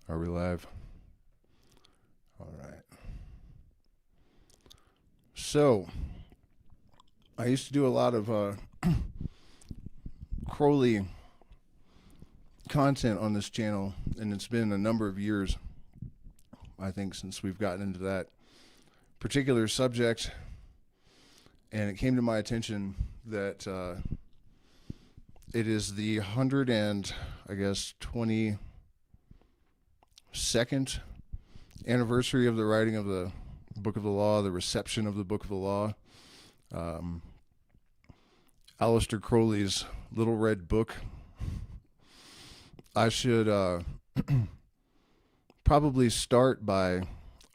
Are we live? All right. So, I used to do a lot of Crowley content on this channel, and it's been a number of years, I think, since we've gotten into that particular subject. And it came to my attention that it is the 22nd anniversary of the writing of the Book of the Law, the reception of the Book of the Law. Aleister Crowley's Little Red Book. I should probably start by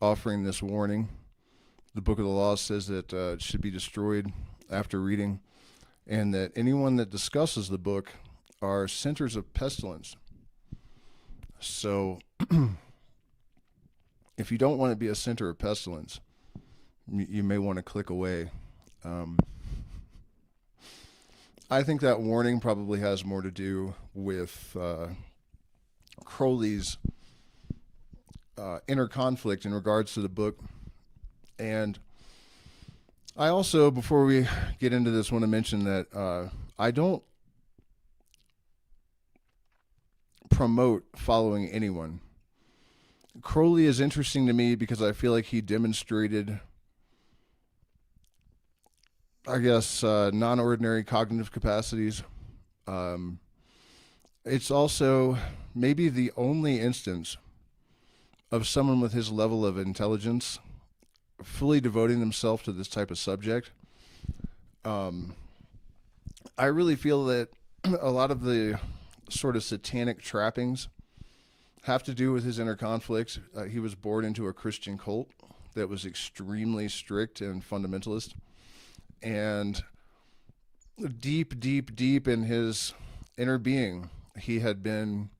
offering this warning. The Book of the Law says that it should be destroyed after reading, and that anyone that discusses the book are centers of pestilence. So, if you don't want to be a center of pestilence, you may want to click away. I think that warning probably has more to do with Crowley's inner conflict in regards to the book. And I also, before we get into this, want to mention that I don't promote following anyone. Crowley is interesting to me because I feel like he demonstrated, I guess, non-ordinary cognitive capacities. It's also maybe the only instance of someone with his level of intelligence fully devoting themselves to this type of subject. I really feel that a lot of the sort of satanic trappings have to do with his inner conflict. He was born into a Christian cult that was extremely strict and fundamentalist. And deep, deep, deep in his inner being, he had been,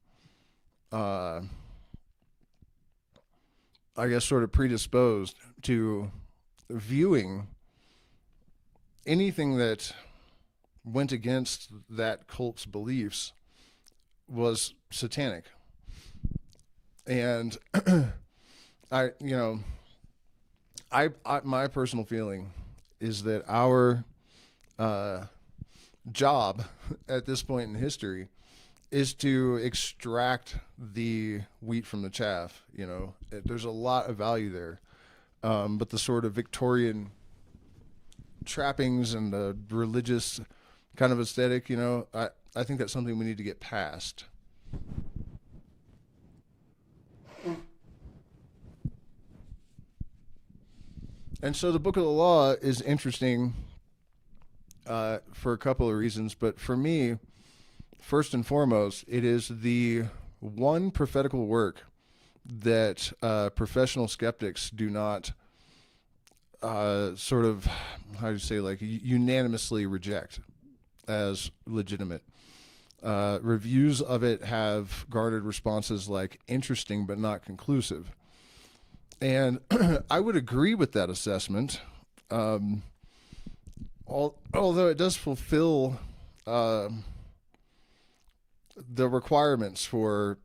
I guess, sort of predisposed to viewing anything that went against that cult's beliefs was satanic. And my personal feeling is that our job at this point in history is to extract the wheat from the chaff. There's a lot of value there. But the sort of Victorian trappings and the religious kind of aesthetic, I think that's something we need to get past. And so the Book of the Law is interesting for a couple of reasons, but for me, first and foremost, it is the one prophetical work that professional skeptics do not unanimously reject as legitimate. Reviews of it have garnered responses like interesting but not conclusive. And I would agree with that assessment, although it does fulfill the requirements for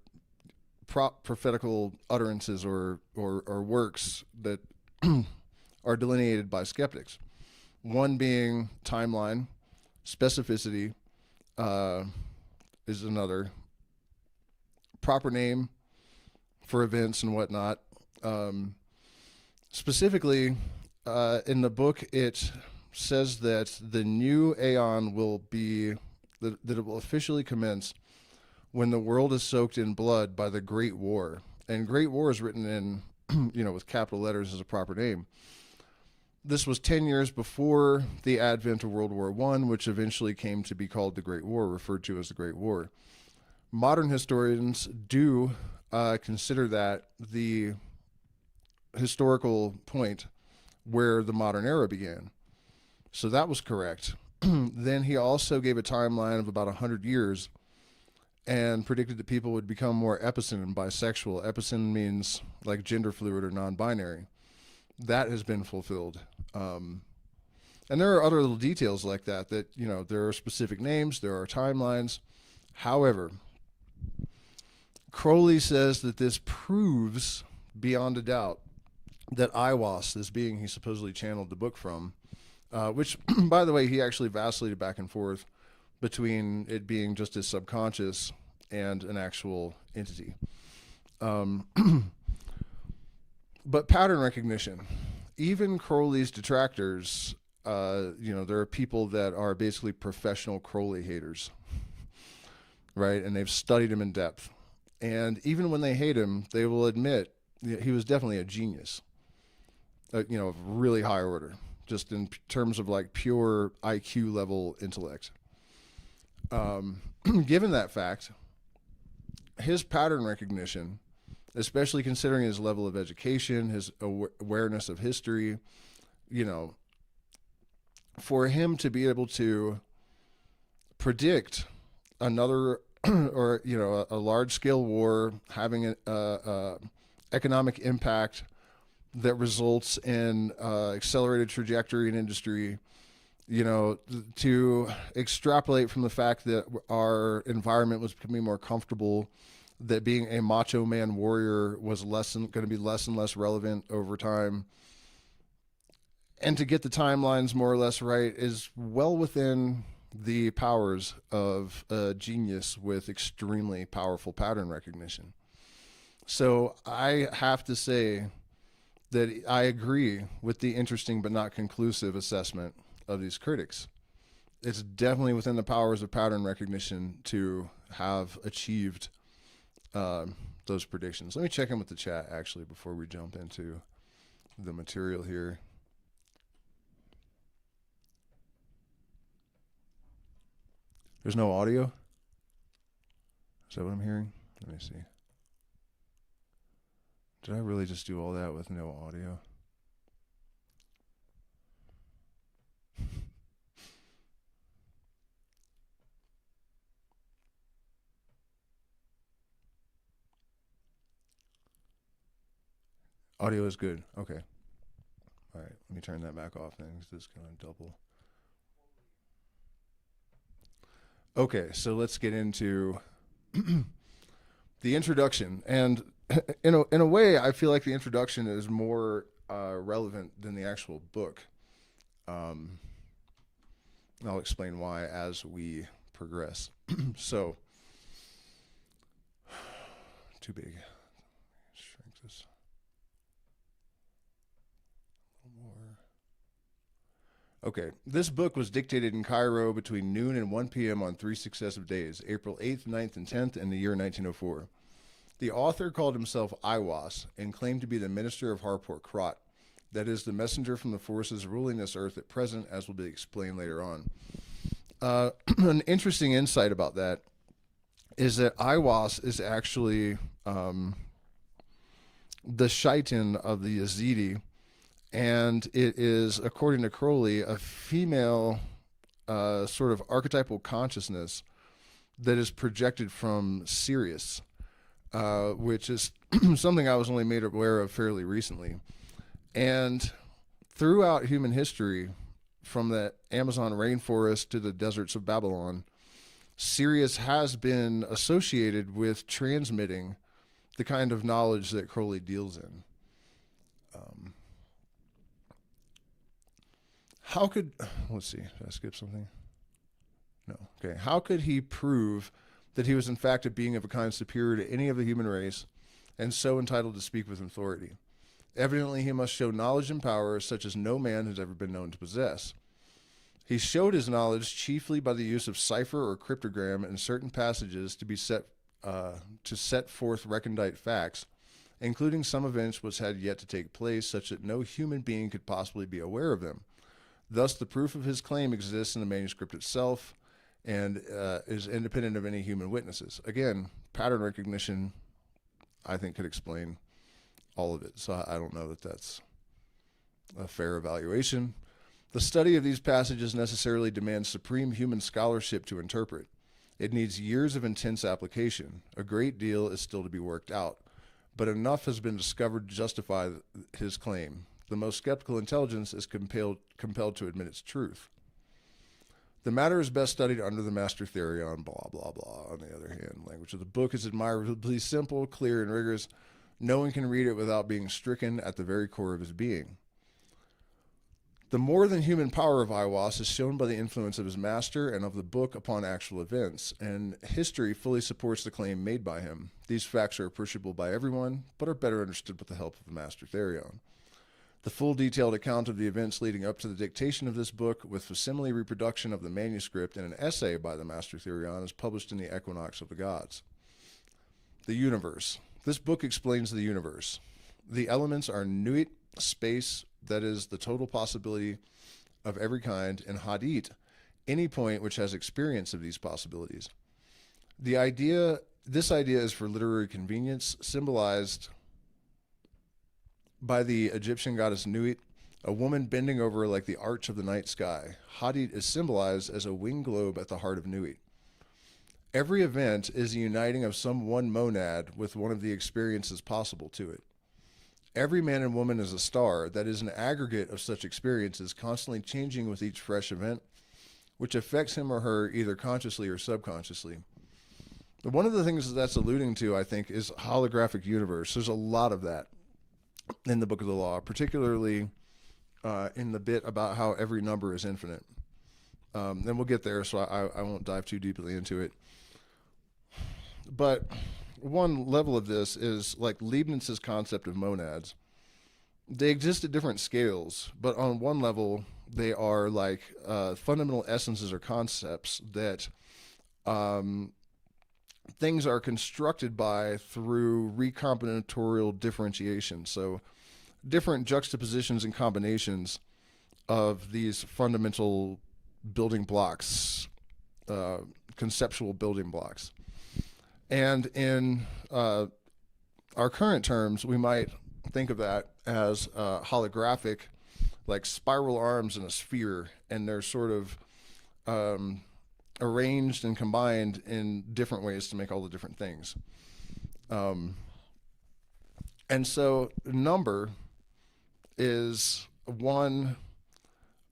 prophetical utterances or works that are delineated by skeptics. One being timeline, specificity is another, proper name for events and whatnot. Specifically, in the book, it says that the new Aeon will be, that it will officially commence when the world is soaked in blood by the Great War. And Great War is written in, with capital letters as a proper name. This was 10 years before the advent of World War I, which eventually came to be called the Great War, referred to as the Great War. Modern historians do consider that the historical point where the modern era began. So that was correct. Then he also gave a timeline of about 100 years and predicted that people would become more epicene and bisexual. Epicene means like gender fluid or non-binary. That has been fulfilled. And there are other little details like that, there are specific names, there are timelines. However, Crowley says that this proves beyond a doubt that Aiwass, this being he supposedly channeled the book from, which, by the way, he actually vacillated back and forth between it being just his subconscious and an actual entity. But pattern recognition, even Crowley's detractors, there are people that are basically professional Crowley haters, right? And they've studied him in depth. And even when they hate him, they will admit he was definitely a genius, of really high order, just in terms of like pure IQ level intellect. Given that fact, his pattern recognition, especially considering his level of education, his awareness of history, for him to be able to predict another or, a large-scale war having an economic impact that results in accelerated trajectory in industry, to extrapolate from the fact that our environment was becoming more comfortable, that being a macho man warrior was going to be less and less relevant over time, and to get the timelines more or less right is well within the powers of a genius with extremely powerful pattern recognition. So I have to say that I agree with the interesting but not conclusive assessment of these critics. It's definitely within the powers of pattern recognition to have achieved those predictions. Let me check in with the chat actually before we jump into the material here. There's no audio? Is that what I'm hearing? Let me see. Did I really just do all that with no audio? Audio is good. Okay. All right. Let me turn that back off then, because this is going to double. Okay, so let's get into the introduction. And in a way, I feel like the introduction is more relevant than the actual book. I'll explain why as we progress. So, too big. Shrink this a little more. Okay, this book was dictated in Cairo between noon and 1 p.m. on 3 successive days, April 8th, 9th, and 10th in the year 1904. The author called himself Aiwass and claimed to be the minister of Haar-par-kraat, that is, the messenger from the forces ruling this earth at present, as will be explained later on. An interesting insight about that is that Aiwass is actually the shaitan of the Yazidi, and it is, according to Crowley, a female sort of archetypal consciousness that is projected from Sirius, which is something I was only made aware of fairly recently. And throughout human history, from the Amazon rainforest to the deserts of Babylon, Sirius has been associated with transmitting the kind of knowledge that Crowley deals in. How could, let's see, did I skip something? No. Okay. How could he prove that he was in fact a being of a kind superior to any of the human race and so entitled to speak with authority? Evidently, he must show knowledge and power such as no man has ever been known to possess. He showed his knowledge chiefly by the use of cipher or cryptogram in certain passages to set forth recondite facts, including some events which had yet to take place, such that no human being could possibly be aware of them. Thus, the proof of his claim exists in the manuscript itself and is independent of any human witnesses. Again, pattern recognition, I think, could explain all of it. So I don't know that that's a fair evaluation. The study of these passages necessarily demands supreme human scholarship to interpret. It needs years of intense application. A great deal is still to be worked out, but enough has been discovered to justify his claim. The most skeptical intelligence is compelled to admit its truth. The matter is best studied under the master theory on blah, blah, blah. On the other hand, language which the book is admirably simple, clear, and rigorous. No one can read it without being stricken at the very core of his being. The more than human power of Aiwass is shown by the influence of his master and of the book upon actual events, and history fully supports the claim made by him. These facts are appreciable by everyone, but are better understood with the help of the Master Therion. The full detailed account of the events leading up to the dictation of this book, with facsimile reproduction of the manuscript and an essay by the Master Therion, is published in the Equinox of the Gods. The universe. This book explains the universe. The elements are Nuit, space, that is the total possibility of every kind, and Hadit, any point which has experience of these possibilities. This idea is for literary convenience, symbolized by the Egyptian goddess Nuit, a woman bending over like the arch of the night sky. Hadit is symbolized as a winged globe at the heart of Nuit. Every event is a uniting of some one monad with one of the experiences possible to it. Every man and woman is a star, that is an aggregate of such experiences constantly changing with each fresh event, which affects him or her either consciously or subconsciously. But one of the things that's alluding to, I think, is holographic universe. There's a lot of that in the Book of the Law, particularly in the bit about how every number is infinite. And we'll get there, so I won't dive too deeply into it. But one level of this is like Leibniz's concept of monads. They exist at different scales, but on one level, they are like fundamental essences or concepts that things are constructed by through recombinatorial differentiation. So different juxtapositions and combinations of these fundamental building blocks, conceptual building blocks. And in our current terms, we might think of that as holographic, like spiral arms in a sphere, and they're sort of arranged and combined in different ways to make all the different things. And so number is one,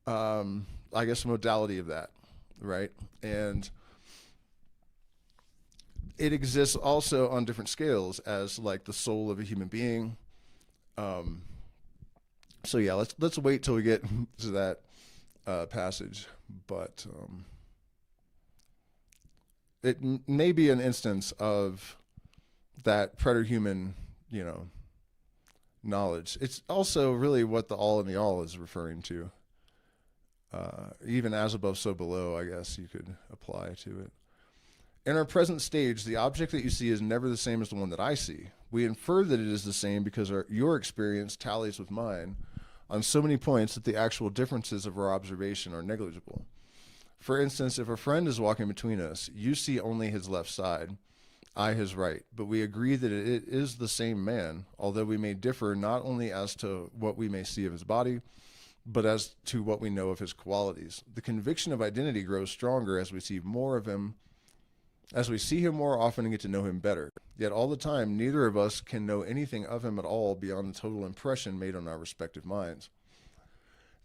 I guess, modality of that, right? And it exists also on different scales as like the soul of a human being. So yeah, let's wait till we get to that passage. But it may be an instance of that preter-human, knowledge. It's also really what the all in the all is referring to. Even as above, so below, I guess you could apply to it. In our present stage, the object that you see is never the same as the one that I see. We infer that it is the same because your experience tallies with mine on so many points that the actual differences of our observation are negligible. For instance, if a friend is walking between us, you see only his left side, I his right, but we agree that it is the same man, although we may differ not only as to what we may see of his body, but as to what we know of his qualities. The conviction of identity grows stronger as we see more of him, as we see him more often and get to know him better. Yet all the time, neither of us can know anything of him at all beyond the total impression made on our respective minds.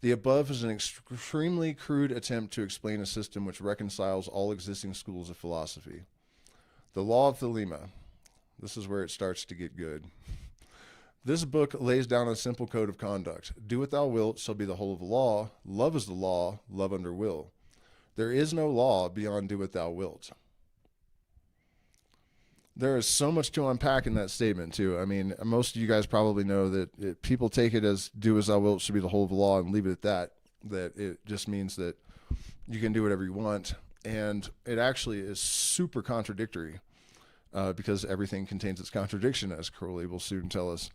The above is an extremely crude attempt to explain a system which reconciles all existing schools of philosophy. The law of Thelema. This is where it starts to get good. This book lays down a simple code of conduct. Do what thou wilt shall be the whole of the law. Love is the law, love under will. There is no law beyond do what thou wilt. There is so much to unpack in that statement, too. I mean, most of you guys probably know that people take it as do as thou wilt should be the whole of the law and leave it at that, that it just means that you can do whatever you want. And it actually is super contradictory because everything contains its contradiction, as Crowley will soon tell us.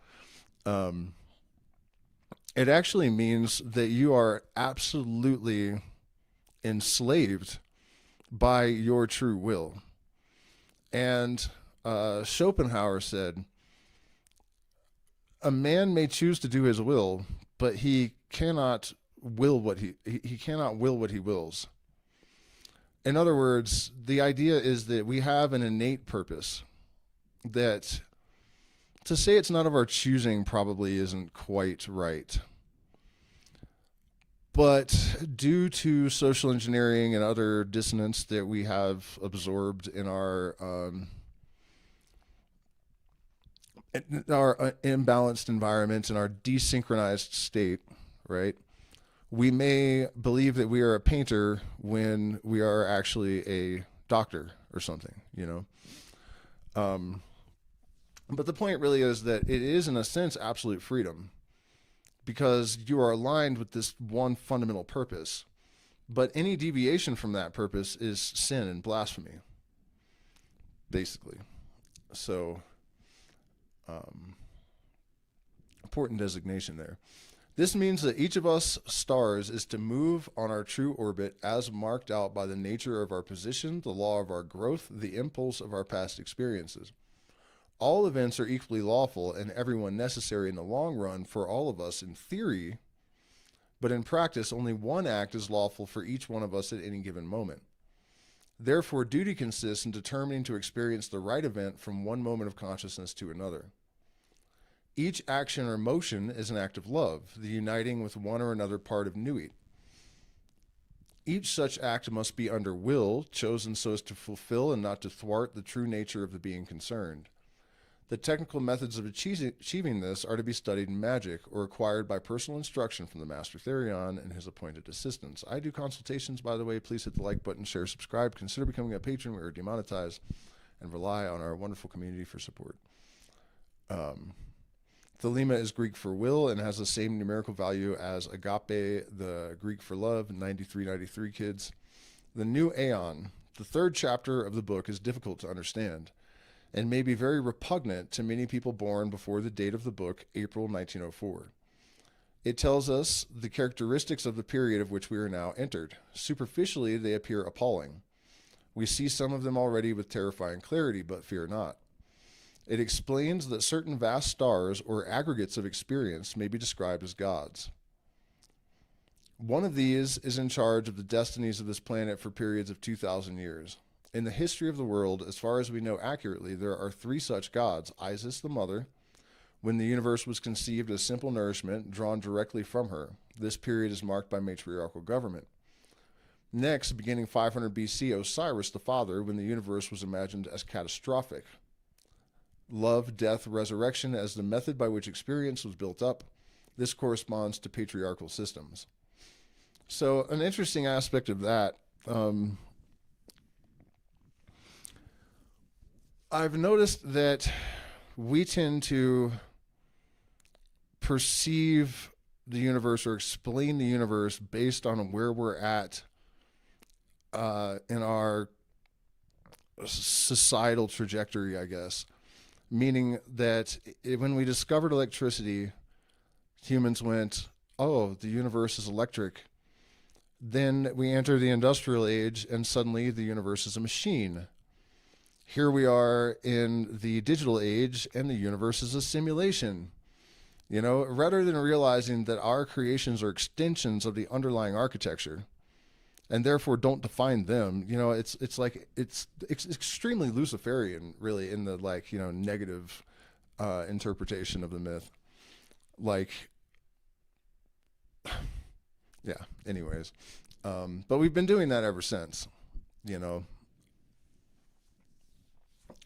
It actually means that you are absolutely enslaved by your true will. And Schopenhauer said, a man may choose to do his will, but he cannot will what he cannot will what he wills. In other words, the idea is that we have an innate purpose that to say it's not of our choosing probably isn't quite right. But due to social engineering and other dissonance that we have absorbed in our in our imbalanced environment, in our desynchronized state, right? We may believe that we are a painter when we are actually a doctor or something, you know? But the point really is that it is, in a sense, absolute freedom because you are aligned with this one fundamental purpose. But any deviation from that purpose is sin and blasphemy, basically. So, important designation there. This means that each of us stars is to move on our true orbit as marked out by the nature of our position, the law of our growth, the impulse of our past experiences. All events are equally lawful and everyone necessary in the long run for all of us in theory, but in practice only one act is lawful for each one of us at any given moment. Therefore, duty consists in determining to experience the right event from one moment of consciousness to another. Each action or motion is an act of love, the uniting with one or another part of Nuit. Each such act must be under will, chosen so as to fulfill and not to thwart the true nature of the being concerned. The technical methods of achieving this are to be studied in magic or acquired by personal instruction from the Master Therion and his appointed assistants. I do consultations, by the way. Please hit the like button, share, subscribe. Consider becoming a patron. We are demonetized and rely on our wonderful community for support. Thelema is Greek for will and has the same numerical value as agape, the Greek for love, 9393 kids. The new Aeon, the third chapter of the book, is difficult to understand and may be very repugnant to many people born before the date of the book, April 1904. It tells us the characteristics of the period of which we are now entered. Superficially, they appear appalling. We see some of them already with terrifying clarity, but fear not. It explains that certain vast stars or aggregates of experience may be described as gods. One of these is in charge of the destinies of this planet for periods of 2,000 years. In the history of the world, as far as we know accurately, there are three such gods: Isis, the mother, when the universe was conceived as simple nourishment drawn directly from her. This period is marked by matriarchal government. Next, beginning 500 BC, Osiris, the father, when the universe was imagined as catastrophic. Love, death, resurrection as the method by which experience was built up. This corresponds to patriarchal systems. So an interesting aspect of that, I've noticed that we tend to perceive the universe or explain the universe based on where we're at in our societal trajectory, I guess. Meaning that when we discovered electricity, humans went, oh, the universe is electric. Then we enter the industrial age and suddenly the universe is a machine. Here we are in the digital age and the universe is a simulation. You know, rather than realizing that our creations are extensions of the underlying architecture and therefore don't define them, you know, it's extremely Luciferian, really, in the, like, you know, negative interpretation of the myth. Like, yeah, anyways. But we've been doing that ever since, you know,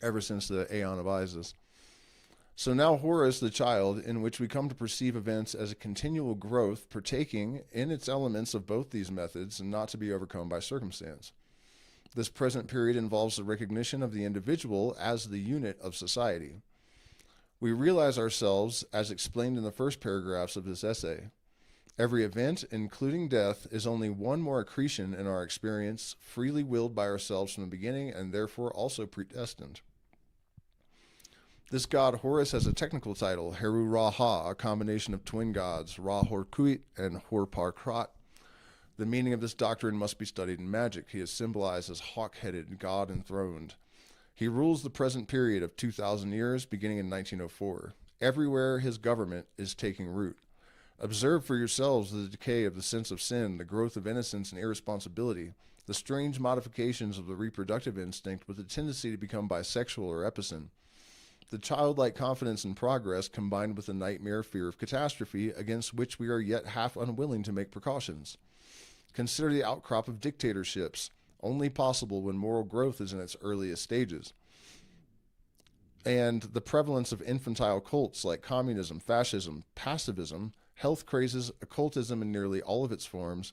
ever since the Aeon of Isis. So now Horus, the child, in which we come to perceive events as a continual growth, partaking in its elements of both these methods and not to be overcome by circumstance. This present period involves the recognition of the individual as the unit of society. We realize ourselves, as explained in the first paragraphs of this essay. Every event, including death, is only one more accretion in our experience, freely willed by ourselves from the beginning and therefore also predestined. This god Horus has a technical title, Heru-Ra-Ha, a combination of twin gods, Ra-Hor-Kuit and Haar-par-kraat. The meaning of this doctrine must be studied in magic. He is symbolized as hawk-headed, god enthroned. He rules the present period of 2,000 years, beginning in 1904. Everywhere his government is taking root. Observe for yourselves the decay of the sense of sin, the growth of innocence and irresponsibility, the strange modifications of the reproductive instinct with a tendency to become bisexual or epicene. The childlike confidence in progress combined with the nightmare fear of catastrophe against which we are yet half unwilling to make precautions. Consider the outcrop of dictatorships, only possible when moral growth is in its earliest stages. and the prevalence of infantile cults like communism, fascism, pacifism, health crazes, occultism in nearly all of its forms,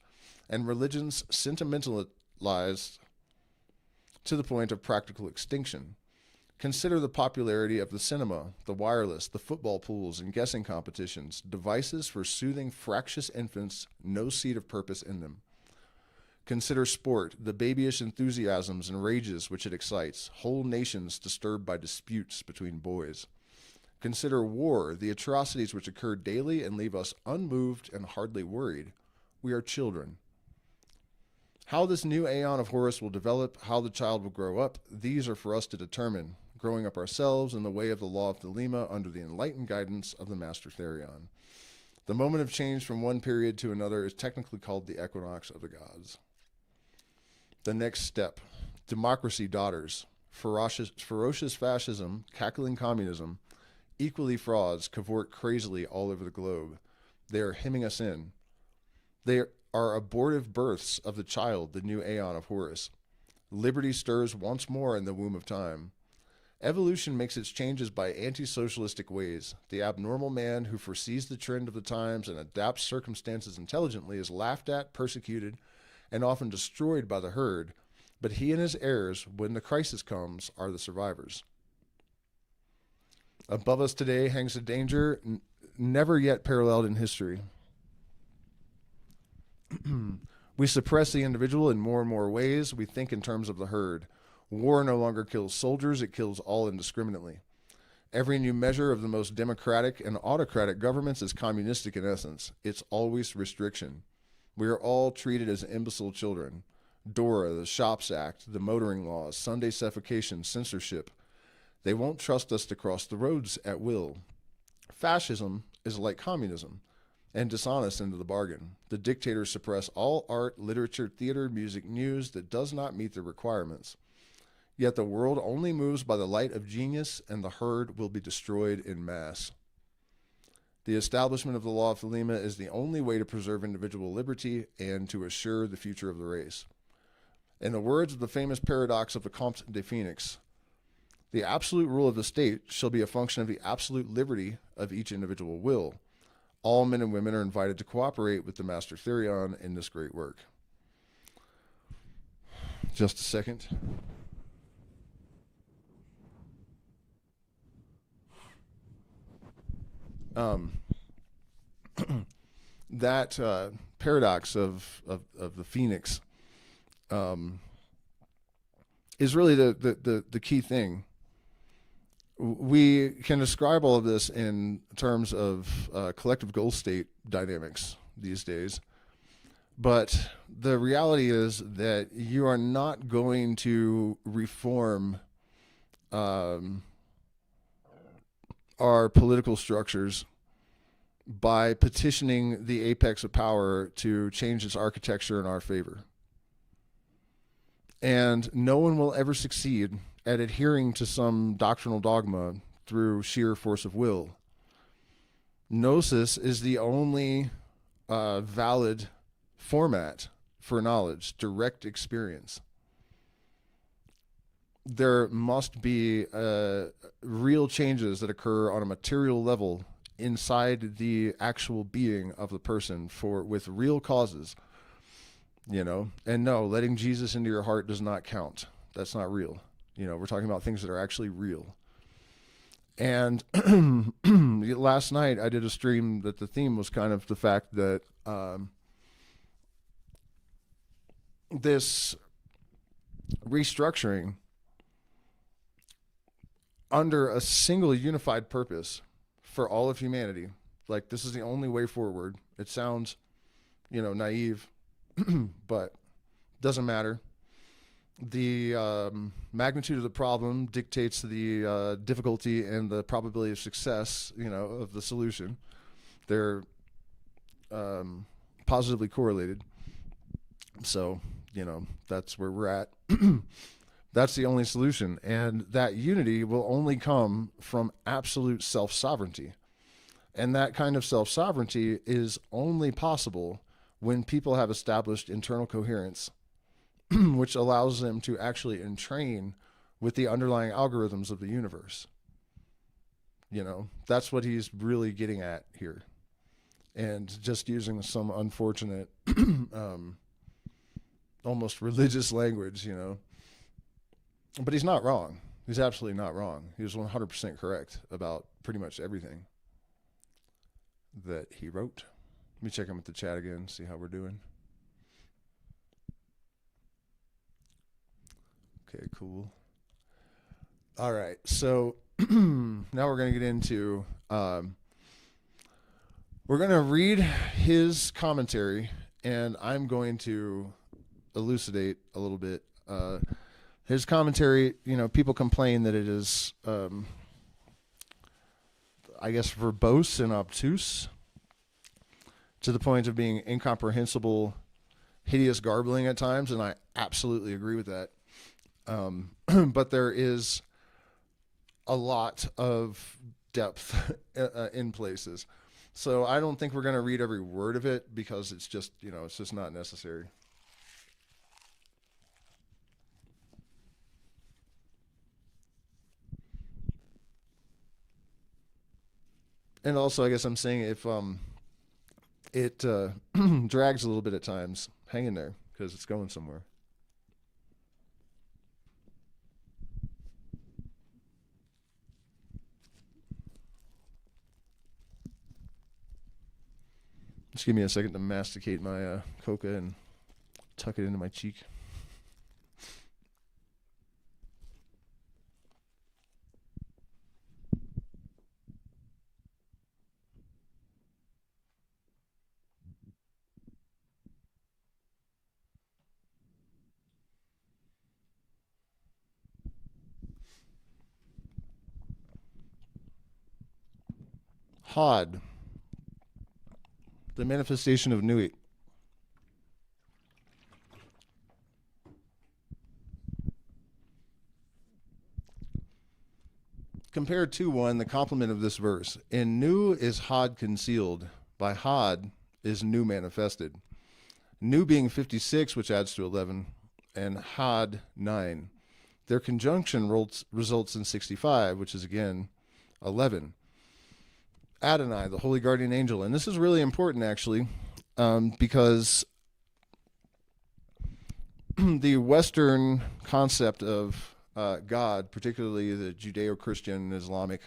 and religions sentimentalized to the point of practical extinction. Consider the popularity of the cinema, the wireless, the football pools, and guessing competitions, devices for soothing fractious infants, no seed of purpose in them. Consider sport, the babyish enthusiasms and rages which it excites, whole nations disturbed by disputes between boys. Consider war, the atrocities which occur daily and leave us unmoved and hardly worried. We are children. How this new Aeon of Horus will develop, how the child will grow up, these are for us to determine, growing up ourselves in the way of the law of Thelema under the enlightened guidance of the Master Therion. The moment of change from one period to another is technically called the equinox of the gods. The next step, democracy daughters, ferocious fascism, cackling communism, equally frauds cavort crazily all over the globe. They are hemming us in. They are abortive births of the child, the new Aeon of Horus. Liberty stirs once more in the womb of time. Evolution makes its changes by anti-socialistic ways. The abnormal man who foresees the trend of the times and adapts circumstances intelligently is laughed at, persecuted, and often destroyed by the herd, but he and his heirs, when the crisis comes, are the survivors. Above us today hangs a danger never yet paralleled in history. We suppress the individual in more and more ways. We think in terms of the herd. War no longer kills soldiers, it kills all indiscriminately. Every new measure of the most democratic and autocratic governments is communistic in essence. It's always restriction. We are all treated as imbecile children. DORA, the Shops Act, the motoring laws, Sunday suffocation, censorship. They won't trust us to cross the roads at will. Fascism is like communism, and dishonest into the bargain. The dictators suppress all art, literature, theater, music, news that does not meet their requirements. Yet the world only moves by the light of genius, and the herd will be destroyed in mass. The establishment of the law of Thelema is the only way to preserve individual liberty and to assure the future of the race. In the words of the famous paradox of the Comte de Phoenix, the absolute rule of the state shall be a function of the absolute liberty of each individual will. All men and women are invited to cooperate with the Master Therion in this great work. Just a second. That paradox of the phoenix is really the key thing. We can describe all of this in terms of collective goal state dynamics these days, but the reality is that you are not going to reform our political structures by petitioning the apex of power to change its architecture in our favor. And no one will ever succeed at adhering to some doctrinal dogma through sheer force of will. Gnosis is the only valid format for knowledge, direct experience. There must be real changes that occur on a material level inside the actual being of the person with real causes, and no, letting Jesus into your heart does not count. That's not real. We're talking about things that are actually real. And last night I did a stream that the theme was kind of the fact that this restructuring under a single unified purpose for all of humanity, like this is the only way forward. It sounds, naive, but doesn't matter. The magnitude of the problem dictates the difficulty and the probability of success, of the solution. They're positively correlated. So, that's where we're at. That's the only solution. And that unity will only come from absolute self-sovereignty. And that kind of self-sovereignty is only possible when people have established internal coherence, which allows them to actually entrain with the underlying algorithms of the universe. That's what he's really getting at here. And just using some unfortunate, almost religious language, But he's not wrong. He's absolutely not wrong. He was 100% correct about pretty much everything that he wrote. Let me check in with the chat again, see how we're doing. Okay, cool. All right, so now we're going to get into, we're going to read his commentary, and I'm going to elucidate a little bit. His commentary, people complain that it is, I guess, verbose and obtuse to the point of being incomprehensible, hideous garbling at times, and I absolutely agree with that. But there is a lot of depth in places. So I don't think we're going to read every word of it because it's just, it's just not necessary. And also, I guess I'm saying if it drags a little bit at times, hang in there because it's going somewhere. Just give me a second to masticate my coca and tuck it into my cheek. Hod, the manifestation of Nuit. Compare 2:1, the complement of this verse. In Nu is Hod concealed. By Hod is Nu manifested. Nu being 56, which adds to 11, and Hod 9. Their conjunction results in 65, which is again 11. Adonai, the holy guardian angel. And this is really important, actually, because the Western concept of God, particularly the Judeo-Christian and Islamic,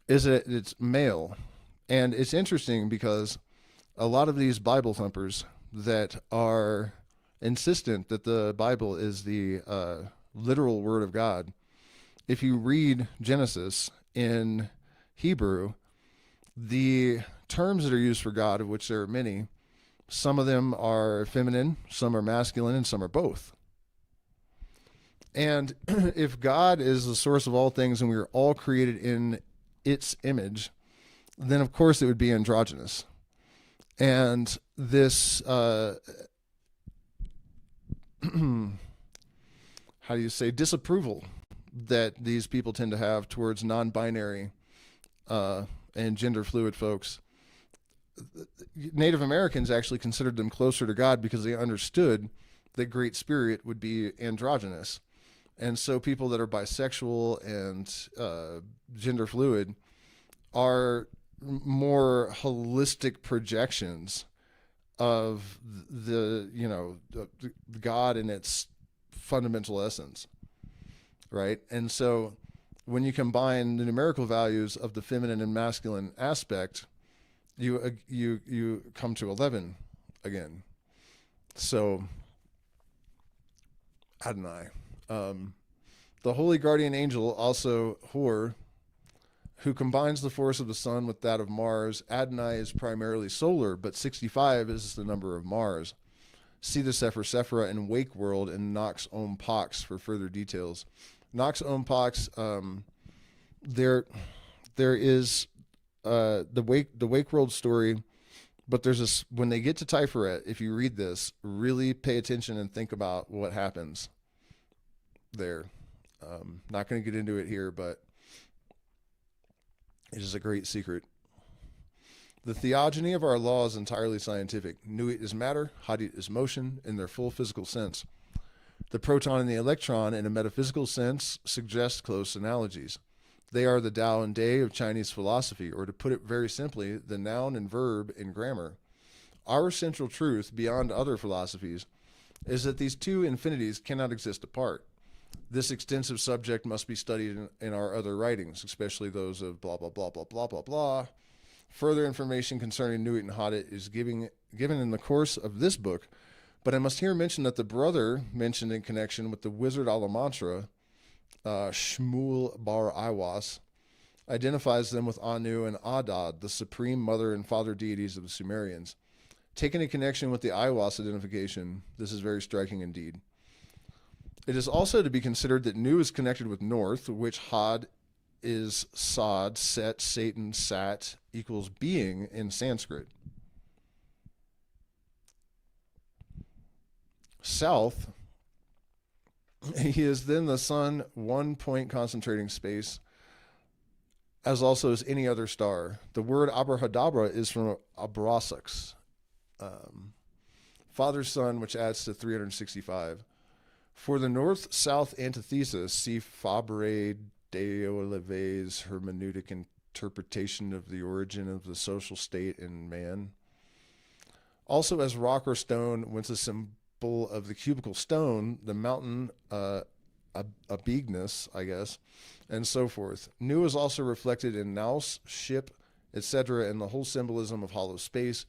is that it's male. And it's interesting because a lot of these Bible thumpers that are insistent that the Bible is the literal word of God, if you read Genesis in Hebrew, the terms that are used for God, of which there are many, some of them are feminine, some are masculine, and some are both. And if God is the source of all things and we are all created in its image, then of course it would be androgynous. And this, how do you say, disapproval that these people tend to have towards non-binary and gender fluid folks. Native Americans actually considered them closer to God because they understood that Great Spirit would be androgynous. And so people that are bisexual and gender fluid are more holistic projections of the God in its fundamental essence. Right? And so when you combine the numerical values of the feminine and masculine aspect, you come to 11 again. So Adonai, the holy guardian angel, also Hor, who combines the force of the sun with that of Mars. Adonai is primarily solar, but 65 is the number of Mars. See the Sephra and Wake World and Nox Om Pax for further details. Nox Om Pax, there is the Wake World story, but there's this, when they get to Tiferet, if you read this, really pay attention and think about what happens there. Not going to get into it here, but it is a great secret. The theogony of our law is entirely scientific. Nuit is matter, Hadit is motion in their full physical sense. The proton and the electron, in a metaphysical sense, suggest close analogies. They are the Tao and Day of Chinese philosophy, or to put it very simply, the noun and verb in grammar. Our central truth, beyond other philosophies, is that these two infinities cannot exist apart. This extensive subject must be studied in our other writings, especially those of blah, blah, blah, blah, blah, blah, blah. Further information concerning Nuit and Hadit is given in the course of this book, but I must here mention that the brother mentioned in connection with the wizard Alamantra, Shmuel bar Aiwass, identifies them with Anu and Adad, the supreme mother and father deities of the Sumerians. Taken in connection with the Aiwass identification, this is very striking indeed. It is also to be considered that Nu is connected with North, which Had is Sod, Set, Satan, Sat, equals being in Sanskrit. South, he is then the sun, one point concentrating space, as also as any other star. The word abrahadabra is from abrasax, father's son, which adds to 365. For the north-south antithesis, see Fabre d'Olivet's hermeneutic interpretation of the origin of the social state in man. Also as rock or stone, whence a symbol of the cubical stone, the mountain, Abignus, I guess, and so forth. Nu is also reflected in nous, ship, etc., and the whole symbolism of hollow space,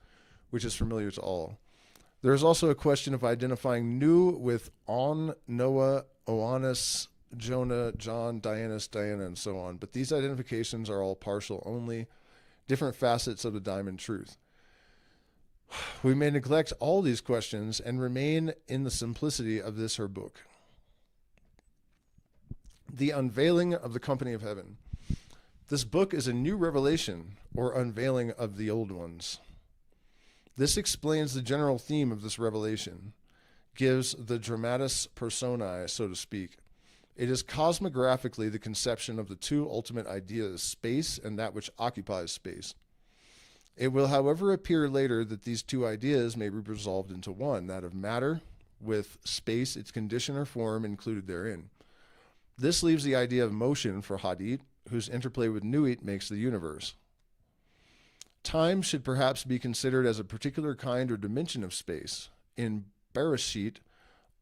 which is familiar to all. There is also a question of identifying Nu with On, Noah, Oannes, Jonah, John, Diana, and so on, but these identifications are all partial only, different facets of the diamond truth. We may neglect all these questions and remain in the simplicity of this her book. The Unveiling of the Company of Heaven. This book is a new revelation or unveiling of the old ones. This explains the general theme of this revelation, gives the dramatis personae, so to speak. It is cosmographically the conception of the two ultimate ideas, space and that which occupies space. It will, however, appear later that these two ideas may be resolved into one, that of matter, with space, its condition or form, included therein. This leaves the idea of motion for Hadit, whose interplay with Nuit makes the universe. Time should perhaps be considered as a particular kind or dimension of space. In Bereshit,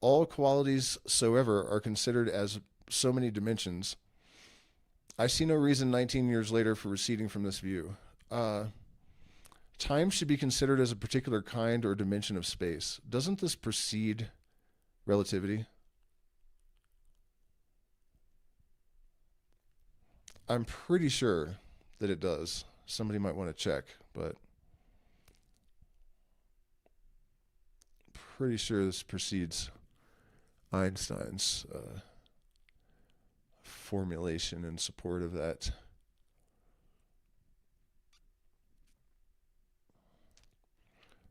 all qualities soever are considered as so many dimensions. I see no reason 19 years later for receding from this view. Time should be considered as a particular kind or dimension of space. Doesn't this precede relativity? I'm pretty sure that it does. Somebody might want to check, but pretty sure this precedes Einstein's formulation in support of that.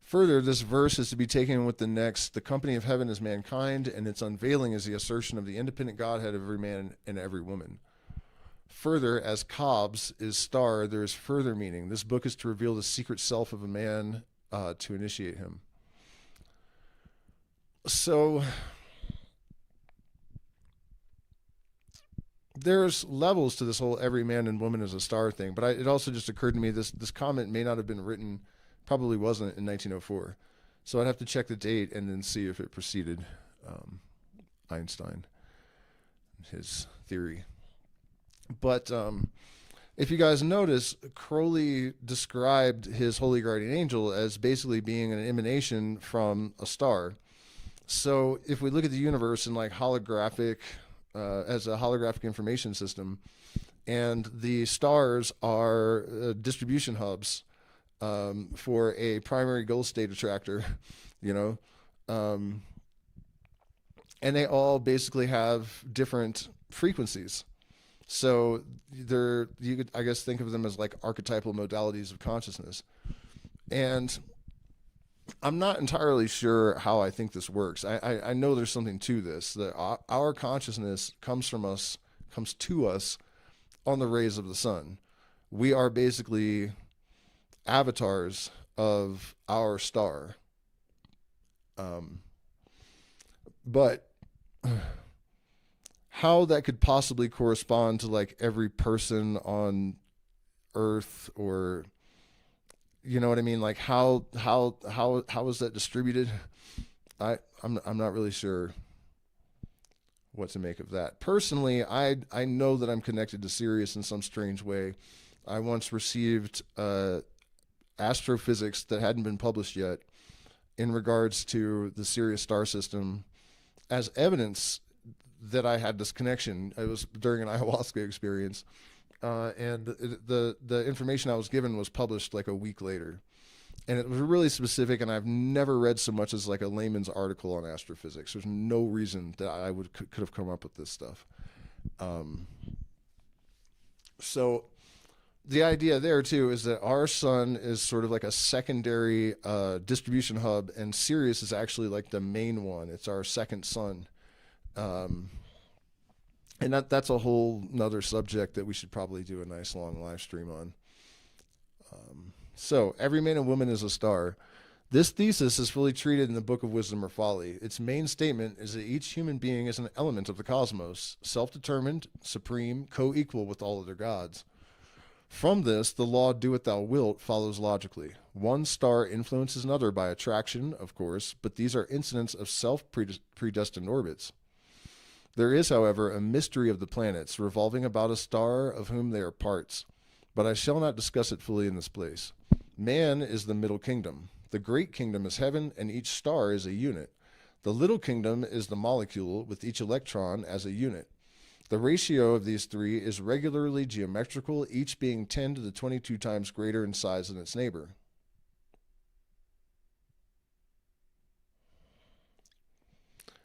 Further, this verse is to be taken with the next, the company of heaven is mankind, and its unveiling is the assertion of the independent Godhead of every man and every woman. Further, as Cobb's is star, there is further meaning. This book is to reveal the secret self of a man to initiate him. So there's levels to this whole every man and woman is a star thing, but it also just occurred to me this comment may not have been written, probably wasn't in 1904. So I'd have to check the date and then see if it preceded Einstein, his theory. But if you guys notice, Crowley described his holy guardian angel as basically being an emanation from a star. So if we look at the universe in like holographic, as a holographic information system, and the stars are distribution hubs for a primary goal state attractor, you know, and they all basically have different frequencies. So you could, I guess, think of them as like archetypal modalities of consciousness. And I'm not entirely sure how I think this works. I know there's something to this, that our consciousness comes to us on the rays of the sun. We are basically avatars of our star. But how that could possibly correspond to like every person on Earth, or you know what I mean? Like how is that distributed? I'm not really sure what to make of that. Personally, I know that I'm connected to Sirius in some strange way. I once received astrophysics that hadn't been published yet in regards to the Sirius star system as evidence that I had this connection. It was during an ayahuasca experience, and the information I was given was published like a week later, and it was really specific. And I've never read so much as like a layman's article on astrophysics. There's no reason that I could have come up with this stuff. So the idea there too is that our sun is sort of like a secondary distribution hub, and Sirius is actually like the main one. It's our second sun. And that's a whole nother subject that we should probably do a nice long live stream on. So every man and woman is a star. This thesis is fully treated in the Book of Wisdom or Folly. Its main statement is that each human being is an element of the cosmos, self-determined, supreme, co-equal with all other gods. From this, the law do what thou wilt follows logically. One star influences another by attraction, of course, but these are incidents of self-predestined orbits. There is, however, a mystery of the planets revolving about a star of whom they are parts, but I shall not discuss it fully in this place. Man is the middle kingdom. The great kingdom is heaven, and each star is a unit. The little kingdom is the molecule, with each electron as a unit. The ratio of these three is regularly geometrical, each being 10 to the 22 times greater in size than its neighbor.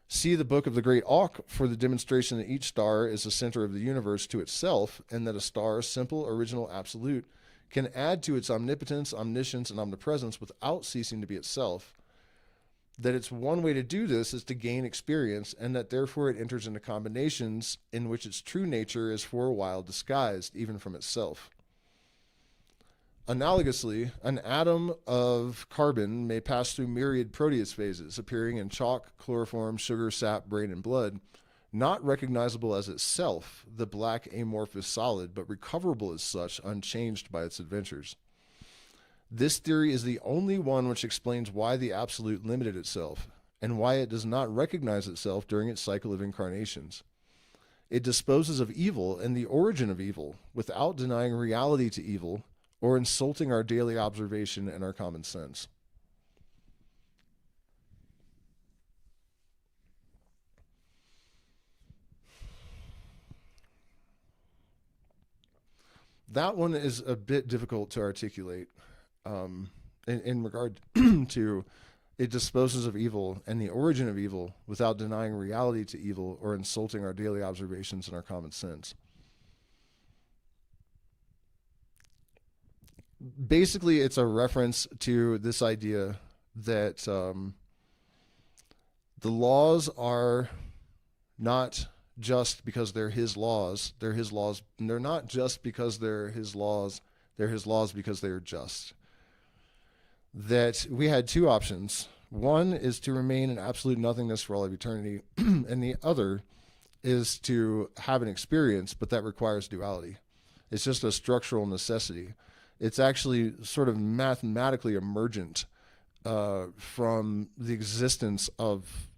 See the Book of the Great Auk for the demonstration that each star is the center of the universe to itself, and that a star, simple, original, absolute, can add to its omnipotence, omniscience, and omnipresence without ceasing to be itself. That its one way to do this is to gain experience, and that therefore it enters into combinations in which its true nature is for a while disguised, even from itself. Analogously, an atom of carbon may pass through myriad Proteus phases, appearing in chalk, chloroform, sugar, sap, brain, and blood, not recognizable as itself, the black amorphous solid, but recoverable as such, unchanged by its adventures. This theory is the only one which explains why the Absolute limited itself, and why it does not recognize itself during its cycle of incarnations. It disposes of evil and the origin of evil, without denying reality to evil, or insulting our daily observation and our common sense. That one is a bit difficult to articulate in regard to it disposes of evil and the origin of evil without denying reality to evil or insulting our daily observations and our common sense. Basically, it's a reference to this idea that the laws are not just because they're his laws. They're his laws. And they're not just because they're his laws. They're his laws because they are just. That we had two options. One is to remain in absolute nothingness for all of eternity, and the other is to have an experience, but that requires duality. It's just a structural necessity. It's actually sort of mathematically emergent from the existence of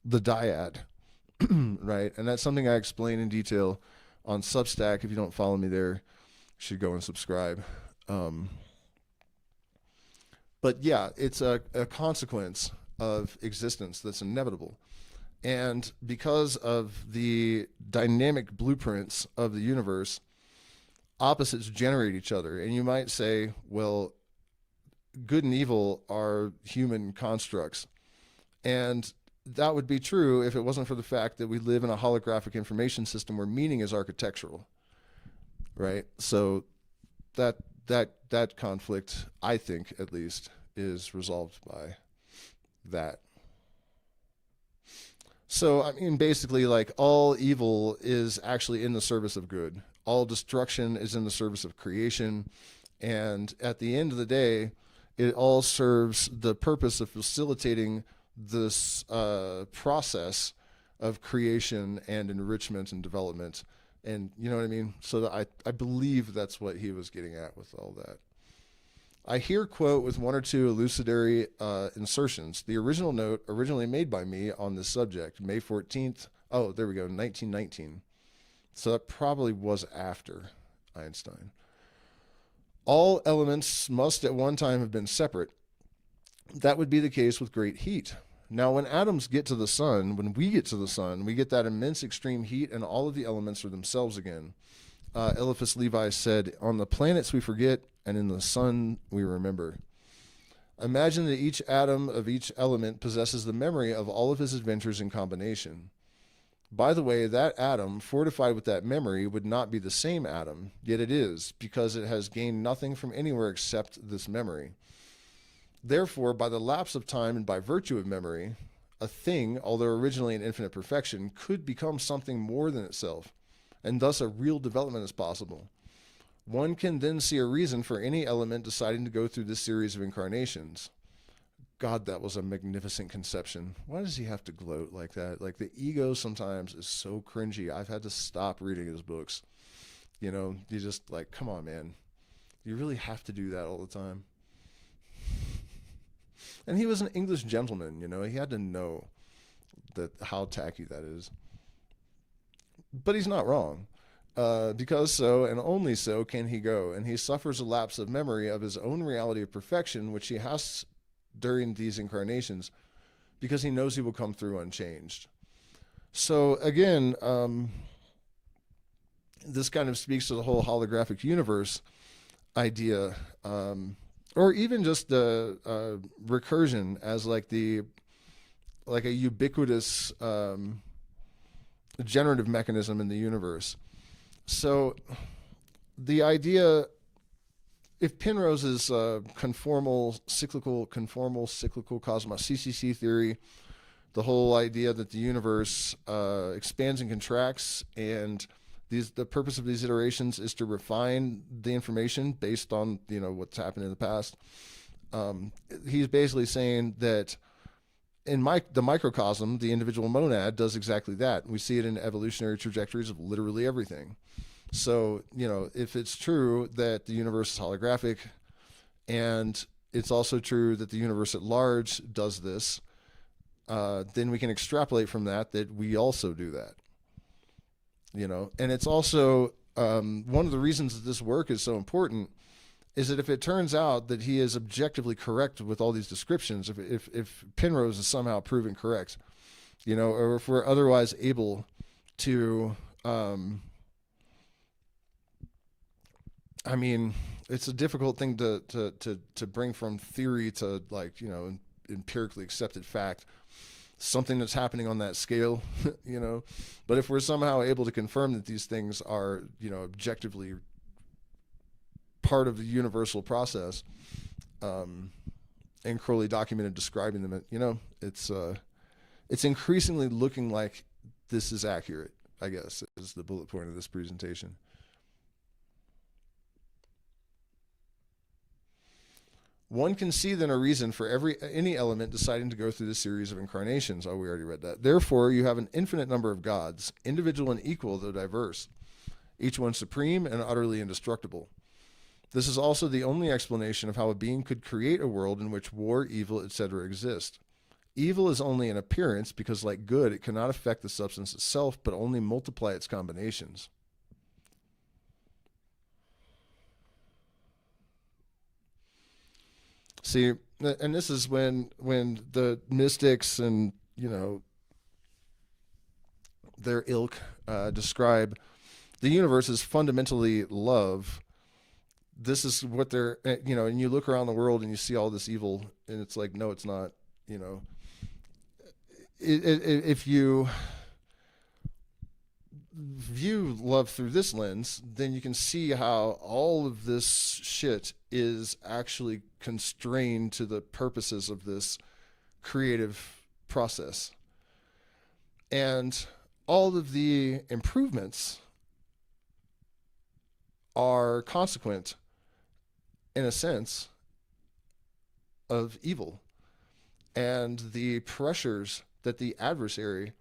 the dyad, right? And that's something I explain in detail on Substack. If you don't follow me there, you should go and subscribe. But yeah, it's a consequence of existence that's inevitable. And because of the dynamic blueprints of the universe, opposites generate each other. And you might say, well, good and evil are human constructs. And that would be true if it wasn't for the fact that we live in a holographic information system where meaning is architectural, right? So that conflict, I think at least, is resolved by that. So, I mean, basically, like, all evil is actually in the service of good. All destruction is in the service of creation. And at the end of the day, it all serves the purpose of facilitating this process of creation and enrichment and development. And you know what I mean? So that I believe that's what he was getting at with all that. I here quote with one or two elucidatory insertions the original note originally made by me on this subject, May 14th. Oh, there we go, 1919. So that probably was after Einstein. All elements must at one time have been separate. That would be the case with great heat. Now, when atoms get to the sun, when we get to the sun, we get that immense extreme heat, and all of the elements are themselves again. Eliphas Levi said, on the planets we forget, and in the sun we remember. Imagine that each atom of each element possesses the memory of all of his adventures in combination. By the way, that atom, fortified with that memory, would not be the same atom, yet it is, because it has gained nothing from anywhere except this memory. Therefore, by the lapse of time and by virtue of memory, a thing, although originally an infinite perfection, could become something more than itself, and thus a real development is possible. One can then see a reason for any element deciding to go through this series of incarnations. God, that was a magnificent conception. Why does he have to gloat like that? Like, the ego sometimes is so cringy. I've had to stop reading his books. You know, you just like, come on, man. You really have to do that all the time. And he was an English gentleman, you know. He had to know that how tacky that is. But he's not wrong. Because so, and only so, can he go. And he suffers a lapse of memory of his own reality of perfection, which he has during these incarnations, because he knows he will come through unchanged. So again, this kind of speaks to the whole holographic universe idea, or even just the recursion as like a ubiquitous generative mechanism in the universe. So the idea, if Penrose's conformal cyclical cosmos, CCC theory, the whole idea that the universe expands and contracts, and the purpose of these iterations is to refine the information based on, you know, what's happened in the past. He's basically saying that in the microcosm, the individual monad does exactly that. We see it in evolutionary trajectories of literally everything. So, you know, if it's true that the universe is holographic, and it's also true that the universe at large does this, then we can extrapolate from that we also do that. You know, and it's also one of the reasons that this work is so important is that if it turns out that he is objectively correct with all these descriptions, if Penrose is somehow proven correct, you know, or if we're otherwise able to, I mean, it's a difficult thing to bring from theory to, like, you know, empirically accepted fact, something that's happening on that scale, you know. But if we're somehow able to confirm that these things are, you know, objectively part of the universal process, and Crowley documented describing them, you know, it's increasingly looking like this is accurate, I guess, is the bullet point of this presentation. One can see then a reason for any element deciding to go through this series of incarnations. Oh, we already read that. Therefore, you have an infinite number of gods, individual and equal, though diverse, each one supreme and utterly indestructible. This is also the only explanation of how a being could create a world in which war, evil, etc. exist. Evil is only an appearance because, like good, it cannot affect the substance itself, but only multiply its combinations. See, and this is when the mystics and, you know, their ilk describe the universe as fundamentally love. This is what they're, you know, and you look around the world and you see all this evil, and it's like, no, it's not, you know. If you view love through this lens, then you can see how all of this shit is actually constrained to the purposes of this creative process. And all of the improvements are consequent, in a sense, of evil. and the pressures that the adversary,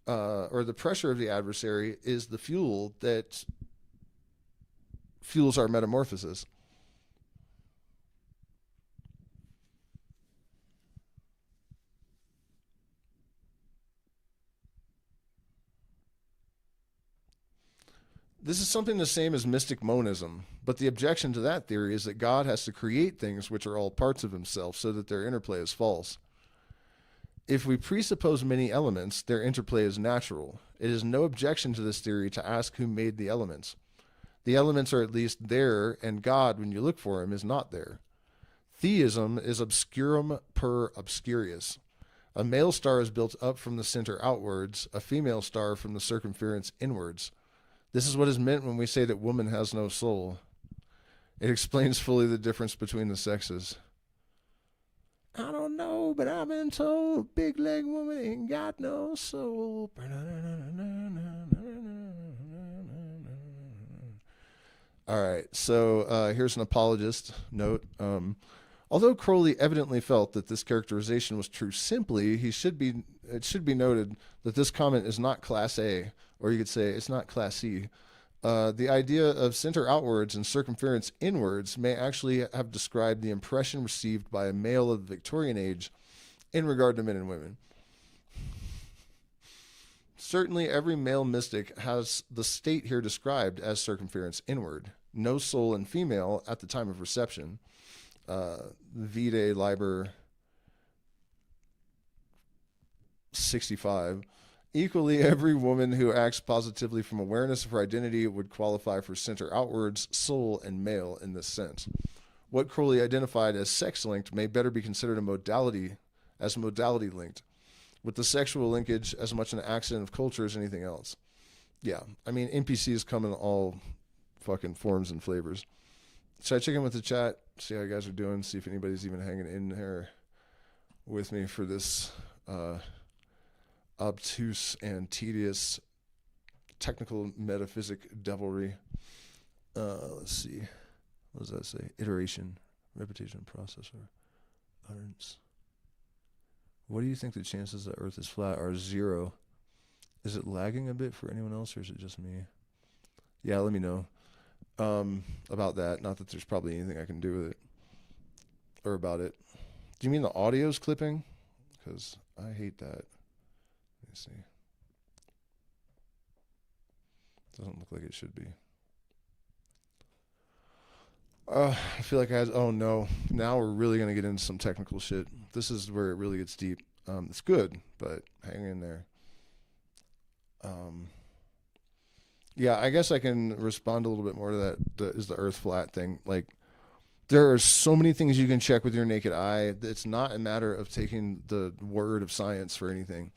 or the pressure of the adversary, is the fuel that fuels our metamorphosis. This is something the same as mystic monism, but the objection to that theory is that God has to create things which are all parts of himself so that their interplay is false. If we presuppose many elements, their interplay is natural. It is no objection to this theory to ask who made the elements. The elements are at least there, and God, when you look for him, is not there. Theism is obscurum per obscurius. A male star is built up from the center outwards, a female star from the circumference inwards. This is what is meant when we say that woman has no soul. It explains fully the difference between the sexes. I don't know, but I've been told big leg woman ain't got no soul. All right, so here's an apologist note. Although Crowley evidently felt that this characterization was true simply, it should be noted that this comment is not class A, or you could say it's not class C. The idea of center outwards and circumference inwards may actually have described the impression received by a male of the Victorian age in regard to men and women. Certainly every male mystic has the state here described as circumference inward, no soul in female at the time of reception. Vide Liber 65. Equally, every woman who acts positively from awareness of her identity would qualify for center outwards, soul, and male in this sense. What Crowley identified as sex-linked may better be considered a modality linked, with the sexual linkage as much an accident of culture as anything else. Yeah, I mean, NPCs come in all fucking forms and flavors. Should I check in with the chat, see how you guys are doing, see if anybody's even hanging in here with me for this obtuse and tedious technical metaphysic devilry. Let's see. What does that say? Iteration, repetition, processor, utterance. What do you think the chances that Earth is flat are? 0. Is it lagging a bit for anyone else, or is it just me? Yeah, let me know about that. Not that there's probably anything I can do with it or about it. Do you mean the audio's clipping? Because I hate that. Let me see. Doesn't look like it should be. I feel like I had, oh no, now we're really going to get into some technical shit. This is where it really gets deep. It's good, but hang in there. Yeah, I guess I can respond a little bit more to that. Is the Earth flat thing. Like, there are so many things you can check with your naked eye. It's not a matter of taking the word of science for anything.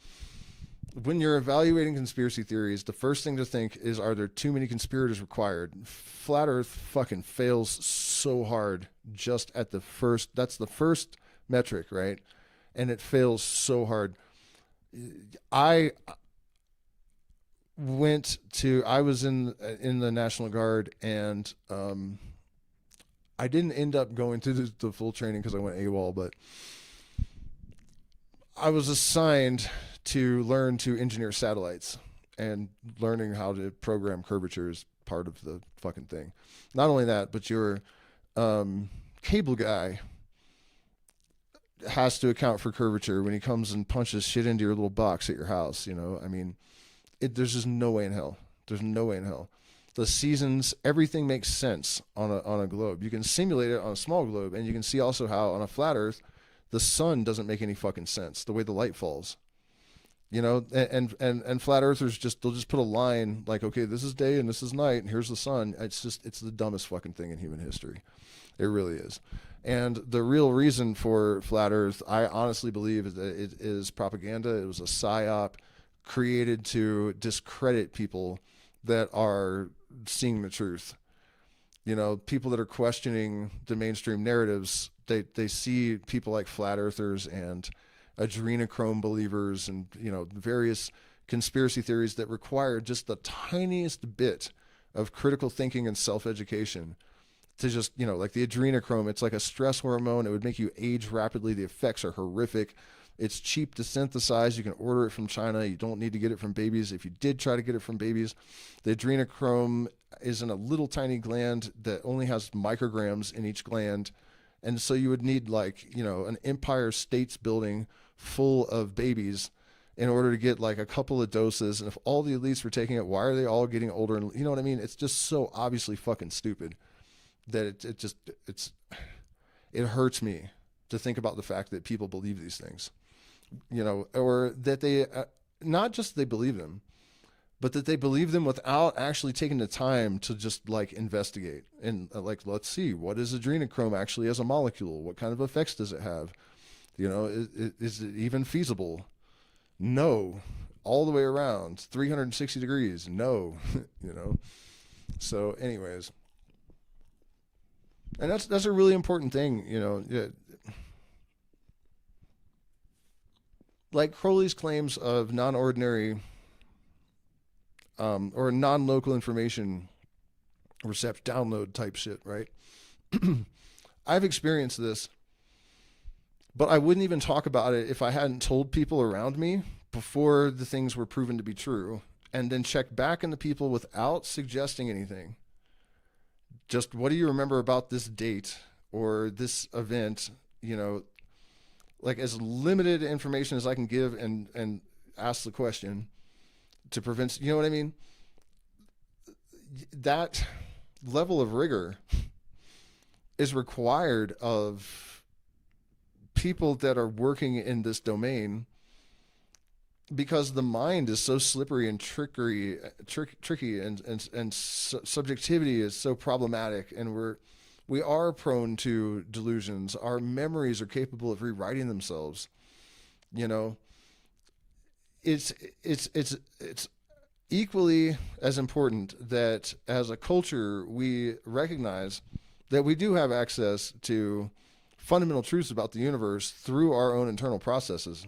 When you're evaluating conspiracy theories, the first thing to think is, are there too many conspirators required? Flat Earth fucking fails so hard just at the first, that's the first metric, right? And it fails so hard. I was in the National Guard, and I didn't end up going through the full training because I went AWOL, but I was assigned to learn to engineer satellites, and learning how to program curvature is part of the fucking thing. Not only that, but your cable guy has to account for curvature when he comes and punches shit into your little box at your house, you know? I mean, there's just no way in hell. There's no way in hell. The seasons, everything makes sense on a globe. You can simulate it on a small globe, and you can see also how on a flat Earth, the sun doesn't make any fucking sense, the way the light falls. You know, and flat earthers they'll just put a line like, okay, this is day and this is night and here's the sun. It's the dumbest fucking thing in human history. It really is. And the real reason for flat earth, I honestly believe, is that it is propaganda. It was a psyop created to discredit people that are seeing the truth. You know, people that are questioning the mainstream narratives, they see people like flat earthers and adrenochrome believers and, you know, various conspiracy theories that require just the tiniest bit of critical thinking and self-education. to just, like the adrenochrome, it's like a stress hormone. It would make you age rapidly. The effects are horrific. It's cheap to synthesize. You can order it from China. You don't need to get it from babies. If you did try to get it from babies, the adrenochrome is in a little tiny gland that only has micrograms in each gland. And so you would need an Empire States building full of babies in order to get like a couple of doses. And if all the elites were taking it, why are they all getting older? And you know what I mean? It's just so obviously fucking stupid that it hurts me to think about the fact that people believe these things, or that they, not just they believe them, but that they believe them without actually taking the time to just like investigate and let's see, what is adrenochrome actually as a molecule? What kind of effects does it have? Is it even feasible? No. All the way around 360 degrees. No. So anyways, and that's a really important thing, like Crowley's claims of non-ordinary or non-local information download type shit, right? I've experienced this, but I wouldn't even talk about it if I hadn't told people around me before the things were proven to be true, and then check back into people without suggesting anything. Just, what do you remember about this date or this event? Like as limited information as I can give, and ask the question to prevent, you know what I mean? That level of rigor is required of people that are working in this domain, because the mind is so slippery and tricky, and subjectivity is so problematic, and we are prone to delusions. Our memories are capable of rewriting themselves. It's equally as important that as a culture we recognize that we do have access to fundamental truths about the universe through our own internal processes.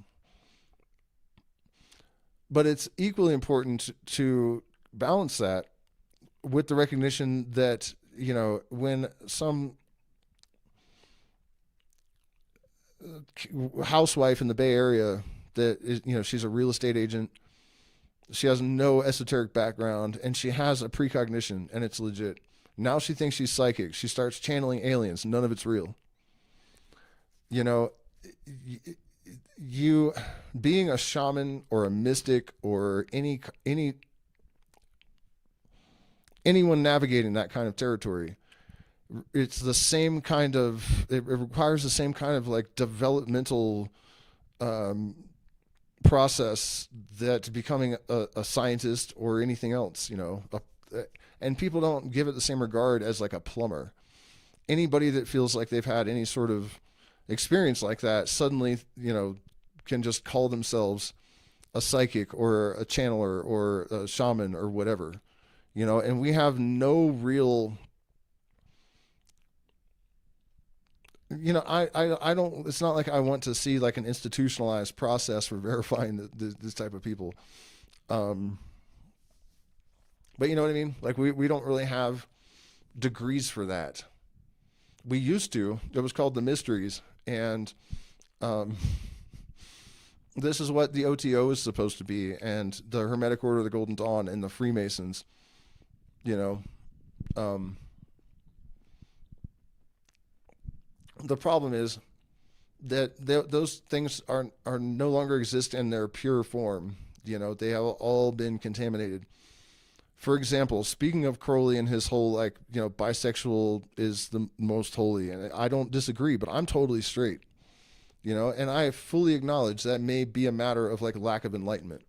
But it's equally important to balance that with the recognition that, when some housewife in the Bay Area that is, she's a real estate agent, she has no esoteric background, and she has a precognition, and it's legit. Now she thinks she's psychic. She starts channeling aliens. None of it's real. You being a shaman or a mystic or anyone navigating that kind of territory, it's the same kind of, it requires the same kind of like developmental process that becoming a scientist or anything else, and people don't give it the same regard as like a plumber. Anybody that feels like they've had any sort of experience like that suddenly, can just call themselves a psychic or a channeler or a shaman or whatever, and we have no real, I don't, it's not like I want to see like an institutionalized process for verifying this type of people. But you know what I mean? Like we don't really have degrees for that. We used to. It was called the mysteries. And this is what the OTO is supposed to be, and the Hermetic Order of the Golden Dawn and the Freemasons, the problem is that those things are no longer exist in their pure form. They have all been contaminated. For example, speaking of Crowley and his whole bisexual is the most holy, and I don't disagree, but I'm totally straight, and I fully acknowledge that may be a matter of like lack of enlightenment.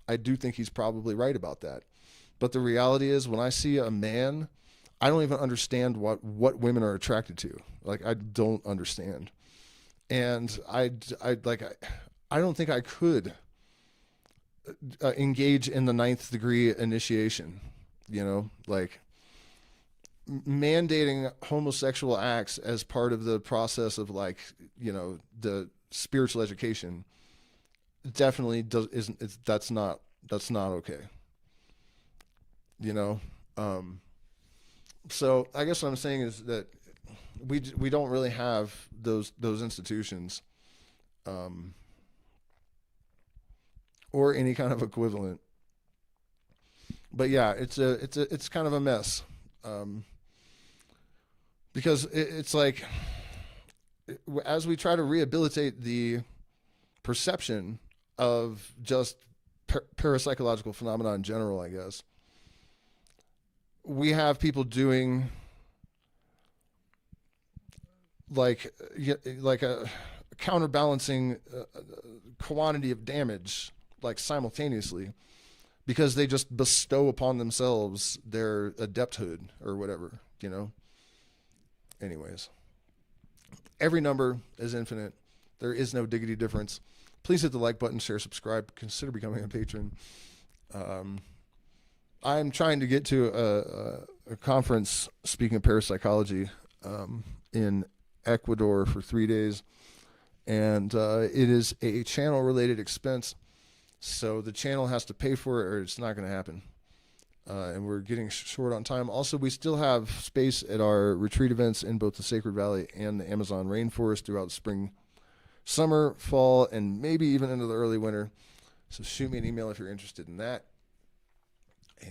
I do think he's probably right about that. But the reality is, when I see a man, I don't even understand what women are attracted to. Like, I don't understand. And I don't think I could engage in the 9th degree initiation, like mandating homosexual acts as part of the process of like, the spiritual education definitely that's not okay. So I guess what I'm saying is that we don't really have those institutions, um, or any kind of equivalent. But yeah, it's kind of a mess, um, because it's like, as we try to rehabilitate the perception of just parapsychological phenomena in general, I guess we have people doing like a counterbalancing quantity of damage, like simultaneously, because they just bestow upon themselves their adepthood or whatever, you know. Anyways, every number is infinite. There is no diggity difference. Please hit the like button, share, subscribe, consider becoming a patron. I'm trying to get to a conference, speaking of parapsychology, in Ecuador for 3 days, and it is a channel-related expense, so the channel has to pay for it, or it's not going to happen. And we're getting short on time. Also, we still have space at our retreat events in both the Sacred Valley and the Amazon rainforest throughout the spring, summer, fall, and maybe even into the early winter. So shoot me an email if you're interested in that.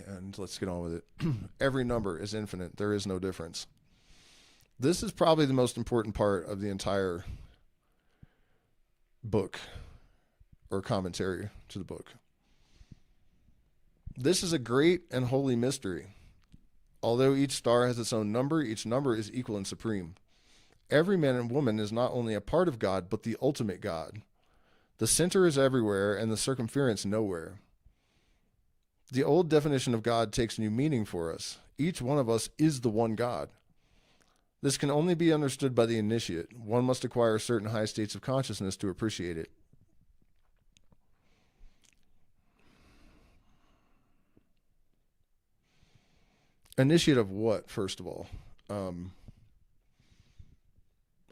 And let's get on with it. Every number is infinite. There is no difference. This is probably the most important part of the entire book, or commentary to the book. This is a great and holy mystery. Although each star has its own number, each number is equal and supreme. Every man and woman is not only a part of God, but the ultimate God. The center is everywhere and the circumference nowhere. The old definition of God takes new meaning for us. Each one of us is the one God. This can only be understood by the initiate. One must acquire certain high states of consciousness to appreciate it. Initiate of what, first of all?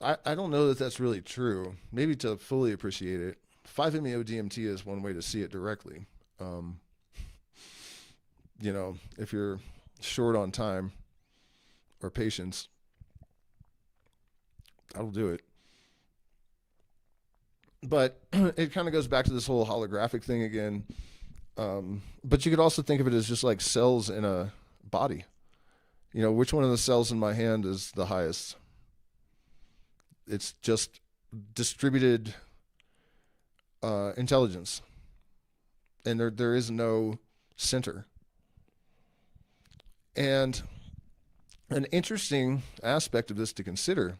I don't know that that's really true. Maybe to fully appreciate it. 5-MeO DMT is one way to see it directly. You know, if you're short on time or patience, that'll do it. But it kind of goes back to this whole holographic thing again. But you could also think of it as just like cells in a body. You know, which one of the cells in my hand is the highest? It's just distributed intelligence. And there is no center. And an interesting aspect of this to consider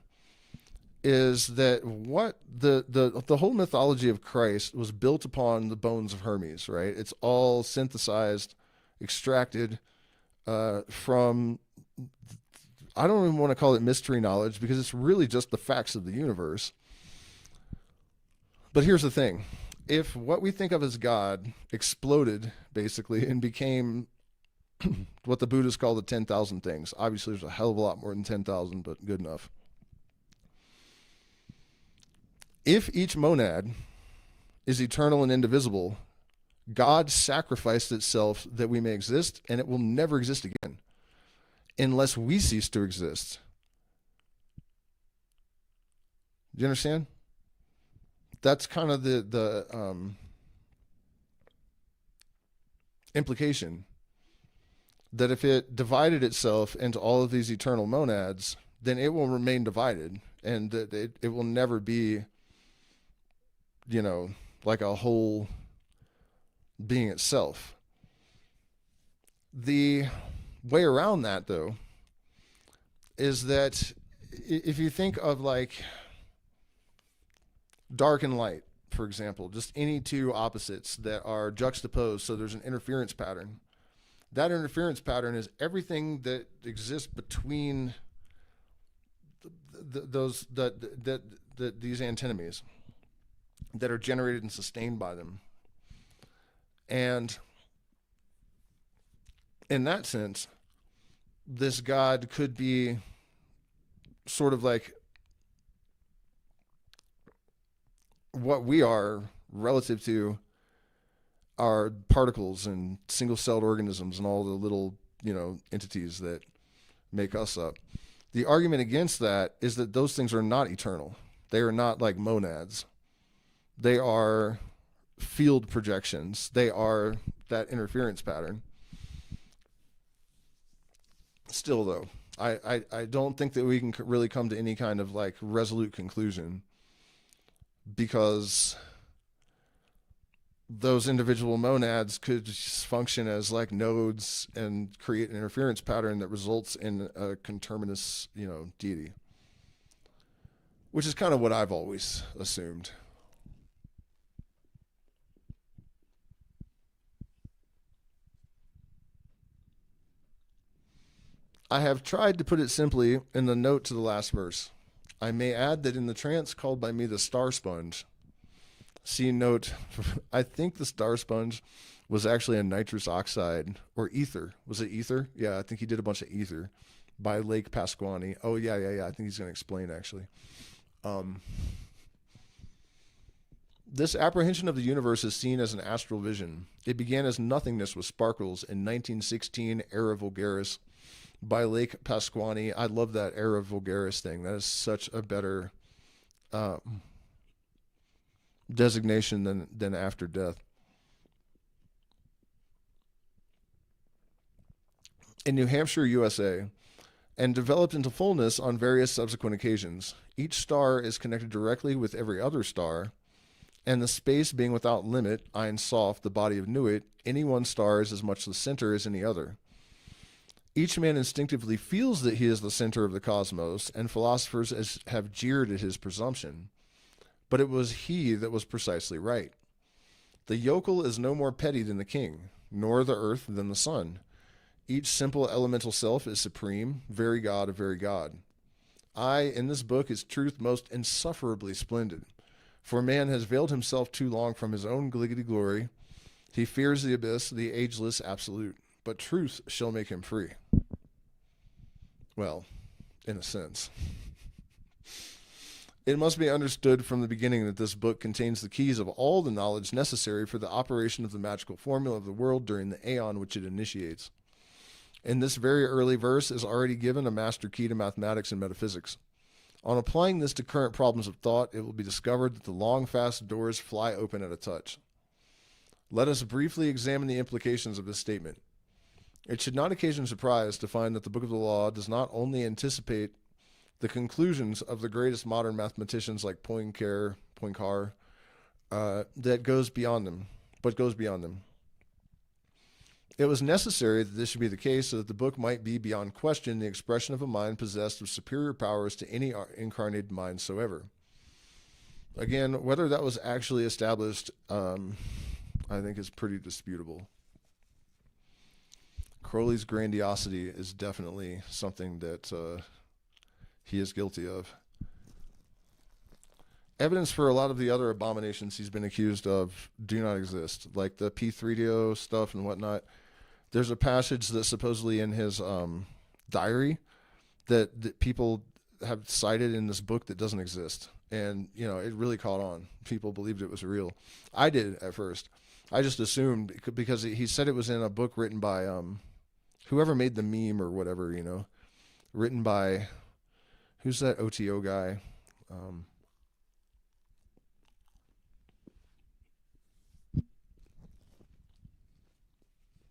is that what the whole mythology of Christ was built upon the bones of Hermes, right? It's all synthesized, extracted from, I don't even want to call it mystery knowledge, because it's really just the facts of the universe. But here's the thing. If what we think of as God exploded, basically, and became what the Buddhists call the 10,000 things. Obviously, there's a hell of a lot more than 10,000, but good enough. If each monad is eternal and indivisible, God sacrificed itself that we may exist, and it will never exist again unless we cease to exist. Do you understand? That's kind of the implication. That if it divided itself into all of these eternal monads, then it will remain divided, and that it will never be, you know, like a whole being itself. The way around that, though, is that if you think of like dark and light, for example, just any two opposites that are juxtaposed, so there's an interference pattern. That interference pattern is everything that exists between these antinomies that are generated and sustained by them. And in that sense, this God could be sort of like what we are relative to our particles and single-celled organisms and all the little, you know, entities that make us up. The argument against that is that those things are not eternal. They are not like monads. They are field projections. They are that interference pattern. Still, though, I don't think that we can really come to any kind of like resolute conclusion, because those individual monads could just function as like nodes and create an interference pattern that results in a conterminous, deity, which is kind of what I've always assumed. I have tried to put it simply in the note to the last verse. I may add that in the trance called by me the star sponge, see note, I think the star sponge was actually a nitrous oxide or ether. Was it ether? Yeah, I think he did a bunch of ether by Lake Pasquani. Oh, yeah. I think he's going to explain, actually. This apprehension of the universe is seen as an astral vision. It began as nothingness with sparkles in 1916, Era Vulgaris, by Lake Pasquani. I love that Era Vulgaris thing. That is such a better designation than after death. In New Hampshire, USA, and developed into fullness on various subsequent occasions. Each star is connected directly with every other star, and the space being without limit, Ein Sof, the body of Nuit, any one star is as much the center as any other. Each man instinctively feels that he is the center of the cosmos, and philosophers have jeered at his presumption. But it was he that was precisely right. The yokel is no more petty than the king, nor the earth than the sun. Each simple elemental self is supreme, very God of very God. In this book, is truth most insufferably splendid. For man has veiled himself too long from his own gliggity glory. He fears the abyss, the ageless absolute. But truth shall make him free. Well, in a sense. It must be understood from the beginning that this book contains the keys of all the knowledge necessary for the operation of the magical formula of the world during the aeon which it initiates. In this very early verse is already given a master key to mathematics and metaphysics. On applying this to current problems of thought, it will be discovered that the long fast doors fly open at a touch. Let us briefly examine the implications of this statement. It should not occasion surprise to find that the Book of the Law does not only anticipate the conclusions of the greatest modern mathematicians like Poincare, that goes beyond them, but goes beyond them. It was necessary that this should be the case so that the book might be beyond question the expression of a mind possessed of superior powers to any incarnated mind soever. Again, whether that was actually established, I think is pretty disputable. Crowley's grandiosity is definitely something that he is guilty of. Evidence for a lot of the other abominations he's been accused of do not exist, like the P3DO stuff and whatnot. There's a passage that's supposedly in his diary that people have cited in this book that doesn't exist. And, it really caught on. People believed it was real. I did at first. I just assumed, because he said it was in a book written by whoever made the meme or whatever, written by, who's that OTO guy?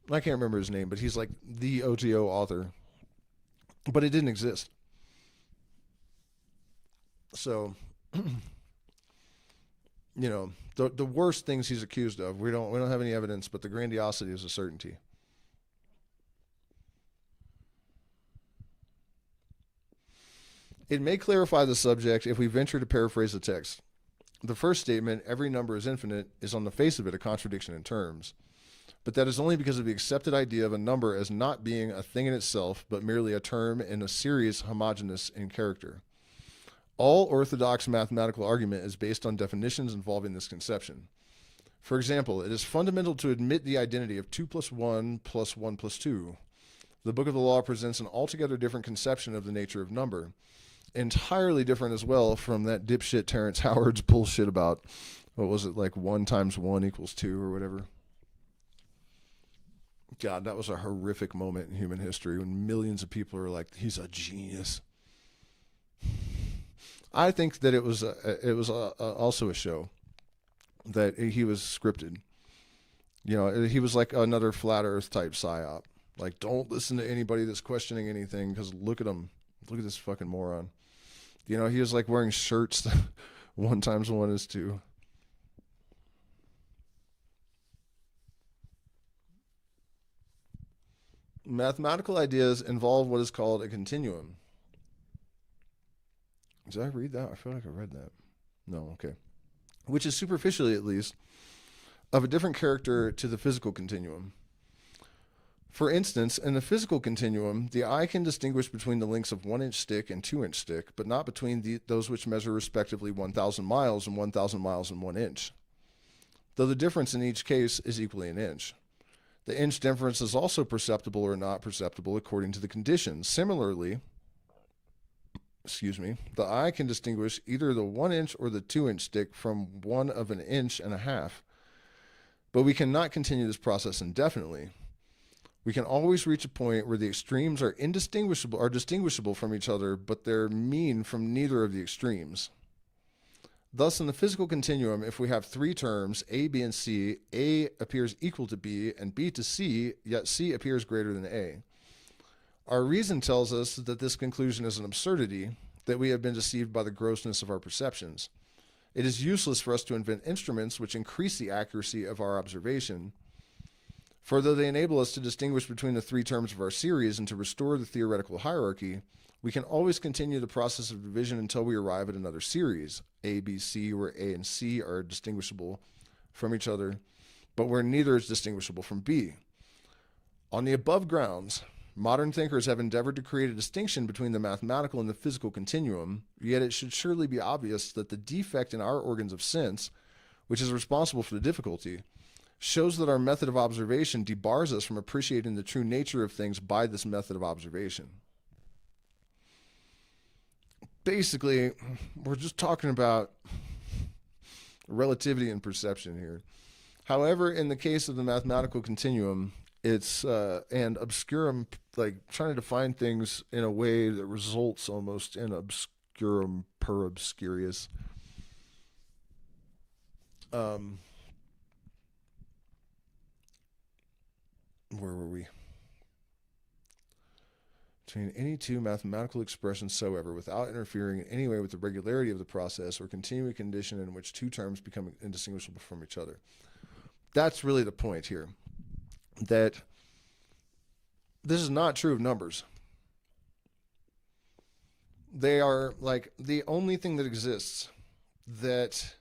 I can't remember his name, but he's like the OTO author. But it didn't exist. So, the worst things he's accused of, we don't have any evidence, but the grandiosity is a certainty. It may clarify the subject if we venture to paraphrase the text. The first statement, every number is infinite, is on the face of it a contradiction in terms. But that is only because of the accepted idea of a number as not being a thing in itself, but merely a term in a series homogeneous in character. All orthodox mathematical argument is based on definitions involving this conception. For example, it is fundamental to admit the identity of 2 plus 1 plus 1 plus 2. The Book of the Law presents an altogether different conception of the nature of number. Entirely different as well from that dipshit Terrence Howard's bullshit about, what was it, like 1 times 1 equals 2 or whatever. God, that was a horrific moment in human history when millions of people are like, he's a genius. I think that it was also a show, that he was scripted. You know, he was like another flat earth type psyop. Like, don't listen to anybody that's questioning anything, because look at him. Look at this fucking moron. You know, he was like wearing shirts that 1 times 1 is 2. Mathematical ideas involve what is called a continuum. Did I read that? I feel like I read that. No, okay. Which is superficially, at least, of a different character to the physical continuum. For instance, in the physical continuum, the eye can distinguish between the lengths of 1-inch stick and 2-inch stick, but not between those which measure respectively 1,000 miles and 1,000 miles and 1 inch, though the difference in each case is equally an inch. The inch difference is also perceptible or not perceptible according to the conditions. Similarly, the eye can distinguish either the 1-inch or the 2-inch stick from one of 1.5 inches, but we cannot continue this process indefinitely. We can always reach a point where the extremes are distinguishable from each other, but they're mean from neither of the extremes. Thus, in the physical continuum, if we have 3 terms, A, B, and C, A appears equal to B and B to C, yet C appears greater than A. Our reason tells us that this conclusion is an absurdity, that we have been deceived by the grossness of our perceptions. It is useless for us to invent instruments which increase the accuracy of our observation, for though they enable us to distinguish between the 3 terms of our series and to restore the theoretical hierarchy, we can always continue the process of division until we arrive at another series, A, B, C, where A and C are distinguishable from each other, but where neither is distinguishable from B. On the above grounds, modern thinkers have endeavored to create a distinction between the mathematical and the physical continuum, yet it should surely be obvious that the defect in our organs of sense, which is responsible for the difficulty, shows that our method of observation debars us from appreciating the true nature of things by this method of observation. Basically, we're just talking about relativity and perception here. However, in the case of the mathematical continuum, it's and obscurum, like trying to define things in a way that results almost in obscurum per obscurius. Where were we? Between any 2 mathematical expressions soever, without interfering in any way with the regularity of the process or continuing condition in which 2 terms become indistinguishable from each other. That's really the point here. That this is not true of numbers. They are like the only thing that exists that,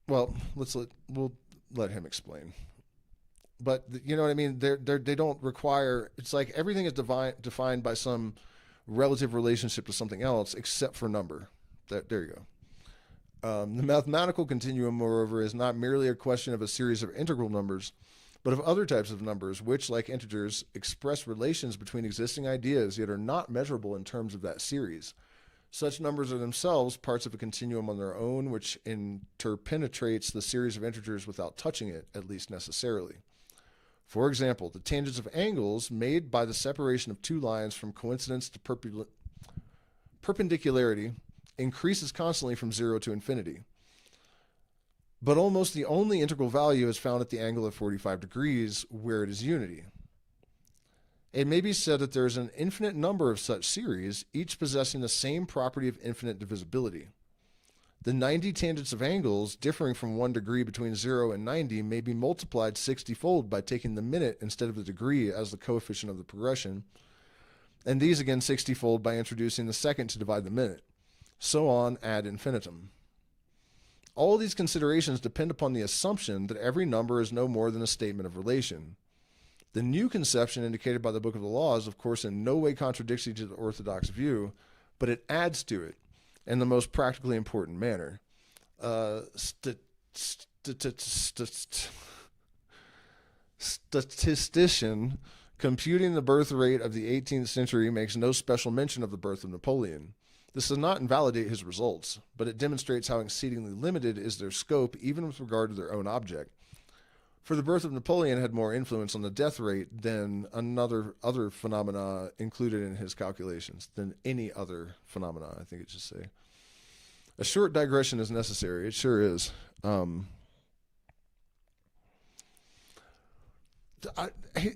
well, we'll let him explain. But you know what I mean? They don't require, it's like everything is defined by some relative relationship to something else except for number. There you go. The mathematical continuum, moreover, is not merely a question of a series of integral numbers, but of other types of numbers which, like integers, express relations between existing ideas yet are not measurable in terms of that series. Such numbers are themselves parts of a continuum on their own, which interpenetrates the series of integers without touching it, at least necessarily. For example, the tangents of angles made by the separation of 2 lines from coincidence to perpendicularity increases constantly from 0 to infinity. But almost the only integral value is found at the angle of 45 degrees, where it is unity. It may be said that there is an infinite number of such series, each possessing the same property of infinite divisibility. The 90 tangents of angles, differing from 1 degree between 0 and 90, may be multiplied 60-fold by taking the minute instead of the degree as the coefficient of the progression, and these again 60-fold by introducing the second to divide the minute. So on ad infinitum. All these considerations depend upon the assumption that every number is no more than a statement of relation. The new conception indicated by the Book of the Law is, of course, in no way contradictory to the orthodox view, but it adds to it in the most practically important manner. Statistician computing the birth rate of the 18th century makes no special mention of the birth of Napoleon. This does not invalidate his results, but it demonstrates how exceedingly limited is their scope even with regard to their own object. For the birth of Napoleon had more influence on the death rate than other phenomena included in his calculations, than any other phenomena, I think it should say. A short digression is necessary. It sure is.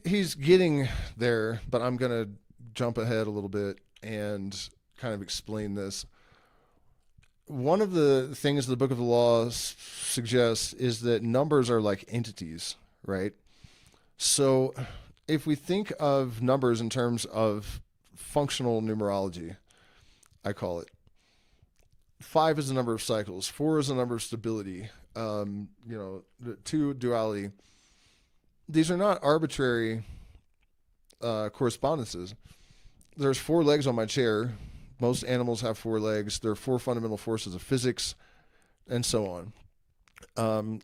He's getting there, but I'm going to jump ahead a little bit and kind of explain this. One of the things the Book of the Law suggests is that numbers are like entities, right? So if we think of numbers in terms of functional numerology, I call it, 5 is the number of cycles, 4 is the number of stability, 2, duality. These are not arbitrary correspondences. There's 4 legs on my chair. Most animals have 4 legs. There are 4 fundamental forces of physics, and so on.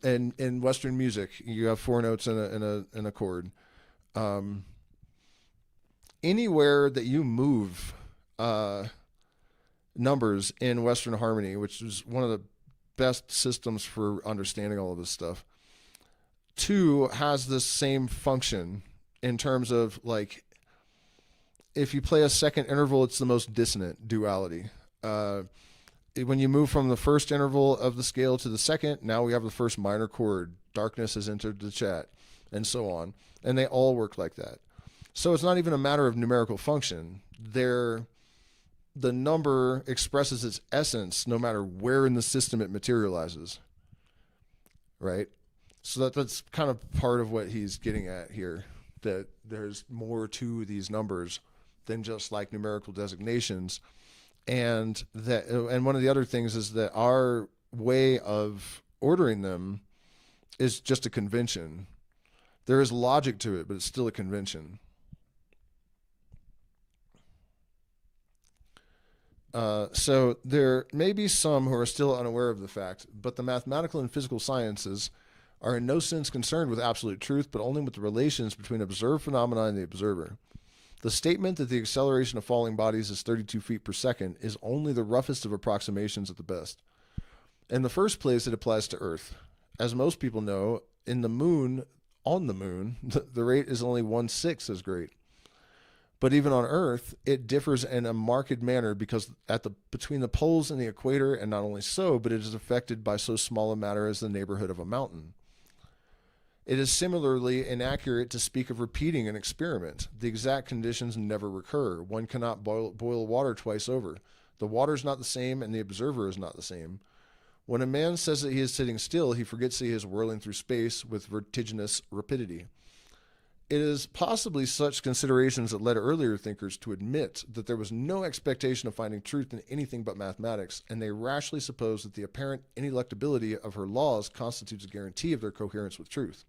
And in Western music, you have 4 notes in a chord. Anywhere that you move numbers in Western harmony, which is one of the best systems for understanding all of this stuff, 2 has this same function in terms of, like, if you play a second interval, it's the most dissonant duality. When you move from the first interval of the scale to the second, now we have the first minor chord. Darkness has entered the chat, and so on. And they all work like that. So it's not even a matter of numerical function. The number expresses its essence no matter where in the system it materializes. Right? So that's kind of part of what he's getting at here, that there's more to these numbers than just like numerical designations. And one of the other things is that our way of ordering them is just a convention. There is logic to it, but it's still a convention. So there may be some who are still unaware of the fact, but the mathematical and physical sciences are in no sense concerned with absolute truth, but only with the relations between observed phenomena and the observer. The statement that the acceleration of falling bodies is 32 feet per second is only the roughest of approximations at the best. In the first place, it applies to Earth. As most people know, on the moon, the rate is only 1/6 as great. But even on Earth, it differs in a marked manner because between the poles and the equator, and not only so, but it is affected by so small a matter as the neighborhood of a mountain. It is similarly inaccurate to speak of repeating an experiment. The exact conditions never recur. One cannot boil water twice over. The water is not the same, and the observer is not the same. When a man says that he is sitting still, he forgets that he is whirling through space with vertiginous rapidity. It is possibly such considerations that led earlier thinkers to admit that there was no expectation of finding truth in anything but mathematics, and they rashly supposed that the apparent ineluctability of her laws constitutes a guarantee of their coherence with truth.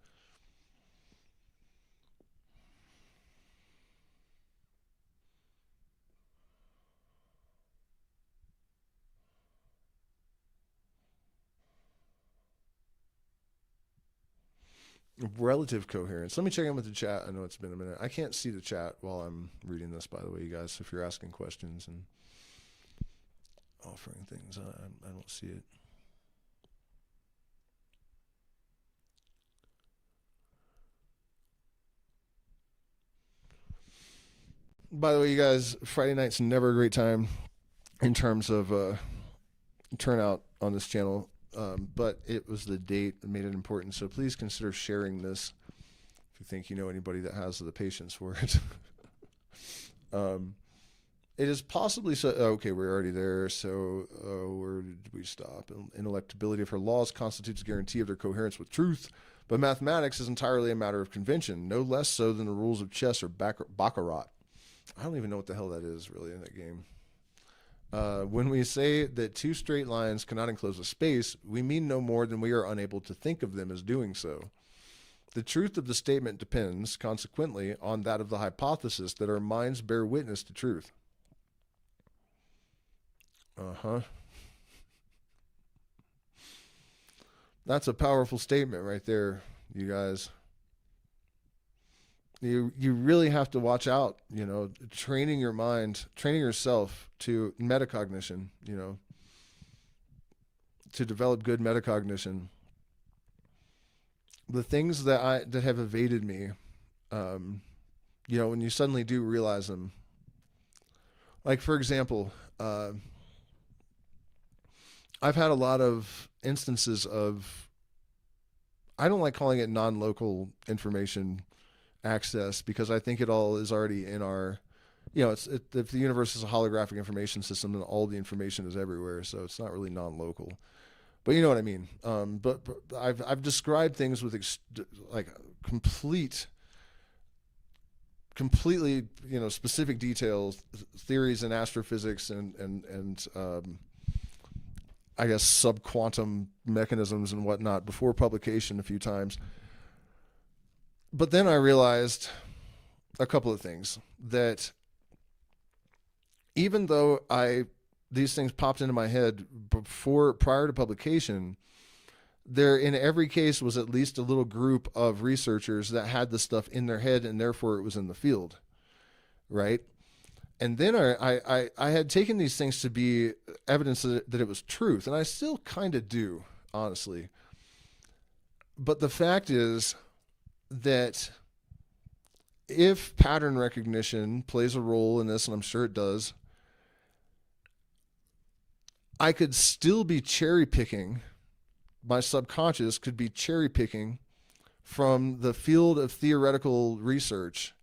Relative coherence. Let me check in with the chat. I know it's been a minute. I can't see the chat while I'm reading this, by the way, you guys. If you're asking questions and offering things, I don't see it. By the way, you guys, Friday night's never a great time in terms of turnout on this channel. But it was the date that made it important. So please consider sharing this if you think you know anybody that has the patience for it. It is possibly so. Okay, we're already there. So where did we stop? Ineluctability of her laws constitutes a guarantee of their coherence with truth. But mathematics is entirely a matter of convention, no less so than the rules of chess or baccarat. I don't even know what the hell that is really in that game. When we say that 2 straight lines cannot enclose a space, we mean no more than we are unable to think of them as doing so. The truth of the statement depends, consequently, on that of the hypothesis that our minds bear witness to truth. That's a powerful statement right there, you guys. You really have to watch out, training your mind, training yourself to metacognition, to develop good metacognition the things that have evaded me, when you suddenly do realize them, like for example, I've had a lot of instances of, I don't like calling it non-local information access, because I think it all is already in our, if the universe is a holographic information system, then all the information is everywhere, so it's not really non-local. But you know what I mean. But I've described things with like completely specific details, theories in astrophysics and I guess subquantum mechanisms and whatnot before publication a few times. But then I realized a couple of things, that even though these things popped into my head prior to publication, there in every case was at least a little group of researchers that had the stuff in their head, and therefore it was in the field, right? And then I had taken these things to be evidence that it was truth, and I still kind of do, honestly. But the fact is that if pattern recognition plays a role in this, and I'm sure it does, I could still be cherry picking. My subconscious could be cherry picking from the field of theoretical research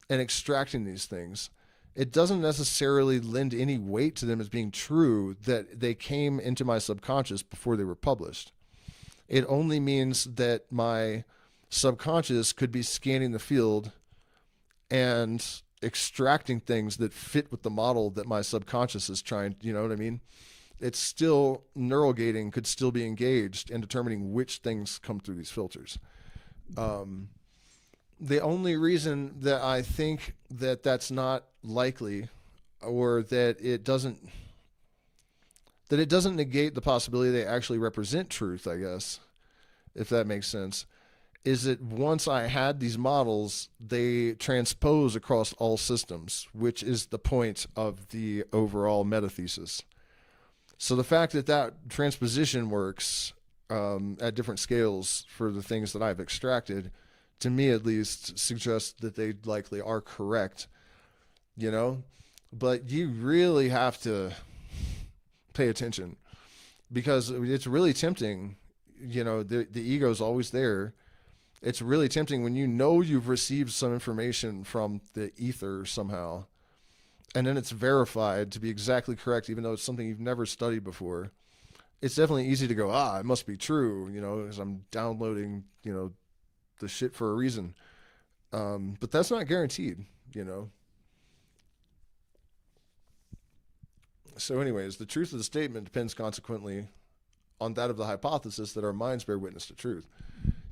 and extracting these things. It doesn't necessarily lend any weight to them as being true that they came into my subconscious before they were published. It only means that my subconscious could be scanning the field and extracting things that fit with the model that my subconscious is trying, you know what I mean? It's still, neural gating could still be engaged in determining which things come through these filters. The only reason that I think that that's not likely, or that it doesn't negate the possibility they actually represent truth, I guess, if that makes sense, is that once I had these models, they transpose across all systems, which is the point of the overall metathesis. So the fact that transposition works at different scales for the things that I've extracted, to me at least, suggests that they likely are correct, But you really have to pay attention, because it's really tempting, the ego is always there. It's really tempting when you've received some information from the ether somehow, and then it's verified to be exactly correct, even though it's something you've never studied before. It's definitely easy to go, it must be true, because I'm downloading, the shit for a reason. But that's not guaranteed, So anyways, the truth of the statement depends consequently on that of the hypothesis that our minds bear witness to truth.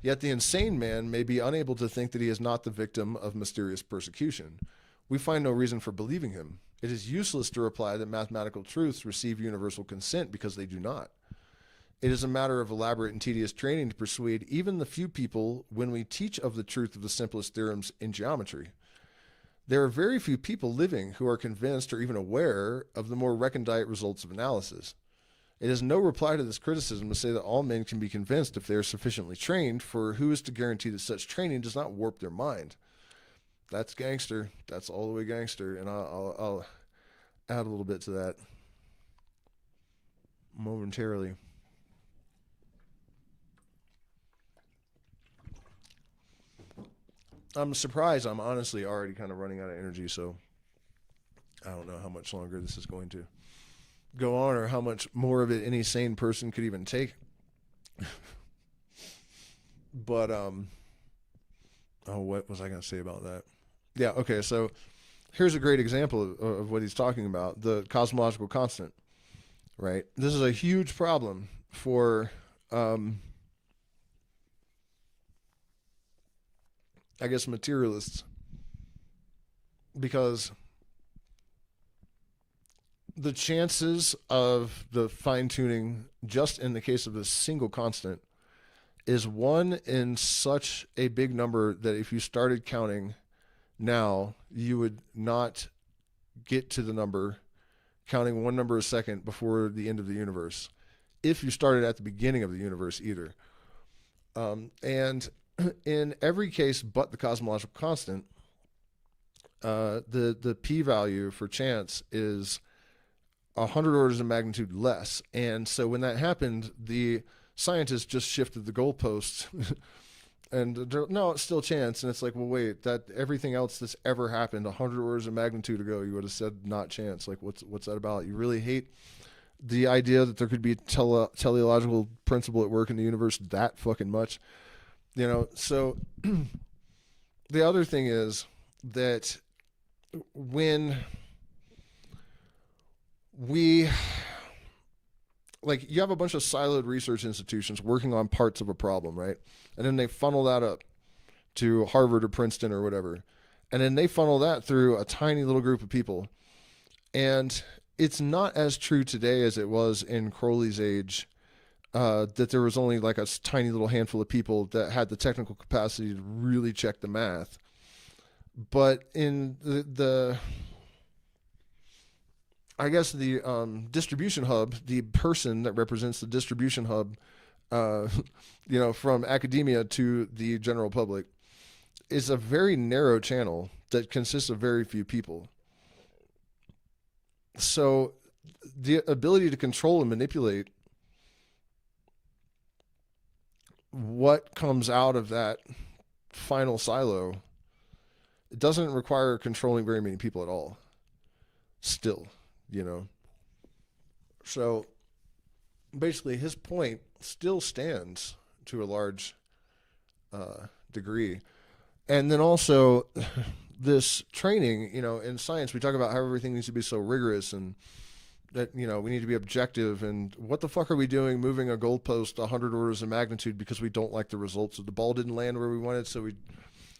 Yet the insane man may be unable to think that he is not the victim of mysterious persecution. We find no reason for believing him. It is useless to reply that mathematical truths receive universal consent, because they do not. It is a matter of elaborate and tedious training to persuade even the few people when we teach of the truth of the simplest theorems in geometry. There are very few people living who are convinced or even aware of the more recondite results of analysis. It is no reply to this criticism to say that all men can be convinced if they are sufficiently trained, for who is to guarantee that such training does not warp their mind? That's gangster. That's all the way gangster. And I'll add a little bit to that momentarily. I'm surprised I'm honestly already kind of running out of energy, so I don't know how much longer this is going to go on, or how much more of it any sane person could even take. But what was I going to say about that? Yeah, okay, so here's a great example of what he's talking about, the cosmological constant, right? This is a huge problem for I guess materialists, because the chances of the fine-tuning just in the case of a single constant is 1 in such a big number that if you started counting now, you would not get to the number, counting 1 number a second before the end of the universe, if you started at the beginning of the universe either. And in every case but the cosmological constant, the p-value for chance is 100 orders of magnitude less. And so when that happened, the scientists just shifted the goalposts. And no, it's still chance. And it's like, well, wait, that everything else that's ever happened 100 orders of magnitude ago, you would have said not chance. Like, what's that about? You really hate the idea that there could be a teleological principle at work in the universe that fucking much, you know? So the other thing is that when we, like, you have a bunch of siloed research institutions working on parts of a problem, right? And then they funnel that up to Harvard or Princeton or whatever. And then they funnel that through a tiny little group of people. And it's not as true today as it was in Crowley's age, that there was only like a tiny little handful of people that had the technical capacity to really check the math. But in the I guess the distribution hub, the person that represents the distribution hub, you know, from academia to the general public, is a very narrow channel that consists of very few people. So the ability to control and manipulate what comes out of that final silo, it doesn't require controlling very many people at all. Still, you know. So basically his point still stands to a large degree. And then also this training, you know, in science, we talk about how everything needs to be so rigorous and that, you know, we need to be objective. And what the fuck are we doing moving a goalpost 100 orders of magnitude because we don't like the results? The ball didn't land where we wanted, so we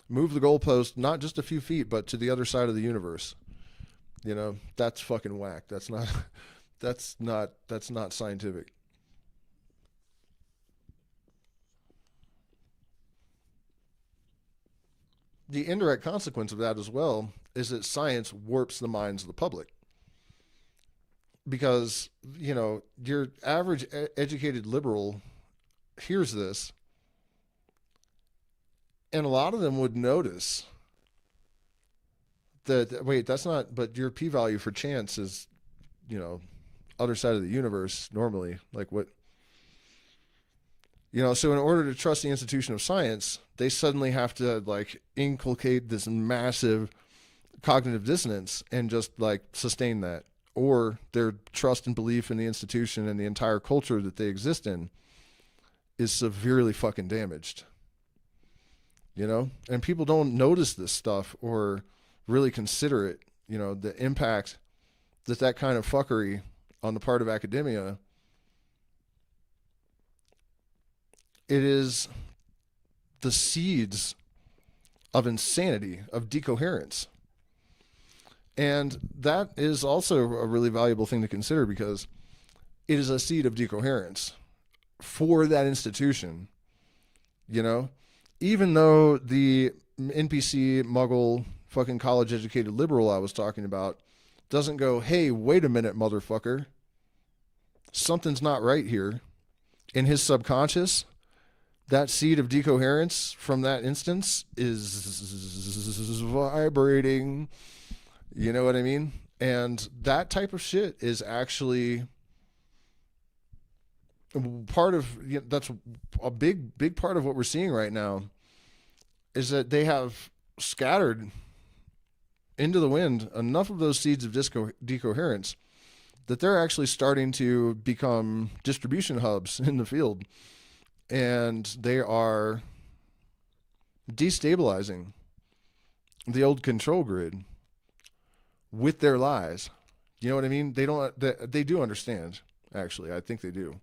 move the goalpost not just a few feet, but to the other side of the universe. You know, that's fucking whack. That's not scientific. The indirect consequence of that as well is that science warps the minds of the public. Because, you know, your average educated liberal hears this, and a lot of them would notice that, wait, that's not, but your p-value for chance is, you know, other side of the universe normally. Like what, you know, so in order to trust the institution of science, they suddenly have to like inculcate this massive cognitive dissonance and just like sustain that. Or their trust and belief in the institution and the entire culture that they exist in is severely fucking damaged. You know? And people don't notice this stuff or really consider it, you know, the impact that that kind of fuckery on the part of academia. It is the seeds of insanity, of decoherence. And that is also a really valuable thing to consider because it is a seed of decoherence for that institution, you know? Even though the NPC, muggle, fucking college-educated liberal I was talking about doesn't go, hey, wait a minute, motherfucker. Something's not right here. In his subconscious, that seed of decoherence from that instance is vibrating. You know what I mean? And that type of shit is actually part of, you know, that's a big part of what we're seeing right now is that they have scattered into the wind enough of those seeds of decoherence that they're actually starting to become distribution hubs in the field. And they are destabilizing the old control grid with their lies. You know what I mean? They do understand, actually. I think they do.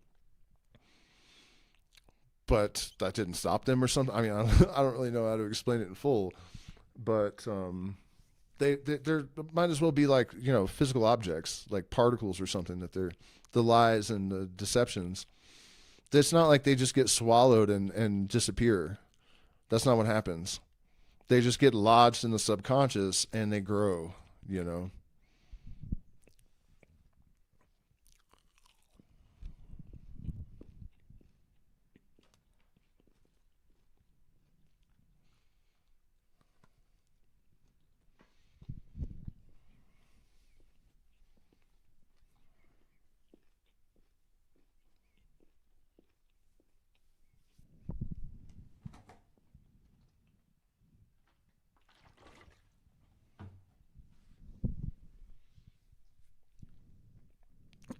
But that didn't stop them or something. I mean, I don't really know how to explain it in full. But they might as well be like, you know, physical objects, like particles or something, that they're the lies and the deceptions. It's not like they just get swallowed and disappear. That's not what happens. They just get lodged in the subconscious and they grow, you know.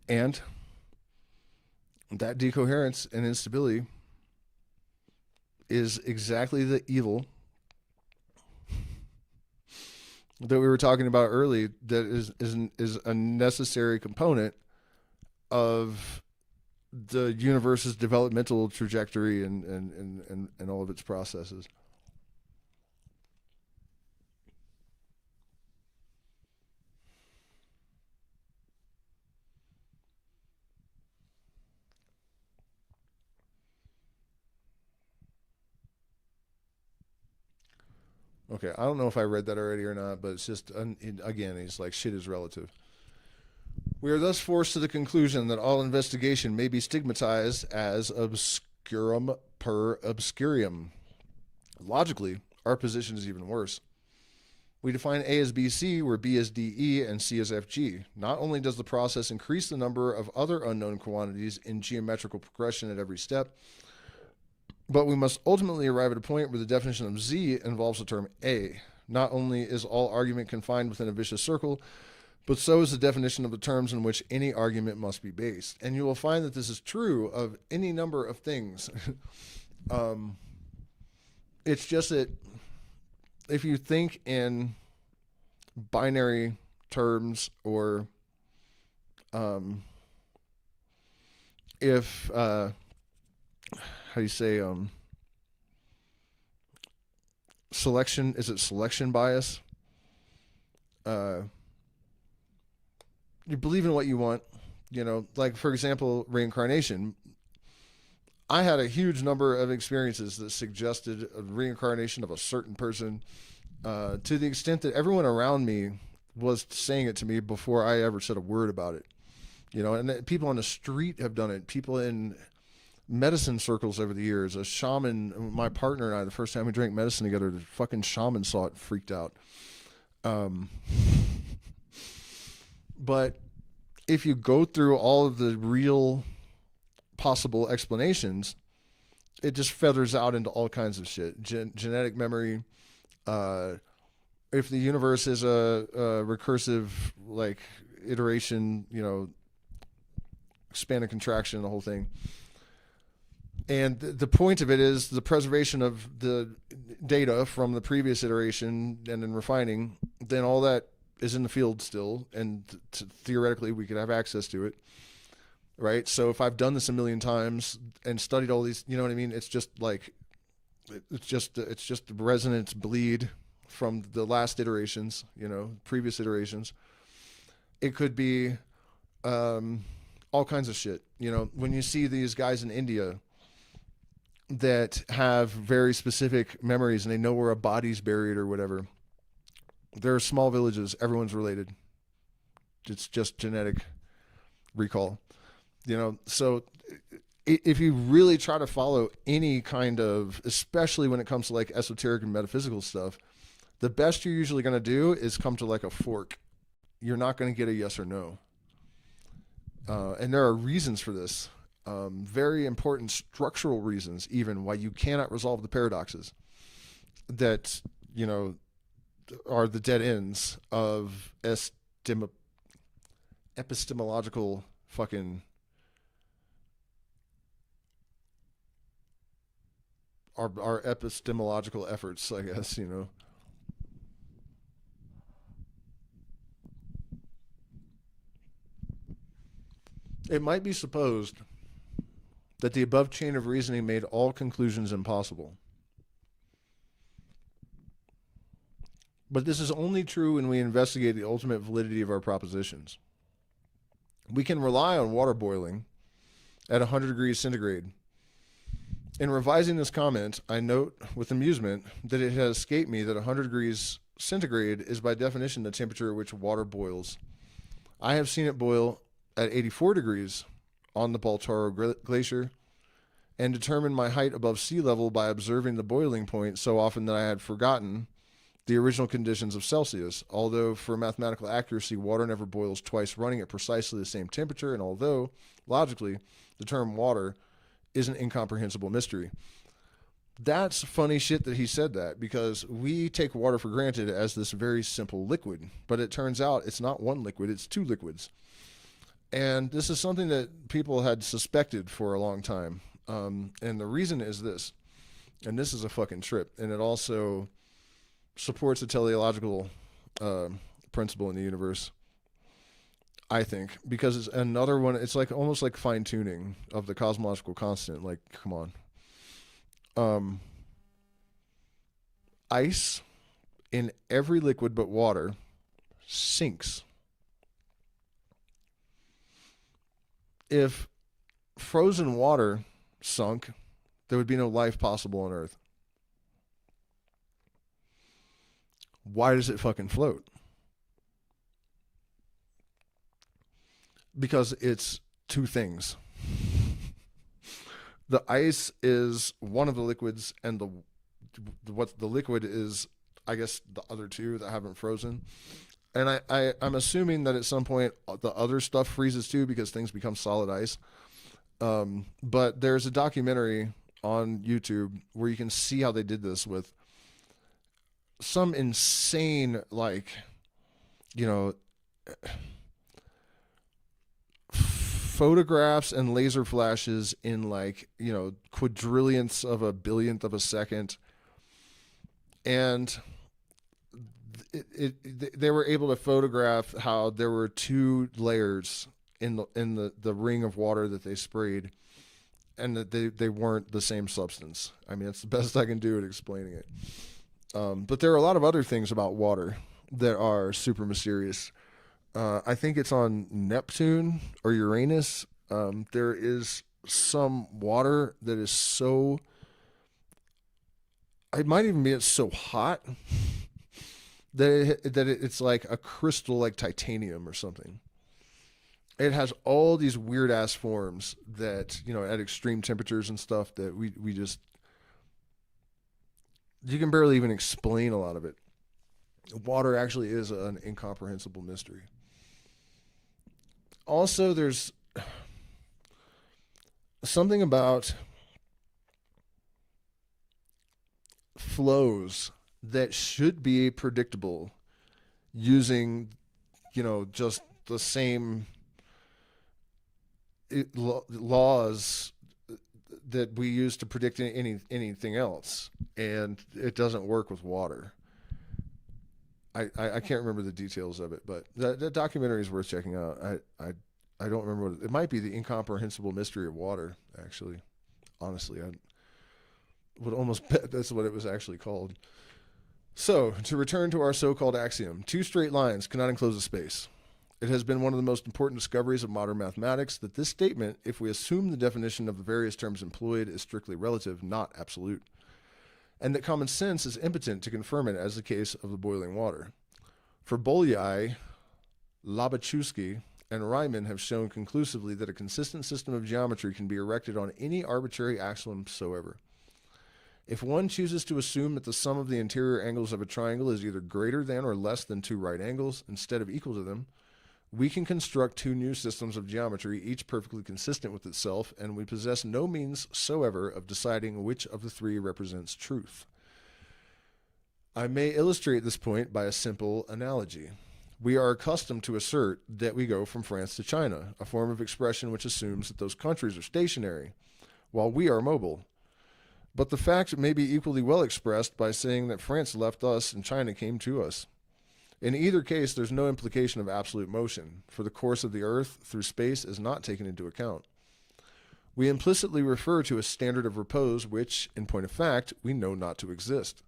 And that decoherence and instability is exactly the evil that we were talking about early, that is a necessary component of the universe's developmental trajectory and all of its processes. Okay, I don't know if I read that already or not, but it's just, again, he's like, shit is relative. We are thus forced to the conclusion that all investigation may be stigmatized as obscurum per obscurium. Logically, our position is even worse. We define A as BC, where B is DE, and C as FG. Not only does the process increase the number of other unknown quantities in geometrical progression at every step, but we must ultimately arrive at a point where the definition of Z involves the term A. Not only is all argument confined within a vicious circle, but so is the definition of the terms in which any argument must be based. And you will find that this is true of any number of things. It's just that if you think in binary terms, or if how do you say selection, is it selection bias? You believe in what you want, like, for example, reincarnation. I had a huge number of experiences that suggested a reincarnation of a certain person, to the extent that everyone around me was saying it to me before I ever said a word about it. And people on the street have done it. People in medicine circles over the years. A shaman, my partner and I, the first time we drank medicine together, the fucking shaman saw it and freaked out. But if you go through all of the real possible explanations, it just feathers out into all kinds of shit. Genetic memory. If the universe is a recursive, like, iteration, expand and contraction, the whole thing. And the point of it is the preservation of the data from the previous iteration and then refining, then all that is in the field still, and theoretically we could have access to it, right? So if I've done this a million times and studied all these, you know what I mean? It's just like, it's just the resonance bleed from the last iterations, previous iterations. It could be all kinds of shit. When you see these guys in India that have very specific memories and they know where a body's buried or whatever, there are small villages, everyone's related. It's just genetic recall. So if you really try to follow any kind of, especially when it comes to like esoteric and metaphysical stuff, the best you're usually going to do is come to like a fork. You're not going to get a yes or no. And there are reasons for this. Very important structural reasons, even, why you cannot resolve the paradoxes that, are the dead ends of epistemological fucking our epistemological efforts, I guess, It might be supposed that the above chain of reasoning made all conclusions impossible. But this is only true when we investigate the ultimate validity of our propositions. We can rely on water boiling at 100 degrees centigrade. In revising this comment, I note with amusement that it has escaped me that 100 degrees centigrade is by definition the temperature at which water boils. I have seen it boil at 84 degrees on the Baltoro Glacier and determined my height above sea level by observing the boiling point so often that I had forgotten the original conditions of Celsius. Although for mathematical accuracy, water never boils twice running at precisely the same temperature, and although, logically, the term water is an incomprehensible mystery. That's funny shit that he said that, because we take water for granted as this very simple liquid, but it turns out it's not one liquid, it's two liquids. And this is something that people had suspected for a long time. And the reason is this, and this is a fucking trip, and it also supports a teleological principle in the universe, I think, because it's another one. It's like almost like fine tuning of the cosmological constant. Like, come on. Ice in every liquid but water sinks. If frozen water sunk, there would be no life possible on Earth. Why does it fucking float? Because it's two things. The ice is one of the liquids, and what the liquid is, I guess, the other two that haven't frozen. And I'm assuming that at some point the other stuff freezes too, because things become solid ice. But there's a documentary on YouTube where you can see how they did this with some insane, like, you know, photographs and laser flashes in, like, you know, quadrillionths of a billionth of a second. And they were able to photograph how there were two layers in the ring of water that they sprayed, and that they weren't the same substance. I mean, it's the best I can do at explaining it. But there are a lot of other things about water that are super mysterious. I think it's on Neptune or Uranus. There is some water that is so, it might even be it's so hot that it's like a crystal, like titanium or something. It has all these weird ass forms that, you know, at extreme temperatures and stuff, that we just, you can barely even explain a lot of it. Water actually is an incomprehensible mystery. Also, there's something about flows that should be predictable using, you know, just the same laws that we use to predict anything else, and it doesn't work with water. I can't remember the details of it, but that documentary is worth checking out. I don't remember what it might be. The Incomprehensible Mystery of Water, actually. Honestly, I would almost bet that's what it was actually called. So, to return to our so-called axiom, two straight lines cannot enclose a space. It has been one of the most important discoveries of modern mathematics that this statement, if we assume the definition of the various terms employed, is strictly relative, not absolute, and that common sense is impotent to confirm it, as the case of the boiling water. For Bolyai, Lobachevsky, and Riemann have shown conclusively that a consistent system of geometry can be erected on any arbitrary axiom soever. If one chooses to assume that the sum of the interior angles of a triangle is either greater than or less than two right angles, instead of equal to them, we can construct two new systems of geometry, each perfectly consistent with itself, and we possess no means soever of deciding which of the three represents truth. I may illustrate this point by a simple analogy. We are accustomed to assert that we go from France to China, a form of expression which assumes that those countries are stationary, while we are mobile. But the fact may be equally well expressed by saying that France left us and China came to us. In either case, there's no implication of absolute motion, for the course of the Earth through space is not taken into account. We implicitly refer to a standard of repose which, in point of fact, we know not to exist.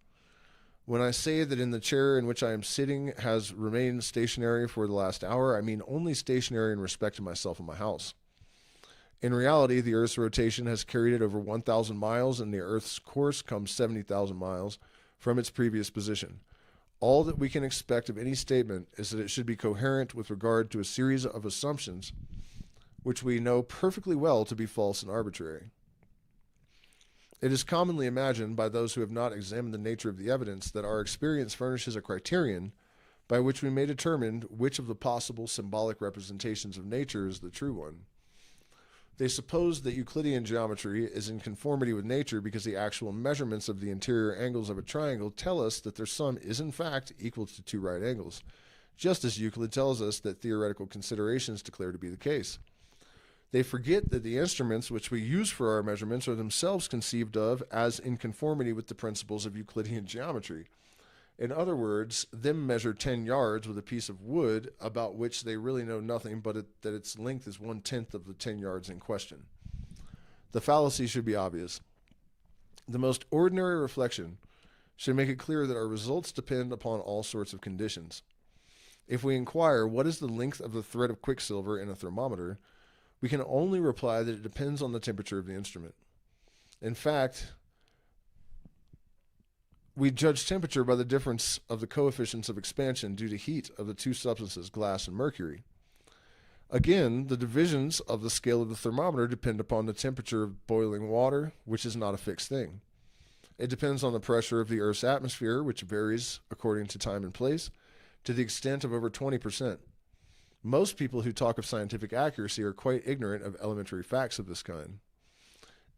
When I say that in the chair in which I am sitting has remained stationary for the last hour, I mean only stationary in respect to myself and my house. In reality, the Earth's rotation has carried it over 1,000 miles, and the Earth's course comes 70,000 miles from its previous position. All that we can expect of any statement is that it should be coherent with regard to a series of assumptions which we know perfectly well to be false and arbitrary. It is commonly imagined by those who have not examined the nature of the evidence that our experience furnishes a criterion by which we may determine which of the possible symbolic representations of nature is the true one. They suppose that Euclidean geometry is in conformity with nature because the actual measurements of the interior angles of a triangle tell us that their sum is in fact equal to two right angles, just as Euclid tells us that theoretical considerations declare to be the case. They forget that the instruments which we use for our measurements are themselves conceived of as in conformity with the principles of Euclidean geometry. In other words, them measure 10 yards with a piece of wood about which they really know nothing but that its length is 1/10 of the 10 yards in question. The fallacy should be obvious. The most ordinary reflection should make it clear that our results depend upon all sorts of conditions. If we inquire what is the length of the thread of quicksilver in a thermometer, we can only reply that it depends on the temperature of the instrument. In fact, we judge temperature by the difference of the coefficients of expansion due to heat of the two substances, glass and mercury. Again, the divisions of the scale of the thermometer depend upon the temperature of boiling water, which is not a fixed thing. It depends on the pressure of the Earth's atmosphere, which varies according to time and place, to the extent of over 20%. Most people who talk of scientific accuracy are quite ignorant of elementary facts of this kind.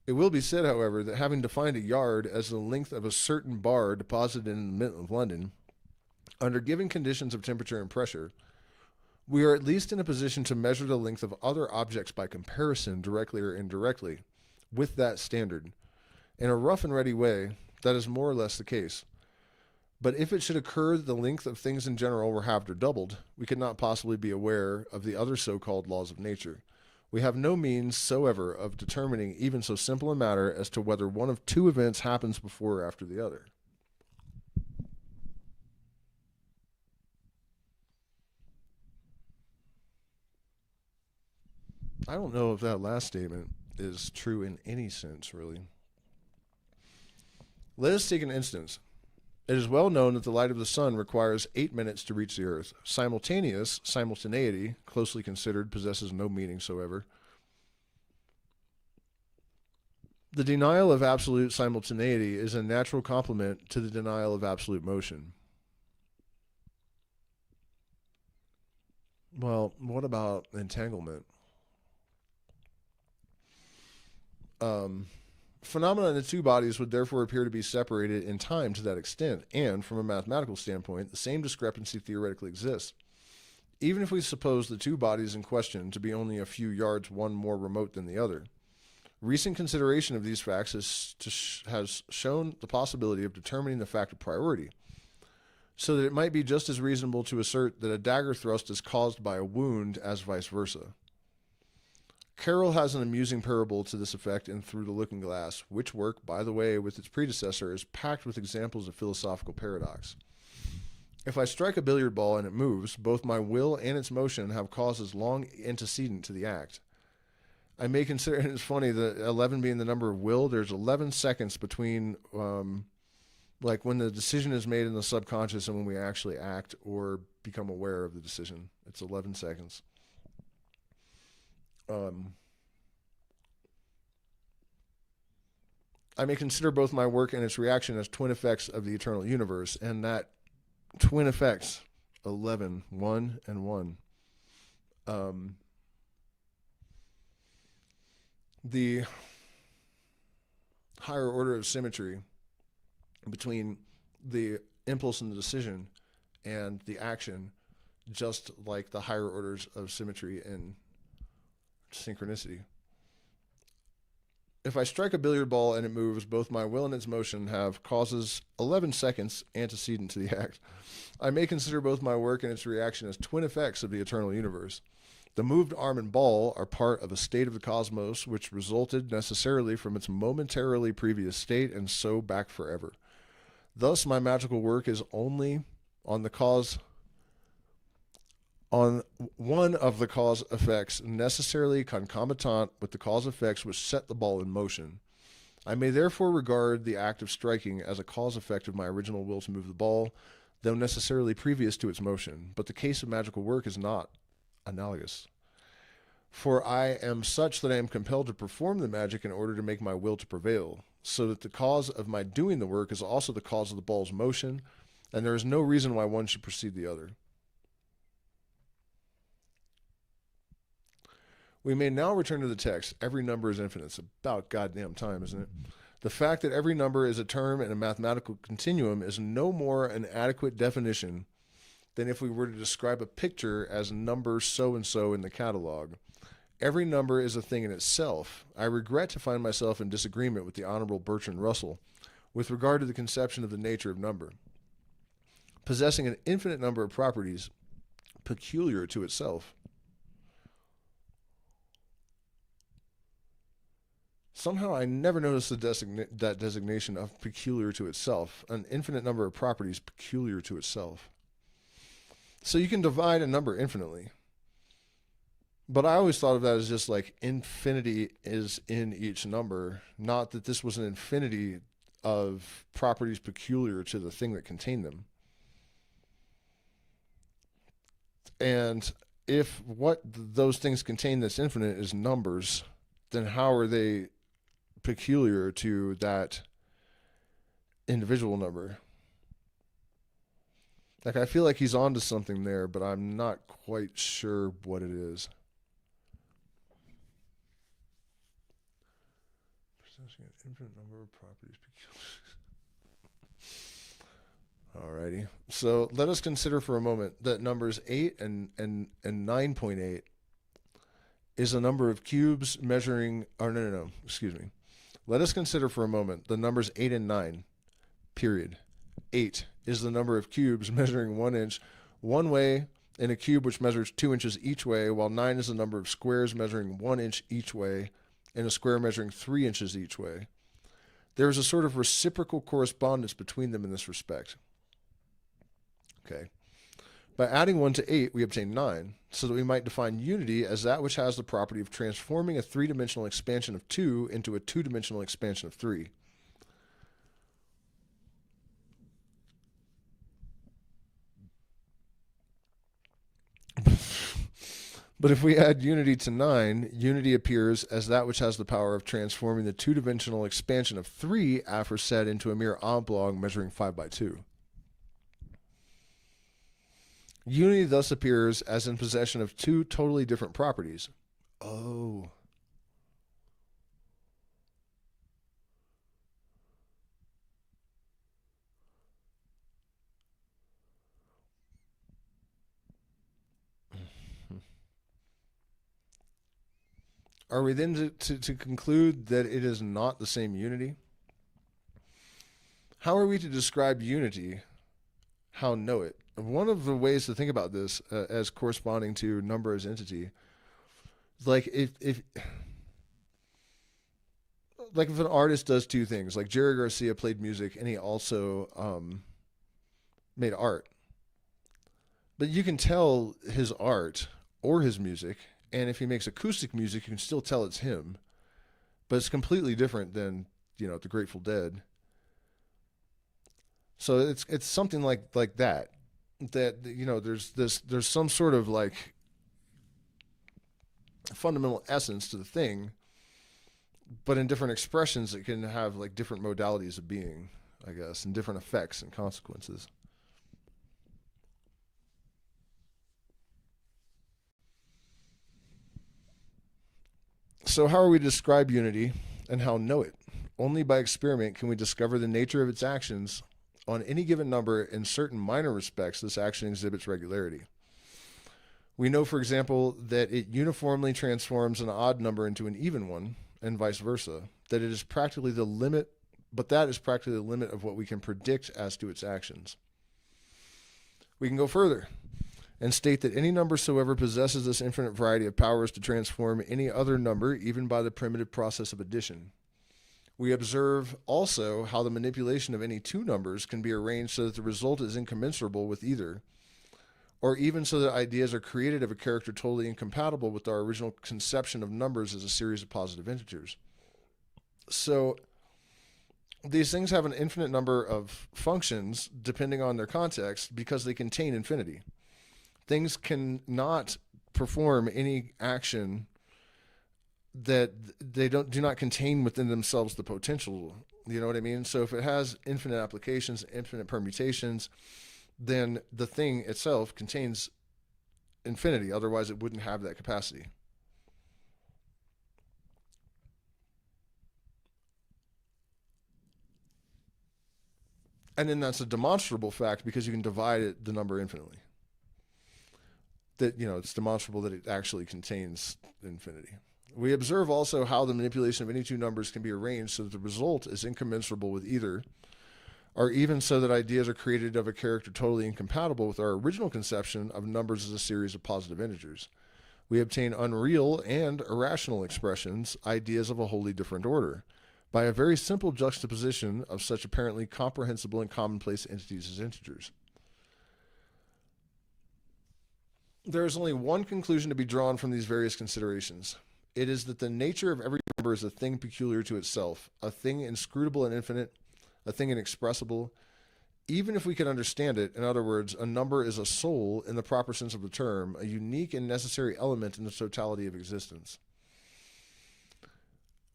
It will be said, however, that having defined a yard as the length of a certain bar deposited in the Mint of London, under given conditions of temperature and pressure, we are at least in a position to measure the length of other objects by comparison, directly or indirectly, with that standard. In a rough and ready way, that is more or less the case. But if it should occur that the length of things in general were halved or doubled, we could not possibly be aware of the other so-called laws of nature. We have no means soever of determining even so simple a matter as to whether one of two events happens before or after the other. I don't know if that last statement is true in any sense, really. Let us take an instance. It is well known that the light of the sun requires 8 minutes to reach the earth. Simultaneity, closely considered, possesses no meaning soever. The denial of absolute simultaneity is a natural complement to the denial of absolute motion. Well, what about entanglement? Phenomena in the two bodies would therefore appear to be separated in time to that extent, and from a mathematical standpoint, the same discrepancy theoretically exists. Even if we suppose the two bodies in question to be only a few yards one more remote than the other, recent consideration of these facts has shown the possibility of determining the fact of priority, so that it might be just as reasonable to assert that a dagger thrust is caused by a wound as vice versa. Carroll has an amusing parable to this effect in Through the Looking Glass, which work, by the way, with its predecessor, is packed with examples of philosophical paradox. If I strike a billiard ball and it moves, both my will and its motion have causes long antecedent to the act. I may consider, and it's funny, that 11 being the number of will, there's 11 seconds between, like when the decision is made in the subconscious and when we actually act or become aware of the decision. It's 11 seconds. I may consider both my work and its reaction as twin effects of the eternal universe, and that twin effects, 11, 1 and 1. The higher order of symmetry between the impulse and the decision and the action, just like the higher orders of symmetry in synchronicity. If I strike a billiard ball and it moves, both my will and its motion have causes 11 seconds antecedent to the act. I may consider both my work and its reaction as twin effects of the eternal universe. The moved arm and ball are part of a state of the cosmos which resulted necessarily from its momentarily previous state and so back forever. Thus, my magical work is only on one of the cause effects necessarily concomitant with the cause effects which set the ball in motion. I may therefore regard the act of striking as a cause effect of my original will to move the ball, though necessarily previous to its motion. But the case of magical work is not analogous. For I am such that I am compelled to perform the magic in order to make my will to prevail, so that the cause of my doing the work is also the cause of the ball's motion, and there is no reason why one should precede the other. We may now return to the text. Every number is infinite. It's about goddamn time, isn't it? The fact that every number is a term in a mathematical continuum is no more an adequate definition than if we were to describe a picture as number so-and-so in the catalog. Every number is a thing in itself. I regret to find myself in disagreement with the Honorable Bertrand Russell with regard to the conception of the nature of number. Possessing an infinite number of properties peculiar to itself. Somehow I never noticed that designation of peculiar to itself, an infinite number of properties peculiar to itself. So you can divide a number infinitely. But I always thought of that as just like infinity is in each number, not that this was an infinity of properties peculiar to the thing that contained them. And if what those things contain that's infinite is numbers, then how are they peculiar to that individual number? Like, I feel like he's onto something there, but I'm not quite sure what it is. Possessing an infinite number of properties peculiar. Alrighty. So let us consider for a moment that numbers 8 and 9.8 is a number of cubes measuring, excuse me. Let us consider for a moment the numbers 8 and 9, period. 8 is the number of cubes measuring 1 inch one way in a cube which measures 2 inches each way, while 9 is the number of squares measuring 1 inch each way in a square measuring 3 inches each way. There is a sort of reciprocal correspondence between them in this respect. Okay. By adding 1 to 8, we obtain 9, so that we might define unity as that which has the property of transforming a three-dimensional expansion of 2 into a two-dimensional expansion of 3. But if we add unity to 9, unity appears as that which has the power of transforming the two-dimensional expansion of 3 aforesaid into a mere oblong measuring 5 by 2. Unity thus appears as in possession of two totally different properties. Oh. Are we then to conclude that it is not the same unity? How are we to describe unity? How know it? One of the ways to think about this as corresponding to number as entity, like if an artist does two things, like Jerry Garcia played music and he also made art, but you can tell his art or his music, and if he makes acoustic music, you can still tell it's him, but it's completely different than, the Grateful Dead. So it's something like that. That there's some sort of like fundamental essence to the thing, but in different expressions it can have like different modalities of being, I guess, and different effects and consequences. So how are we to describe unity and how know it? Only by experiment can we discover the nature of its actions. On any given number, in certain minor respects, this action exhibits regularity. We know, for example, that it uniformly transforms an odd number into an even one, and vice versa, that it is practically the limit, but that is practically the limit of what we can predict as to its actions. We can go further and state that any number soever possesses this infinite variety of powers to transform any other number, even by the primitive process of addition. We observe also how the manipulation of any two numbers can be arranged so that the result is incommensurable with either, or even so that ideas are created of a character totally incompatible with our original conception of numbers as a series of positive integers. So these things have an infinite number of functions depending on their context because they contain infinity. Things cannot perform any action that they do not contain within themselves the potential. You know what I mean? So if it has infinite applications, infinite permutations, then the thing itself contains infinity. Otherwise, it wouldn't have that capacity. And then that's a demonstrable fact because you can divide the number infinitely. that, it's demonstrable that it actually contains infinity. We observe also how the manipulation of any two numbers can be arranged so that the result is incommensurable with either, or even so that ideas are created of a character totally incompatible with our original conception of numbers as a series of positive integers. We obtain unreal and irrational expressions, ideas of a wholly different order, by a very simple juxtaposition of such apparently comprehensible and commonplace entities as integers. There is only one conclusion to be drawn from these various considerations. It is that the nature of every number is a thing peculiar to itself, a thing inscrutable and infinite, a thing inexpressible. Even if we can understand it, in other words, a number is a soul in the proper sense of the term, a unique and necessary element in the totality of existence.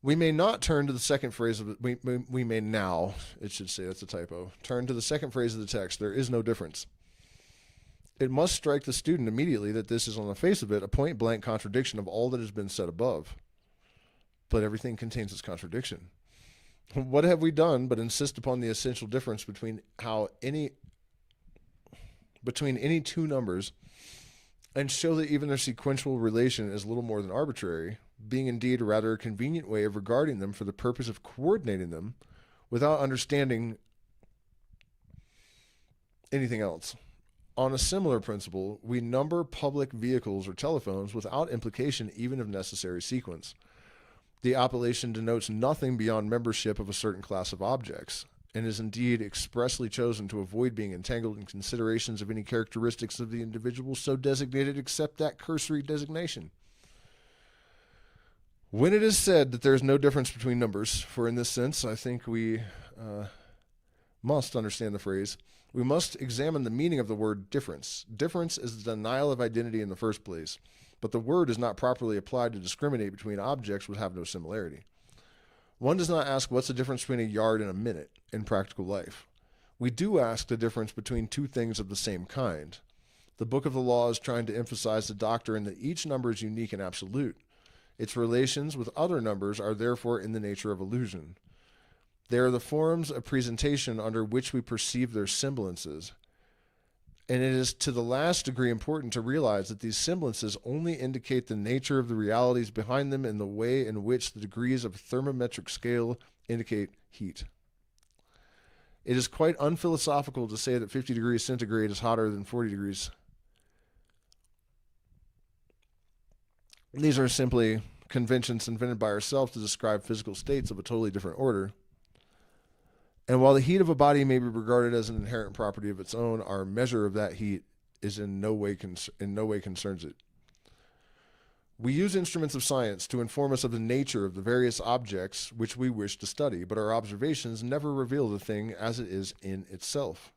We may not turn to the second phrase of it. We may now, it should say, that's a typo, turn to the second phrase of the text. There is no difference. It must strike the student immediately that this is, on the face of it, a point-blank contradiction of all that has been said above. But everything contains its contradiction. What have we done but insist upon the essential difference between any two numbers, and show that even their sequential relation is little more than arbitrary, being indeed rather a convenient way of regarding them for the purpose of coordinating them without understanding anything else. On a similar principle, we number public vehicles or telephones without implication even of necessary sequence. The appellation denotes nothing beyond membership of a certain class of objects, and is indeed expressly chosen to avoid being entangled in considerations of any characteristics of the individual so designated except that cursory designation. When it is said that there is no difference between numbers, for in this sense I think we must understand the phrase, we must examine the meaning of the word difference. Difference is the denial of identity in the first place, but the word is not properly applied to discriminate between objects which have no similarity. One does not ask what's the difference between a yard and a minute in practical life. We do ask the difference between two things of the same kind. The Book of the Law is trying to emphasize the doctrine that each number is unique and absolute. Its relations with other numbers are therefore in the nature of illusion. They are the forms of presentation under which we perceive their semblances. And it is to the last degree important to realize that these semblances only indicate the nature of the realities behind them in the way in which the degrees of a thermometric scale indicate heat. It is quite unphilosophical to say that 50 degrees centigrade is hotter than 40 degrees. These are simply conventions invented by ourselves to describe physical states of a totally different order. And while the heat of a body may be regarded as an inherent property of its own, our measure of that heat is in no way concerns it. We use instruments of science to inform us of the nature of the various objects which we wish to study, but our observations never reveal the thing as it is in itself.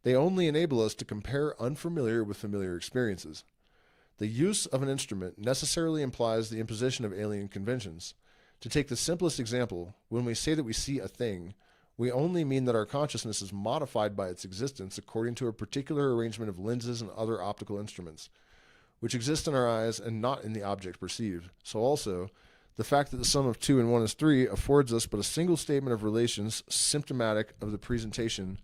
They only enable us to compare unfamiliar with familiar experiences. The use of an instrument necessarily implies the imposition of alien conventions. To take the simplest example, when we say that we see a thing, we only mean that our consciousness is modified by its existence according to a particular arrangement of lenses and other optical instruments, which exist in our eyes and not in the object perceived. So also, the fact that the sum of 2 and 1 is 3 affords us but a single statement of relations symptomatic of the presentation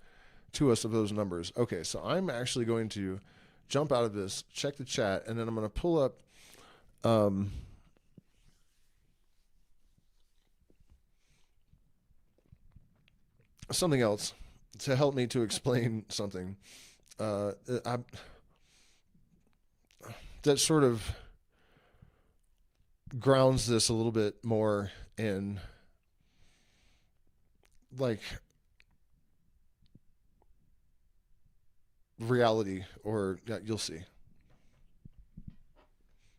to us of those numbers. Okay, so I'm actually going to jump out of this, check the chat, and then I'm going to pull up something else to help me to explain something that sort of grounds this a little bit more in like reality, or yeah, you'll see.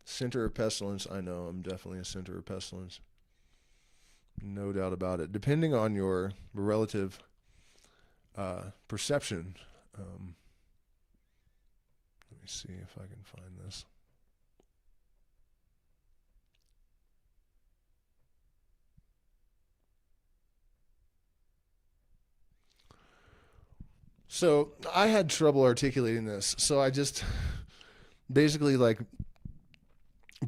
Center of pestilence, I know I'm definitely a center of pestilence. No doubt about it. Depending on your relative perception. Let me see if I can find this. So I had trouble articulating this. So I just basically like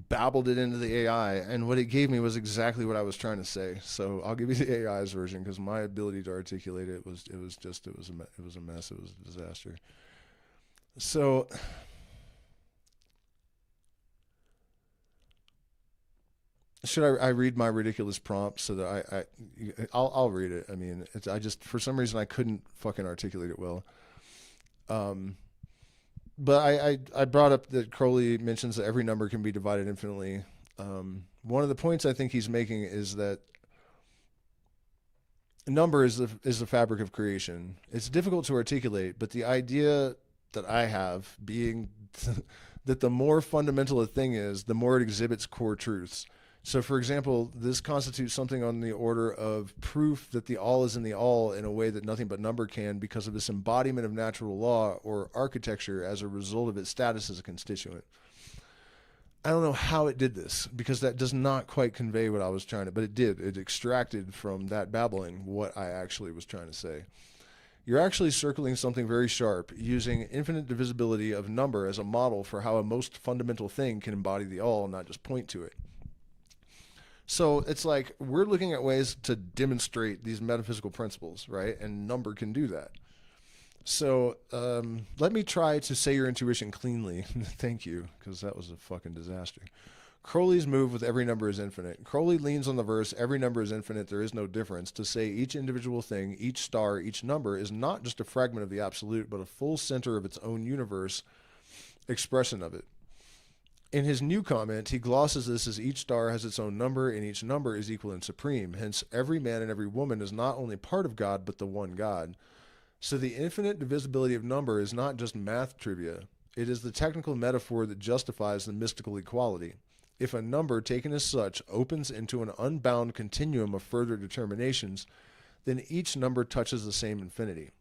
babbled it into the AI, and what it gave me was exactly what I was trying to say. So I'll give you the AI's version because my ability to articulate it was a mess. It was a disaster. So Should I read my ridiculous prompt so that I'll read it. I mean, I just, for some reason I couldn't fucking articulate it well. Um, but I brought up that Crowley mentions that every number can be divided infinitely. One of the points I think he's making is that number is the fabric of creation. It's difficult to articulate, but the idea that I have being that the more fundamental a thing is, the more it exhibits core truths. So, for example, this constitutes something on the order of proof that the all is in the all in a way that nothing but number can, because of this embodiment of natural law or architecture as a result of its status as a constituent. I don't know how it did this, because that does not quite convey what I was trying to, but it did. It extracted from that babbling what I actually was trying to say. You're actually circling something very sharp, using infinite divisibility of number as a model for how a most fundamental thing can embody the all, not just point to it. So it's like we're looking at ways to demonstrate these metaphysical principles, right? And number can do that. So let me try to say your intuition cleanly. Thank you, because that was a fucking disaster. Crowley's move with every number is infinite. Crowley leans on the verse, every number is infinite, there is no difference, to say each individual thing, each star, each number is not just a fragment of the absolute, but a full center of its own universe, expression of it. In his new comment, he glosses this as each star has its own number, and each number is equal and supreme. Hence, every man and every woman is not only part of God, but the one God. So the infinite divisibility of number is not just math trivia. It is the technical metaphor that justifies the mystical equality. If a number, taken as such, opens into an unbound continuum of further determinations, then each number touches the same infinity.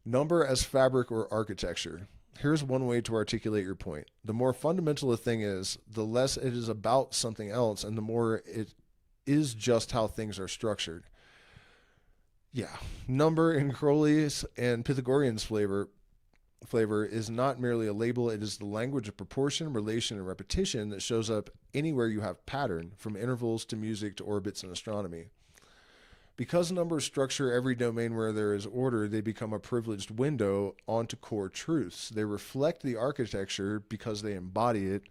Number as fabric or architecture. Here's one way to articulate your point. The more fundamental a thing is, the less it is about something else, and the more it is just how things are structured. Yeah, number in Crowley's and Pythagorean's flavor is not merely a label, it is the language of proportion, relation, and repetition that shows up anywhere you have pattern, from intervals to music to orbits in astronomy. Because numbers structure every domain where there is order, they become a privileged window onto core truths. They reflect the architecture because they embody it,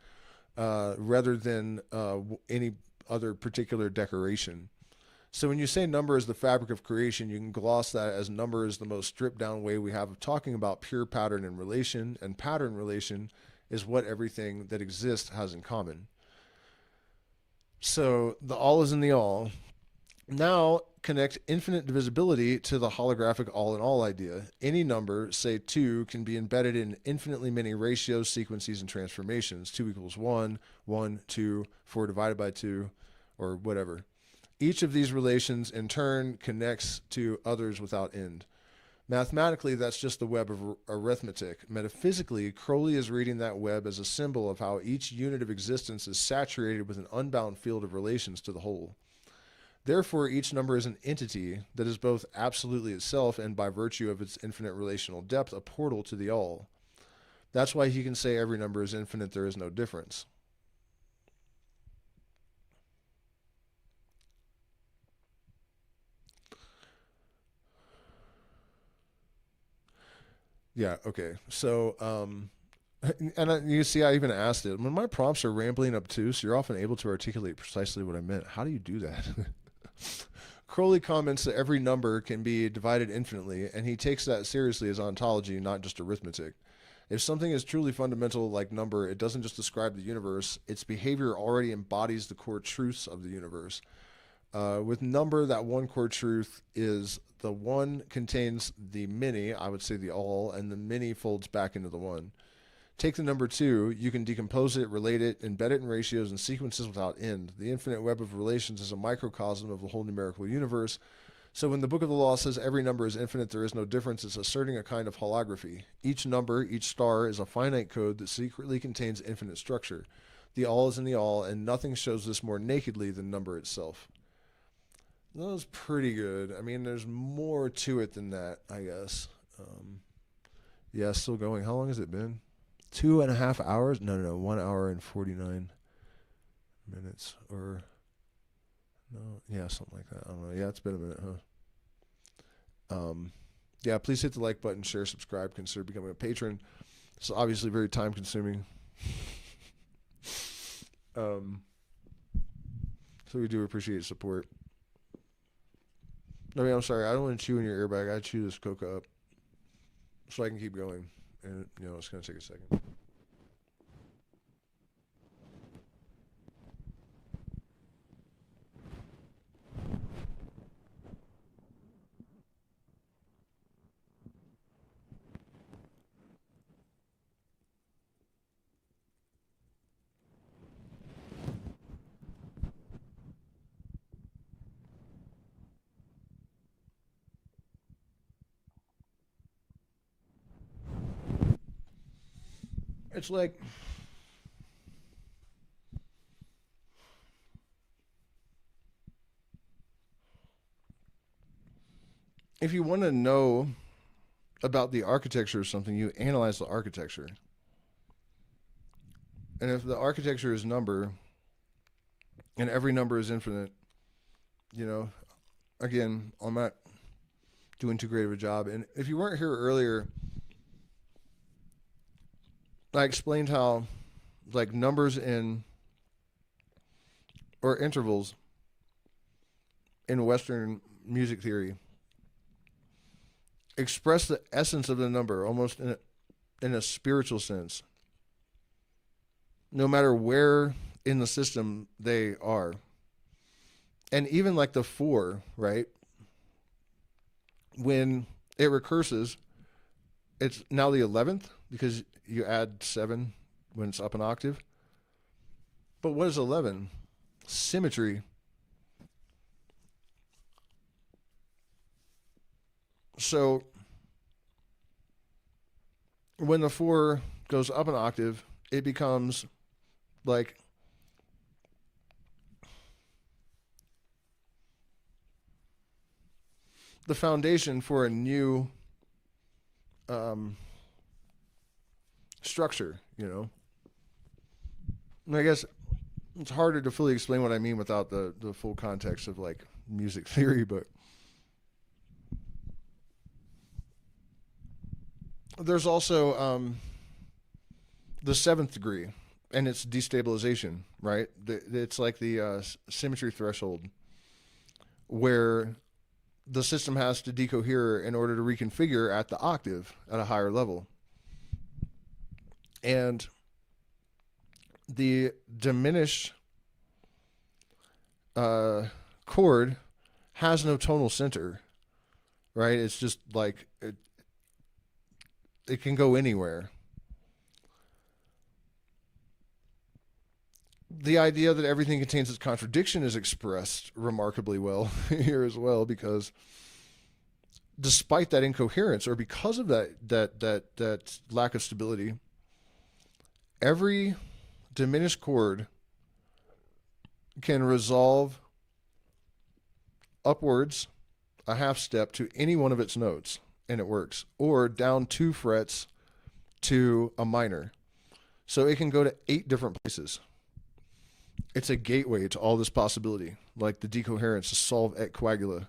rather than any other particular decoration. So when you say number is the fabric of creation, you can gloss that as number is the most stripped down way we have of talking about pure pattern and relation, and pattern relation is what everything that exists has in common. So the all is in the all. Now connect infinite divisibility to the holographic all-in-all idea. Any number, say 2, can be embedded in infinitely many ratios, sequences, and transformations. 2 equals 1, 1, 2, 4 divided by 2, or whatever. Each of these relations, in turn, connects to others without end. Mathematically, that's just the web of arithmetic. Metaphysically, Crowley is reading that web as a symbol of how each unit of existence is saturated with an unbound field of relations to the whole. Therefore, each number is an entity that is both absolutely itself and, by virtue of its infinite relational depth, a portal to the all. That's why he can say every number is infinite, there is no difference. Yeah, okay. So, and you see, I even asked it. When my prompts are rambling obtuse, you're often able to articulate precisely what I meant. How do you do that? Crowley comments that every number can be divided infinitely, and he takes that seriously as ontology, not just arithmetic. If something is truly fundamental like number, it doesn't just describe the universe, its behavior already embodies the core truths of the universe. With number, that one core truth is the one contains the many, I would say the all, and the many folds back into the one. Take the number 2, you can decompose it, relate it, embed it in ratios and sequences without end. The infinite web of relations is a microcosm of the whole numerical universe. So when the Book of the Law says every number is infinite, there is no difference, it's asserting a kind of holography. Each number, each star, is a finite code that secretly contains infinite structure. The all is in the all, and nothing shows this more nakedly than number itself. That was pretty good. I mean, there's more to it than that, I guess. Yeah, still going. How long has it been? 2.5 hours? No, 1 hour and 49 minutes. Or, no, yeah, something like that. I don't know. Yeah, it's been a minute, huh? Yeah, please hit the like button, share, subscribe, consider becoming a patron. It's obviously very time consuming. So we do appreciate support. I mean, I'm sorry. I don't want to chew in your earbag. I gotta chew this coca up so I can keep going. And, it's going to take a second. It's like if you want to know about the architecture of something, you analyze the architecture. And if the architecture is number and every number is infinite, again, I'm not doing too great of a job. And if you weren't here earlier, I explained how like numbers or intervals in Western music theory express the essence of the number almost in a spiritual sense, no matter where in the system they are. And even like the 4, right? When it recurses, it's now the 11th because you add 7 when it's up an octave. But what is 11? Symmetry. So when the 4 goes up an octave, it becomes like the foundation for a new structure, And I guess it's harder to fully explain what I mean without the full context of like music theory, but there's also the 7th degree and its destabilization, right? It's like the symmetry threshold where the system has to decohere in order to reconfigure at the octave at a higher level. And the diminished chord has no tonal center, right? It's just like it can go anywhere. The idea that everything contains its contradiction is expressed remarkably well here as well, because despite that incoherence, or because of that lack of stability, every diminished chord can resolve upwards a half step to any one of its notes, and it works, or down 2 frets to a minor. So it can go to 8 different places. It's a gateway to all this possibility, like the decoherence to solve et coagula,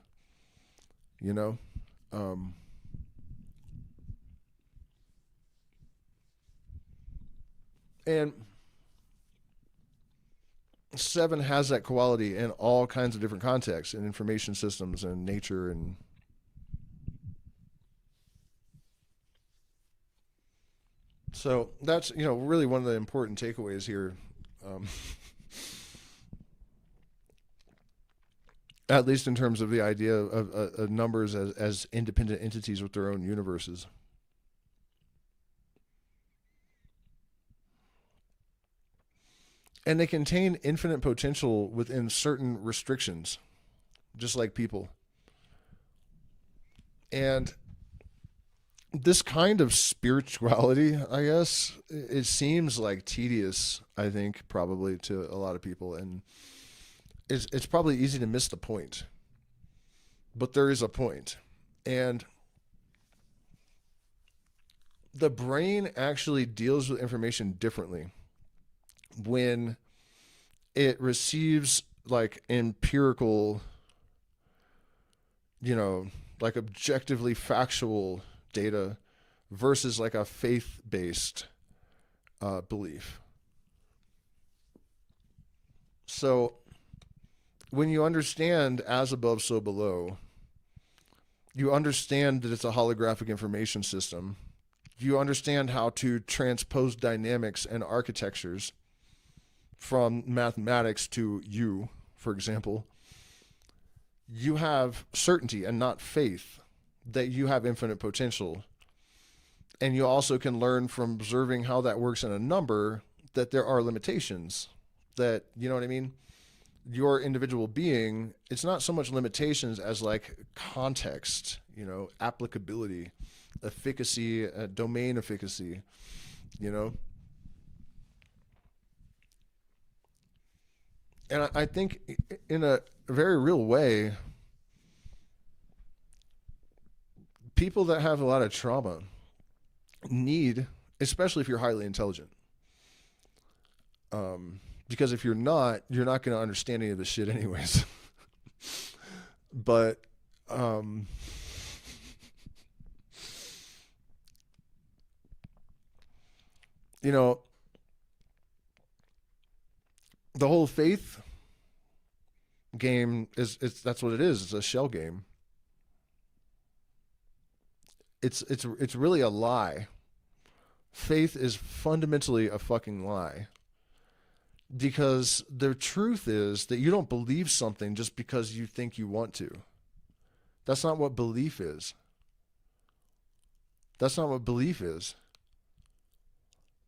and 7 has that quality in all kinds of different contexts, in information systems and nature, and so that's really one of the important takeaways here. At least in terms of the idea of numbers as independent entities with their own universes. And they contain infinite potential within certain restrictions, just like people. And this kind of spirituality, I guess, it seems like tedious, I think, probably to a lot of people. And it's probably easy to miss the point. But there is a point. And the brain actually deals with information differently when it receives like empirical, like objectively factual data versus like a faith-based belief. So when you understand as above, so below, you understand that it's a holographic information system. You understand how to transpose dynamics and architectures from mathematics to you, for example. You have certainty and not faith that you have infinite potential. And you also can learn from observing how that works in a number that there are limitations. That, you know what I mean? Your individual being, it's not so much limitations as like context, you know, applicability, efficacy, domain efficacy, you know? And I think in a very real way, people that have a lot of trauma need, especially if you're highly intelligent, because if you're not going to understand any of this shit anyways. But you know, the whole faith game is that's what it is. It's a shell game. It's really a lie. Faith is fundamentally a fucking lie. Because the truth is that you don't believe something just because you think you want to. That's not what belief is. That's not what belief is.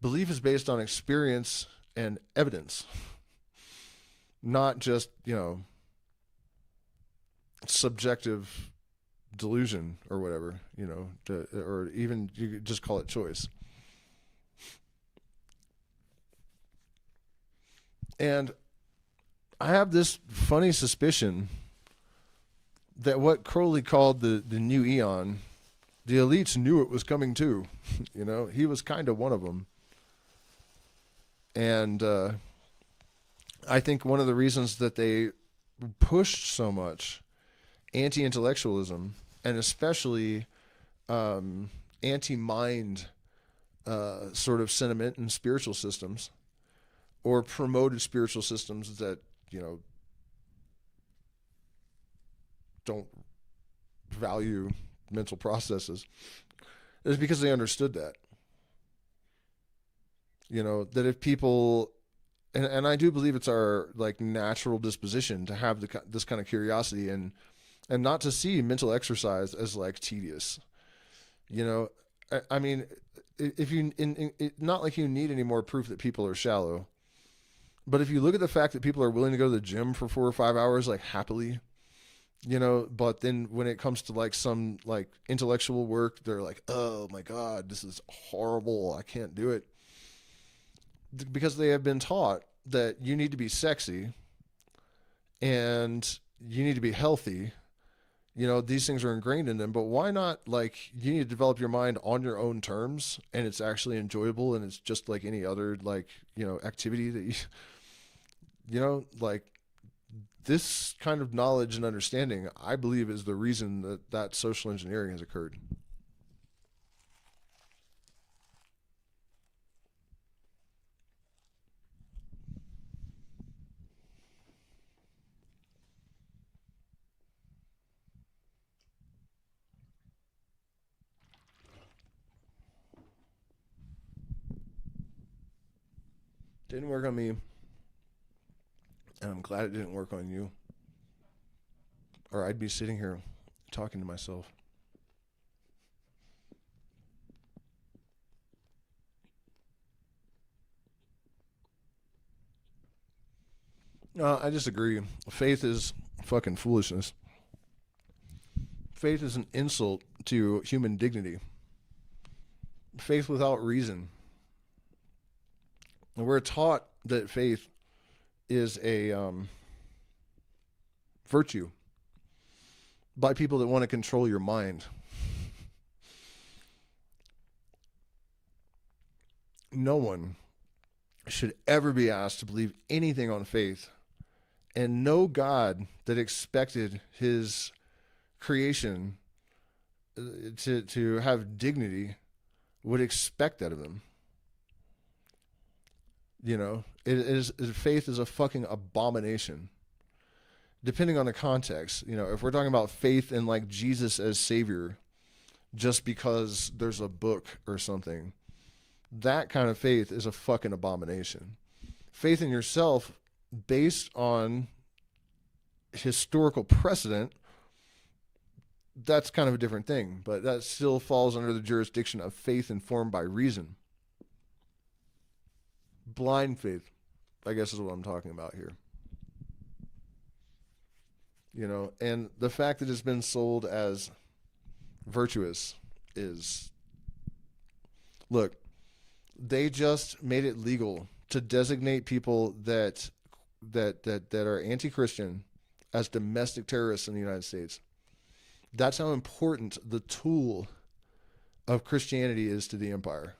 Belief is based on experience and evidence, not just, you know, subjective delusion or whatever, you know, or even you could just call it choice. And I have this funny suspicion that what Crowley called the new Eon, the elites knew it was coming too. You know, he was kind of one of them. And I think one of the reasons that they pushed so much anti-intellectualism, and especially anti-mind sort of sentiment and spiritual systems, or promoted spiritual systems that, you know, don't value mental processes, is because they understood that. You know, that if people, and I do believe it's our like natural disposition to have this kind of curiosity and not to see mental exercise as like tedious. You know, I mean, if you, not like you need any more proof that people are shallow. But if you look at the fact that people are willing to go to the gym for 4 or 5 hours, like happily, you know, but then when it comes to like some like intellectual work, they're like, oh my God, this is horrible. I can't do it. Because they have been taught that you need to be sexy and you need to be healthy. You know, these things are ingrained in them, but why not, like, you need to develop your mind on your own terms, and it's actually enjoyable, and it's just like any other, like, you know, activity that you know, like, this kind of knowledge and understanding, I believe, is the reason that social engineering has occurred. Didn't work on me, and I'm glad it didn't work on you, or I'd be sitting here talking to myself. No, I disagree. Faith is fucking foolishness. Faith is an insult to human dignity. Faith without reason. And we're taught that faith is a virtue by people that want to control your mind. No one should ever be asked to believe anything on faith, and no God that expected his creation to have dignity would expect that of them. You know, faith is a fucking abomination. depending on the context, if we're talking about faith in like Jesus as Savior, just because there's a book or something, that kind of faith is a fucking abomination. Faith in yourself based on historical precedent, that's kind of a different thing, but that still falls under the jurisdiction of faith informed by reason. Blind faith, I guess, is what I'm talking about here. And the fact that it's been sold as virtuous is, look, they just made it legal to designate people that are anti-Christian as domestic terrorists in the United States. That's how important the tool of Christianity is to the empire.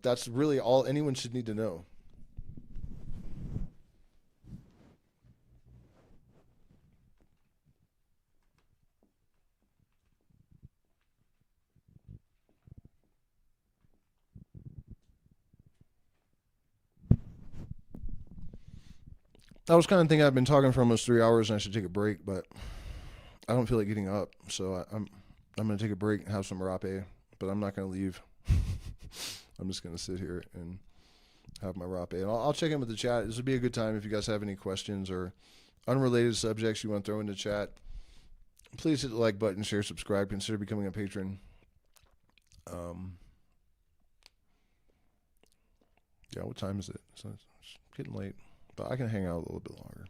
That's really all anyone should need to know. I was kind of thinking I've been talking for almost 3 hours and I should take a break, but I don't feel like getting up, so I'm going to take a break and have some rape, but I'm not going to leave. I'm just going to sit here and have my rape. And I'll check in with the chat. This would be a good time if you guys have any questions or unrelated subjects you want to throw into chat. Please hit the like button, share, subscribe, consider becoming a patron. Yeah, what time is it? So it's getting late, but I can hang out a little bit longer.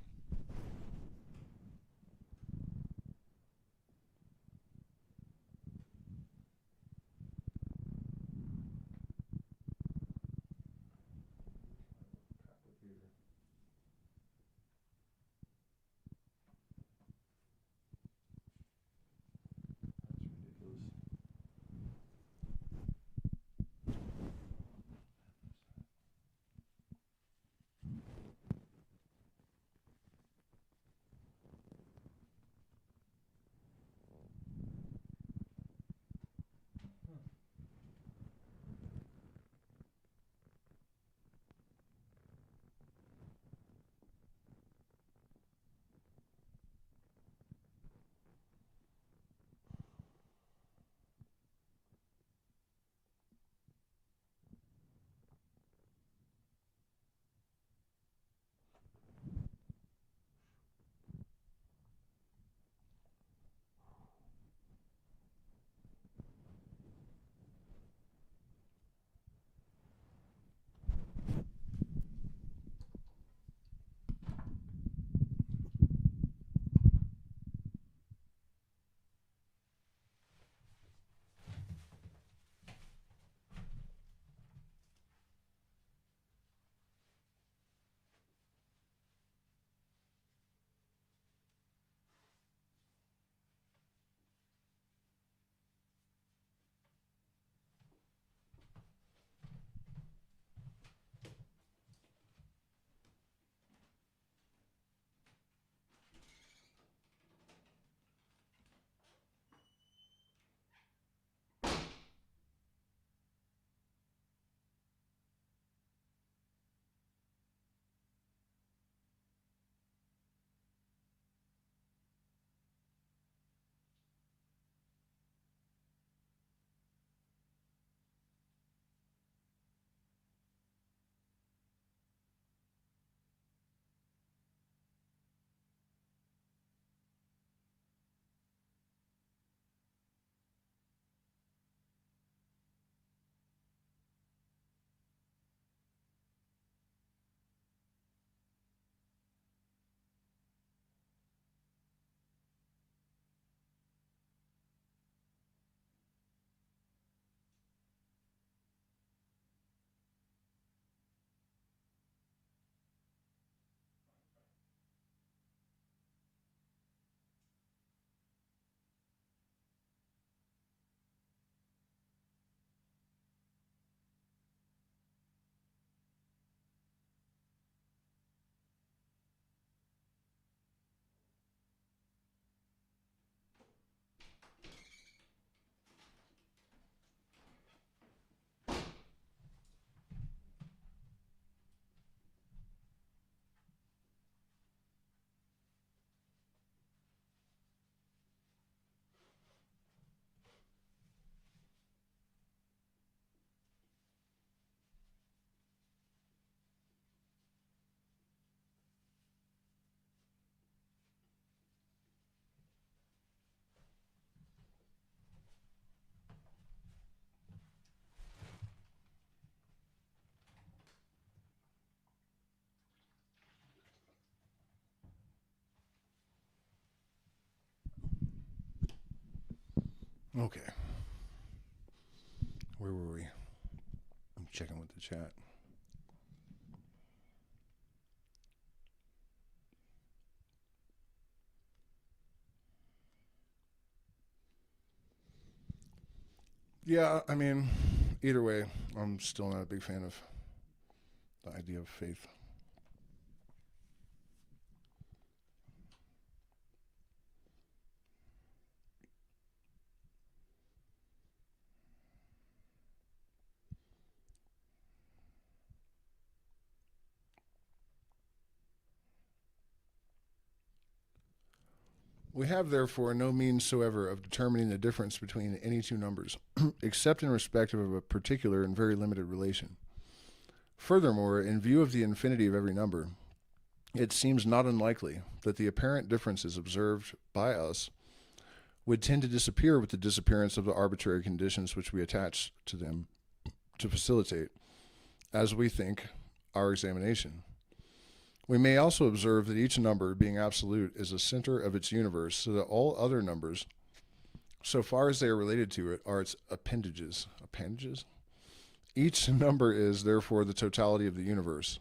Okay. Where were we? I'm checking with the chat. Yeah, I mean, either way, I'm still not a big fan of the idea of faith. We have, therefore, no means soever of determining the difference between any two numbers, except in respect of a particular and very limited relation. Furthermore, in view of the infinity of every number, it seems not unlikely that the apparent differences observed by us would tend to disappear with the disappearance of the arbitrary conditions which we attach to them to facilitate, as we think, our examination. We may also observe that each number, being absolute, is the center of its universe, so that all other numbers, so far as they are related to it, are its appendages. Appendages? Each number is, therefore, the totality of the universe,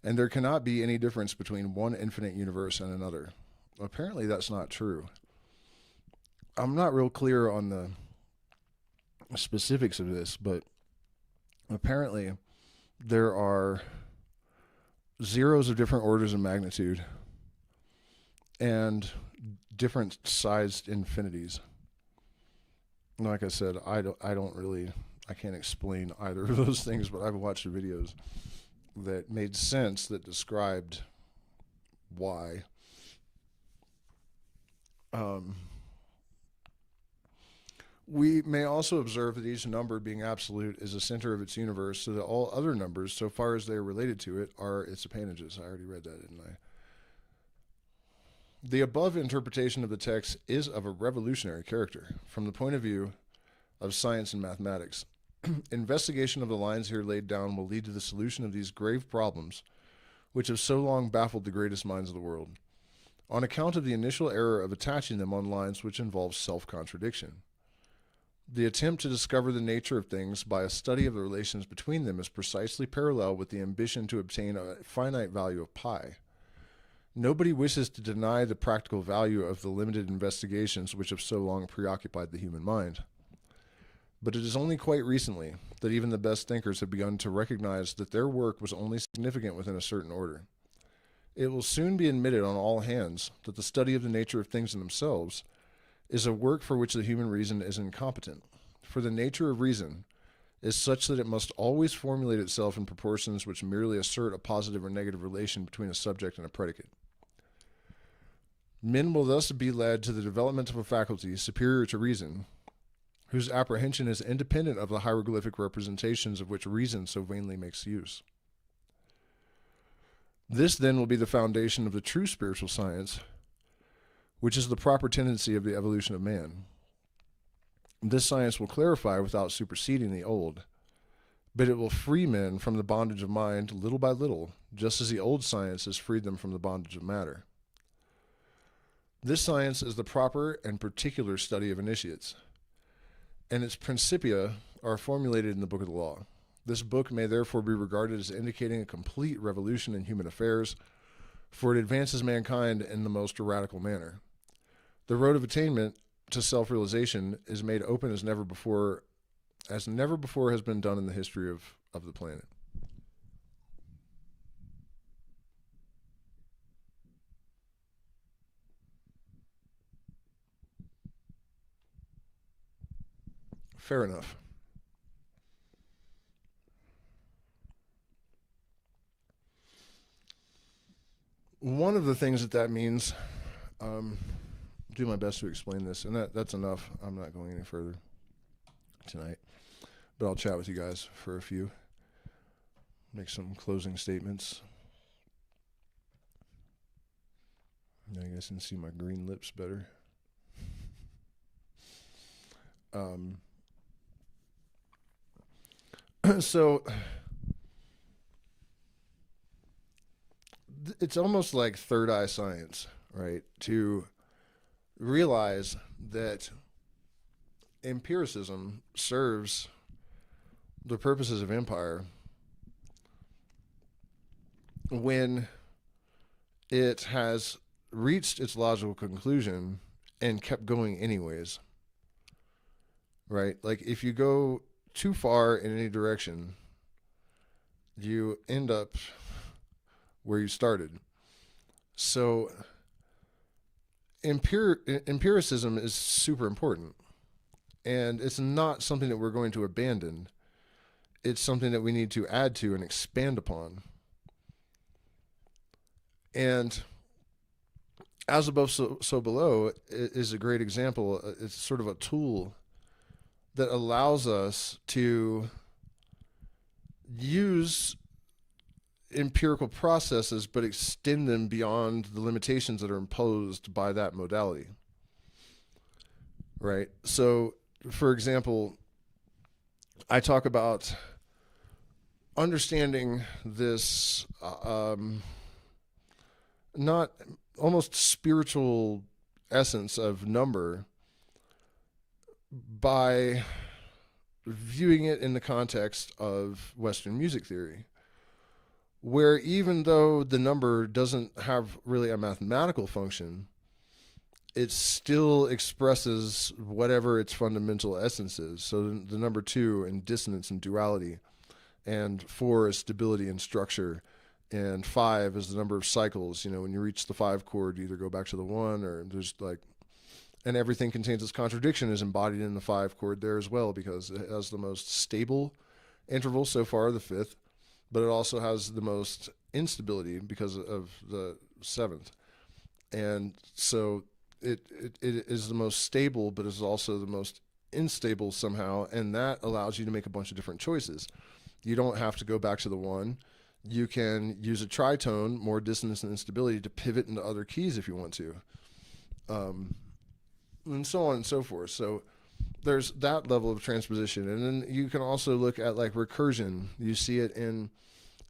and there cannot be any difference between one infinite universe and another. Apparently, that's not true. I'm not real clear on the specifics of this, but apparently there are zeros of different orders of magnitude and different sized infinities. Like I said, I can't explain either of those things, but I've watched videos that made sense, that described why. We may also observe that each number, being absolute, is the center of its universe, so that all other numbers, so far as they are related to it, are its appendages. I already read that, didn't I? The above interpretation of the text is of a revolutionary character from the point of view of science and mathematics. Investigation of the lines here laid down will lead to the solution of these grave problems, which have so long baffled the greatest minds of the world, on account of the initial error of attaching them on lines which involve self-contradiction. The attempt to discover the nature of things by a study of the relations between them is precisely parallel with the ambition to obtain a finite value of pi. Nobody wishes to deny the practical value of the limited investigations which have so long preoccupied the human mind. But it is only quite recently that even the best thinkers have begun to recognize that their work was only significant within a certain order. It will soon be admitted on all hands that the study of the nature of things in themselves is a work for which the human reason is incompetent. For the nature of reason is such that it must always formulate itself in proportions which merely assert a positive or negative relation between a subject and a predicate. Men will thus be led to the development of a faculty superior to reason, whose apprehension is independent of the hieroglyphic representations of which reason so vainly makes use. This then will be the foundation of the true spiritual science, which is the proper tendency of the evolution of man. This science will clarify without superseding the old, but it will free men from the bondage of mind little by little, just as the old science has freed them from the bondage of matter. This science is the proper and particular study of initiates, and its principia are formulated in the Book of the Law. This book may therefore be regarded as indicating a complete revolution in human affairs, for it advances mankind in the most radical manner. The road of attainment to self-realization is made open as never before has been done in the history of the planet. Fair enough. One of the things that means, do my best to explain this, and that's enough. I'm not going any further tonight, but I'll chat with you guys for a few, make some closing statements. I guess I can see my green lips better. So it's almost like third eye science, right? To realize that empiricism serves the purposes of empire when it has reached its logical conclusion and kept going anyways, right? Like if you go too far in any direction, you end up where you started. So empiricism is super important, and it's not something that we're going to abandon. It's something that we need to add to and expand upon. And as above, so below is a great example. It's sort of a tool that allows us to use empirical processes but extend them beyond the limitations that are imposed by that modality. Right? So, for example, I talk about understanding this not almost spiritual essence of number by viewing it in the context of Western music theory, where even though the number doesn't have really a mathematical function, it still expresses whatever its fundamental essence is. So the number 2 in dissonance and duality, and 4 is stability and structure, and 5 is the number of cycles. You know, when you reach the 5 chord, you either go back to the 1 or there's like, and everything contains its contradiction is embodied in the 5 chord there as well, because it has the most stable interval so far, the 5th, but it also has the most instability because of the 7th. And so it is the most stable, but is also the most unstable somehow, and that allows you to make a bunch of different choices. You don't have to go back to the 1. You can use a tritone, more dissonance and instability, to pivot into other keys if you want to, and so on and so forth. So there's that level of transposition. And then you can also look at like recursion. You see it in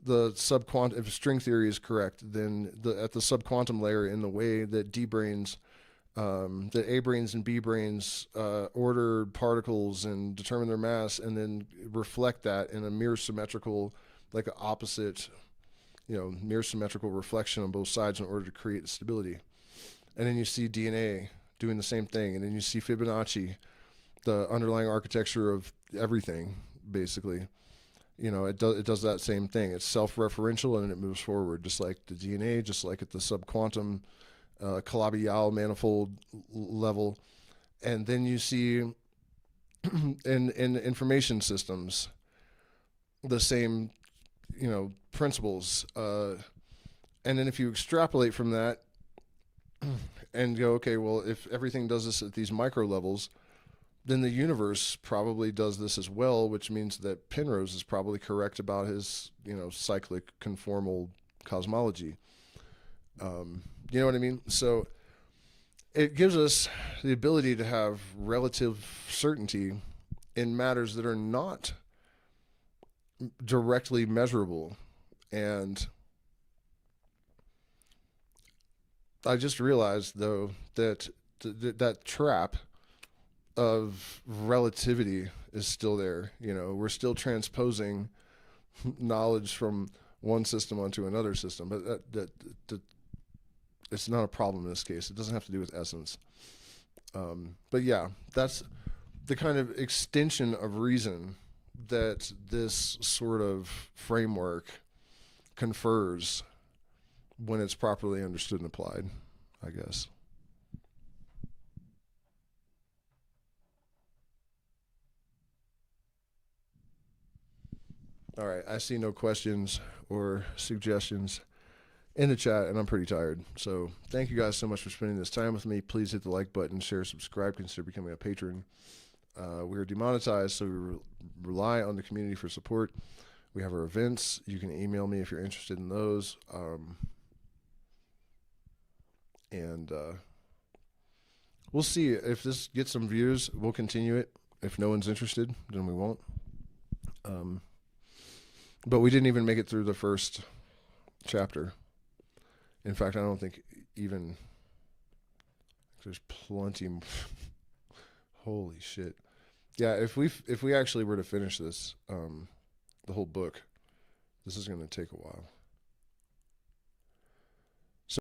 the subquantum. If string theory is correct, then at the subquantum layer, in the way that D brains, that A brains and B brains order particles and determine their mass, and then reflect that in a mirror symmetrical, like an opposite, mirror symmetrical reflection on both sides in order to create stability. And then you see DNA doing the same thing. And then you see Fibonacci, the underlying architecture of everything, basically. It does that same thing. It's self-referential, and it moves forward, just like the DNA, just like at the subquantum Calabi-Yau manifold level. And then you see in information systems the same principles, and then if you extrapolate from that and go, okay, well, if everything does this at these micro levels, then the universe probably does this as well, which means that Penrose is probably correct about his cyclic conformal cosmology. You know what I mean? So it gives us the ability to have relative certainty in matters that are not directly measurable. And I just realized, though, that that trap of relativity is still there. We're still transposing knowledge from one system onto another system, but that it's not a problem in this case. It doesn't have to do with essence. But yeah, that's the kind of extension of reason that this sort of framework confers when it's properly understood and applied, I guess. All right, I see no questions or suggestions in the chat, and I'm pretty tired. So thank you guys so much for spending this time with me. Please hit the like button, share, subscribe, consider becoming a patron. We're demonetized, so we rely on the community for support. We have our events. You can email me if you're interested in those. And we'll see if this gets some views. We'll continue it. If no one's interested, then we won't. But we didn't even make it through the first chapter. In fact, I don't think there's plenty. Holy shit. Yeah, if we actually were to finish this, the whole book, this is going to take a while.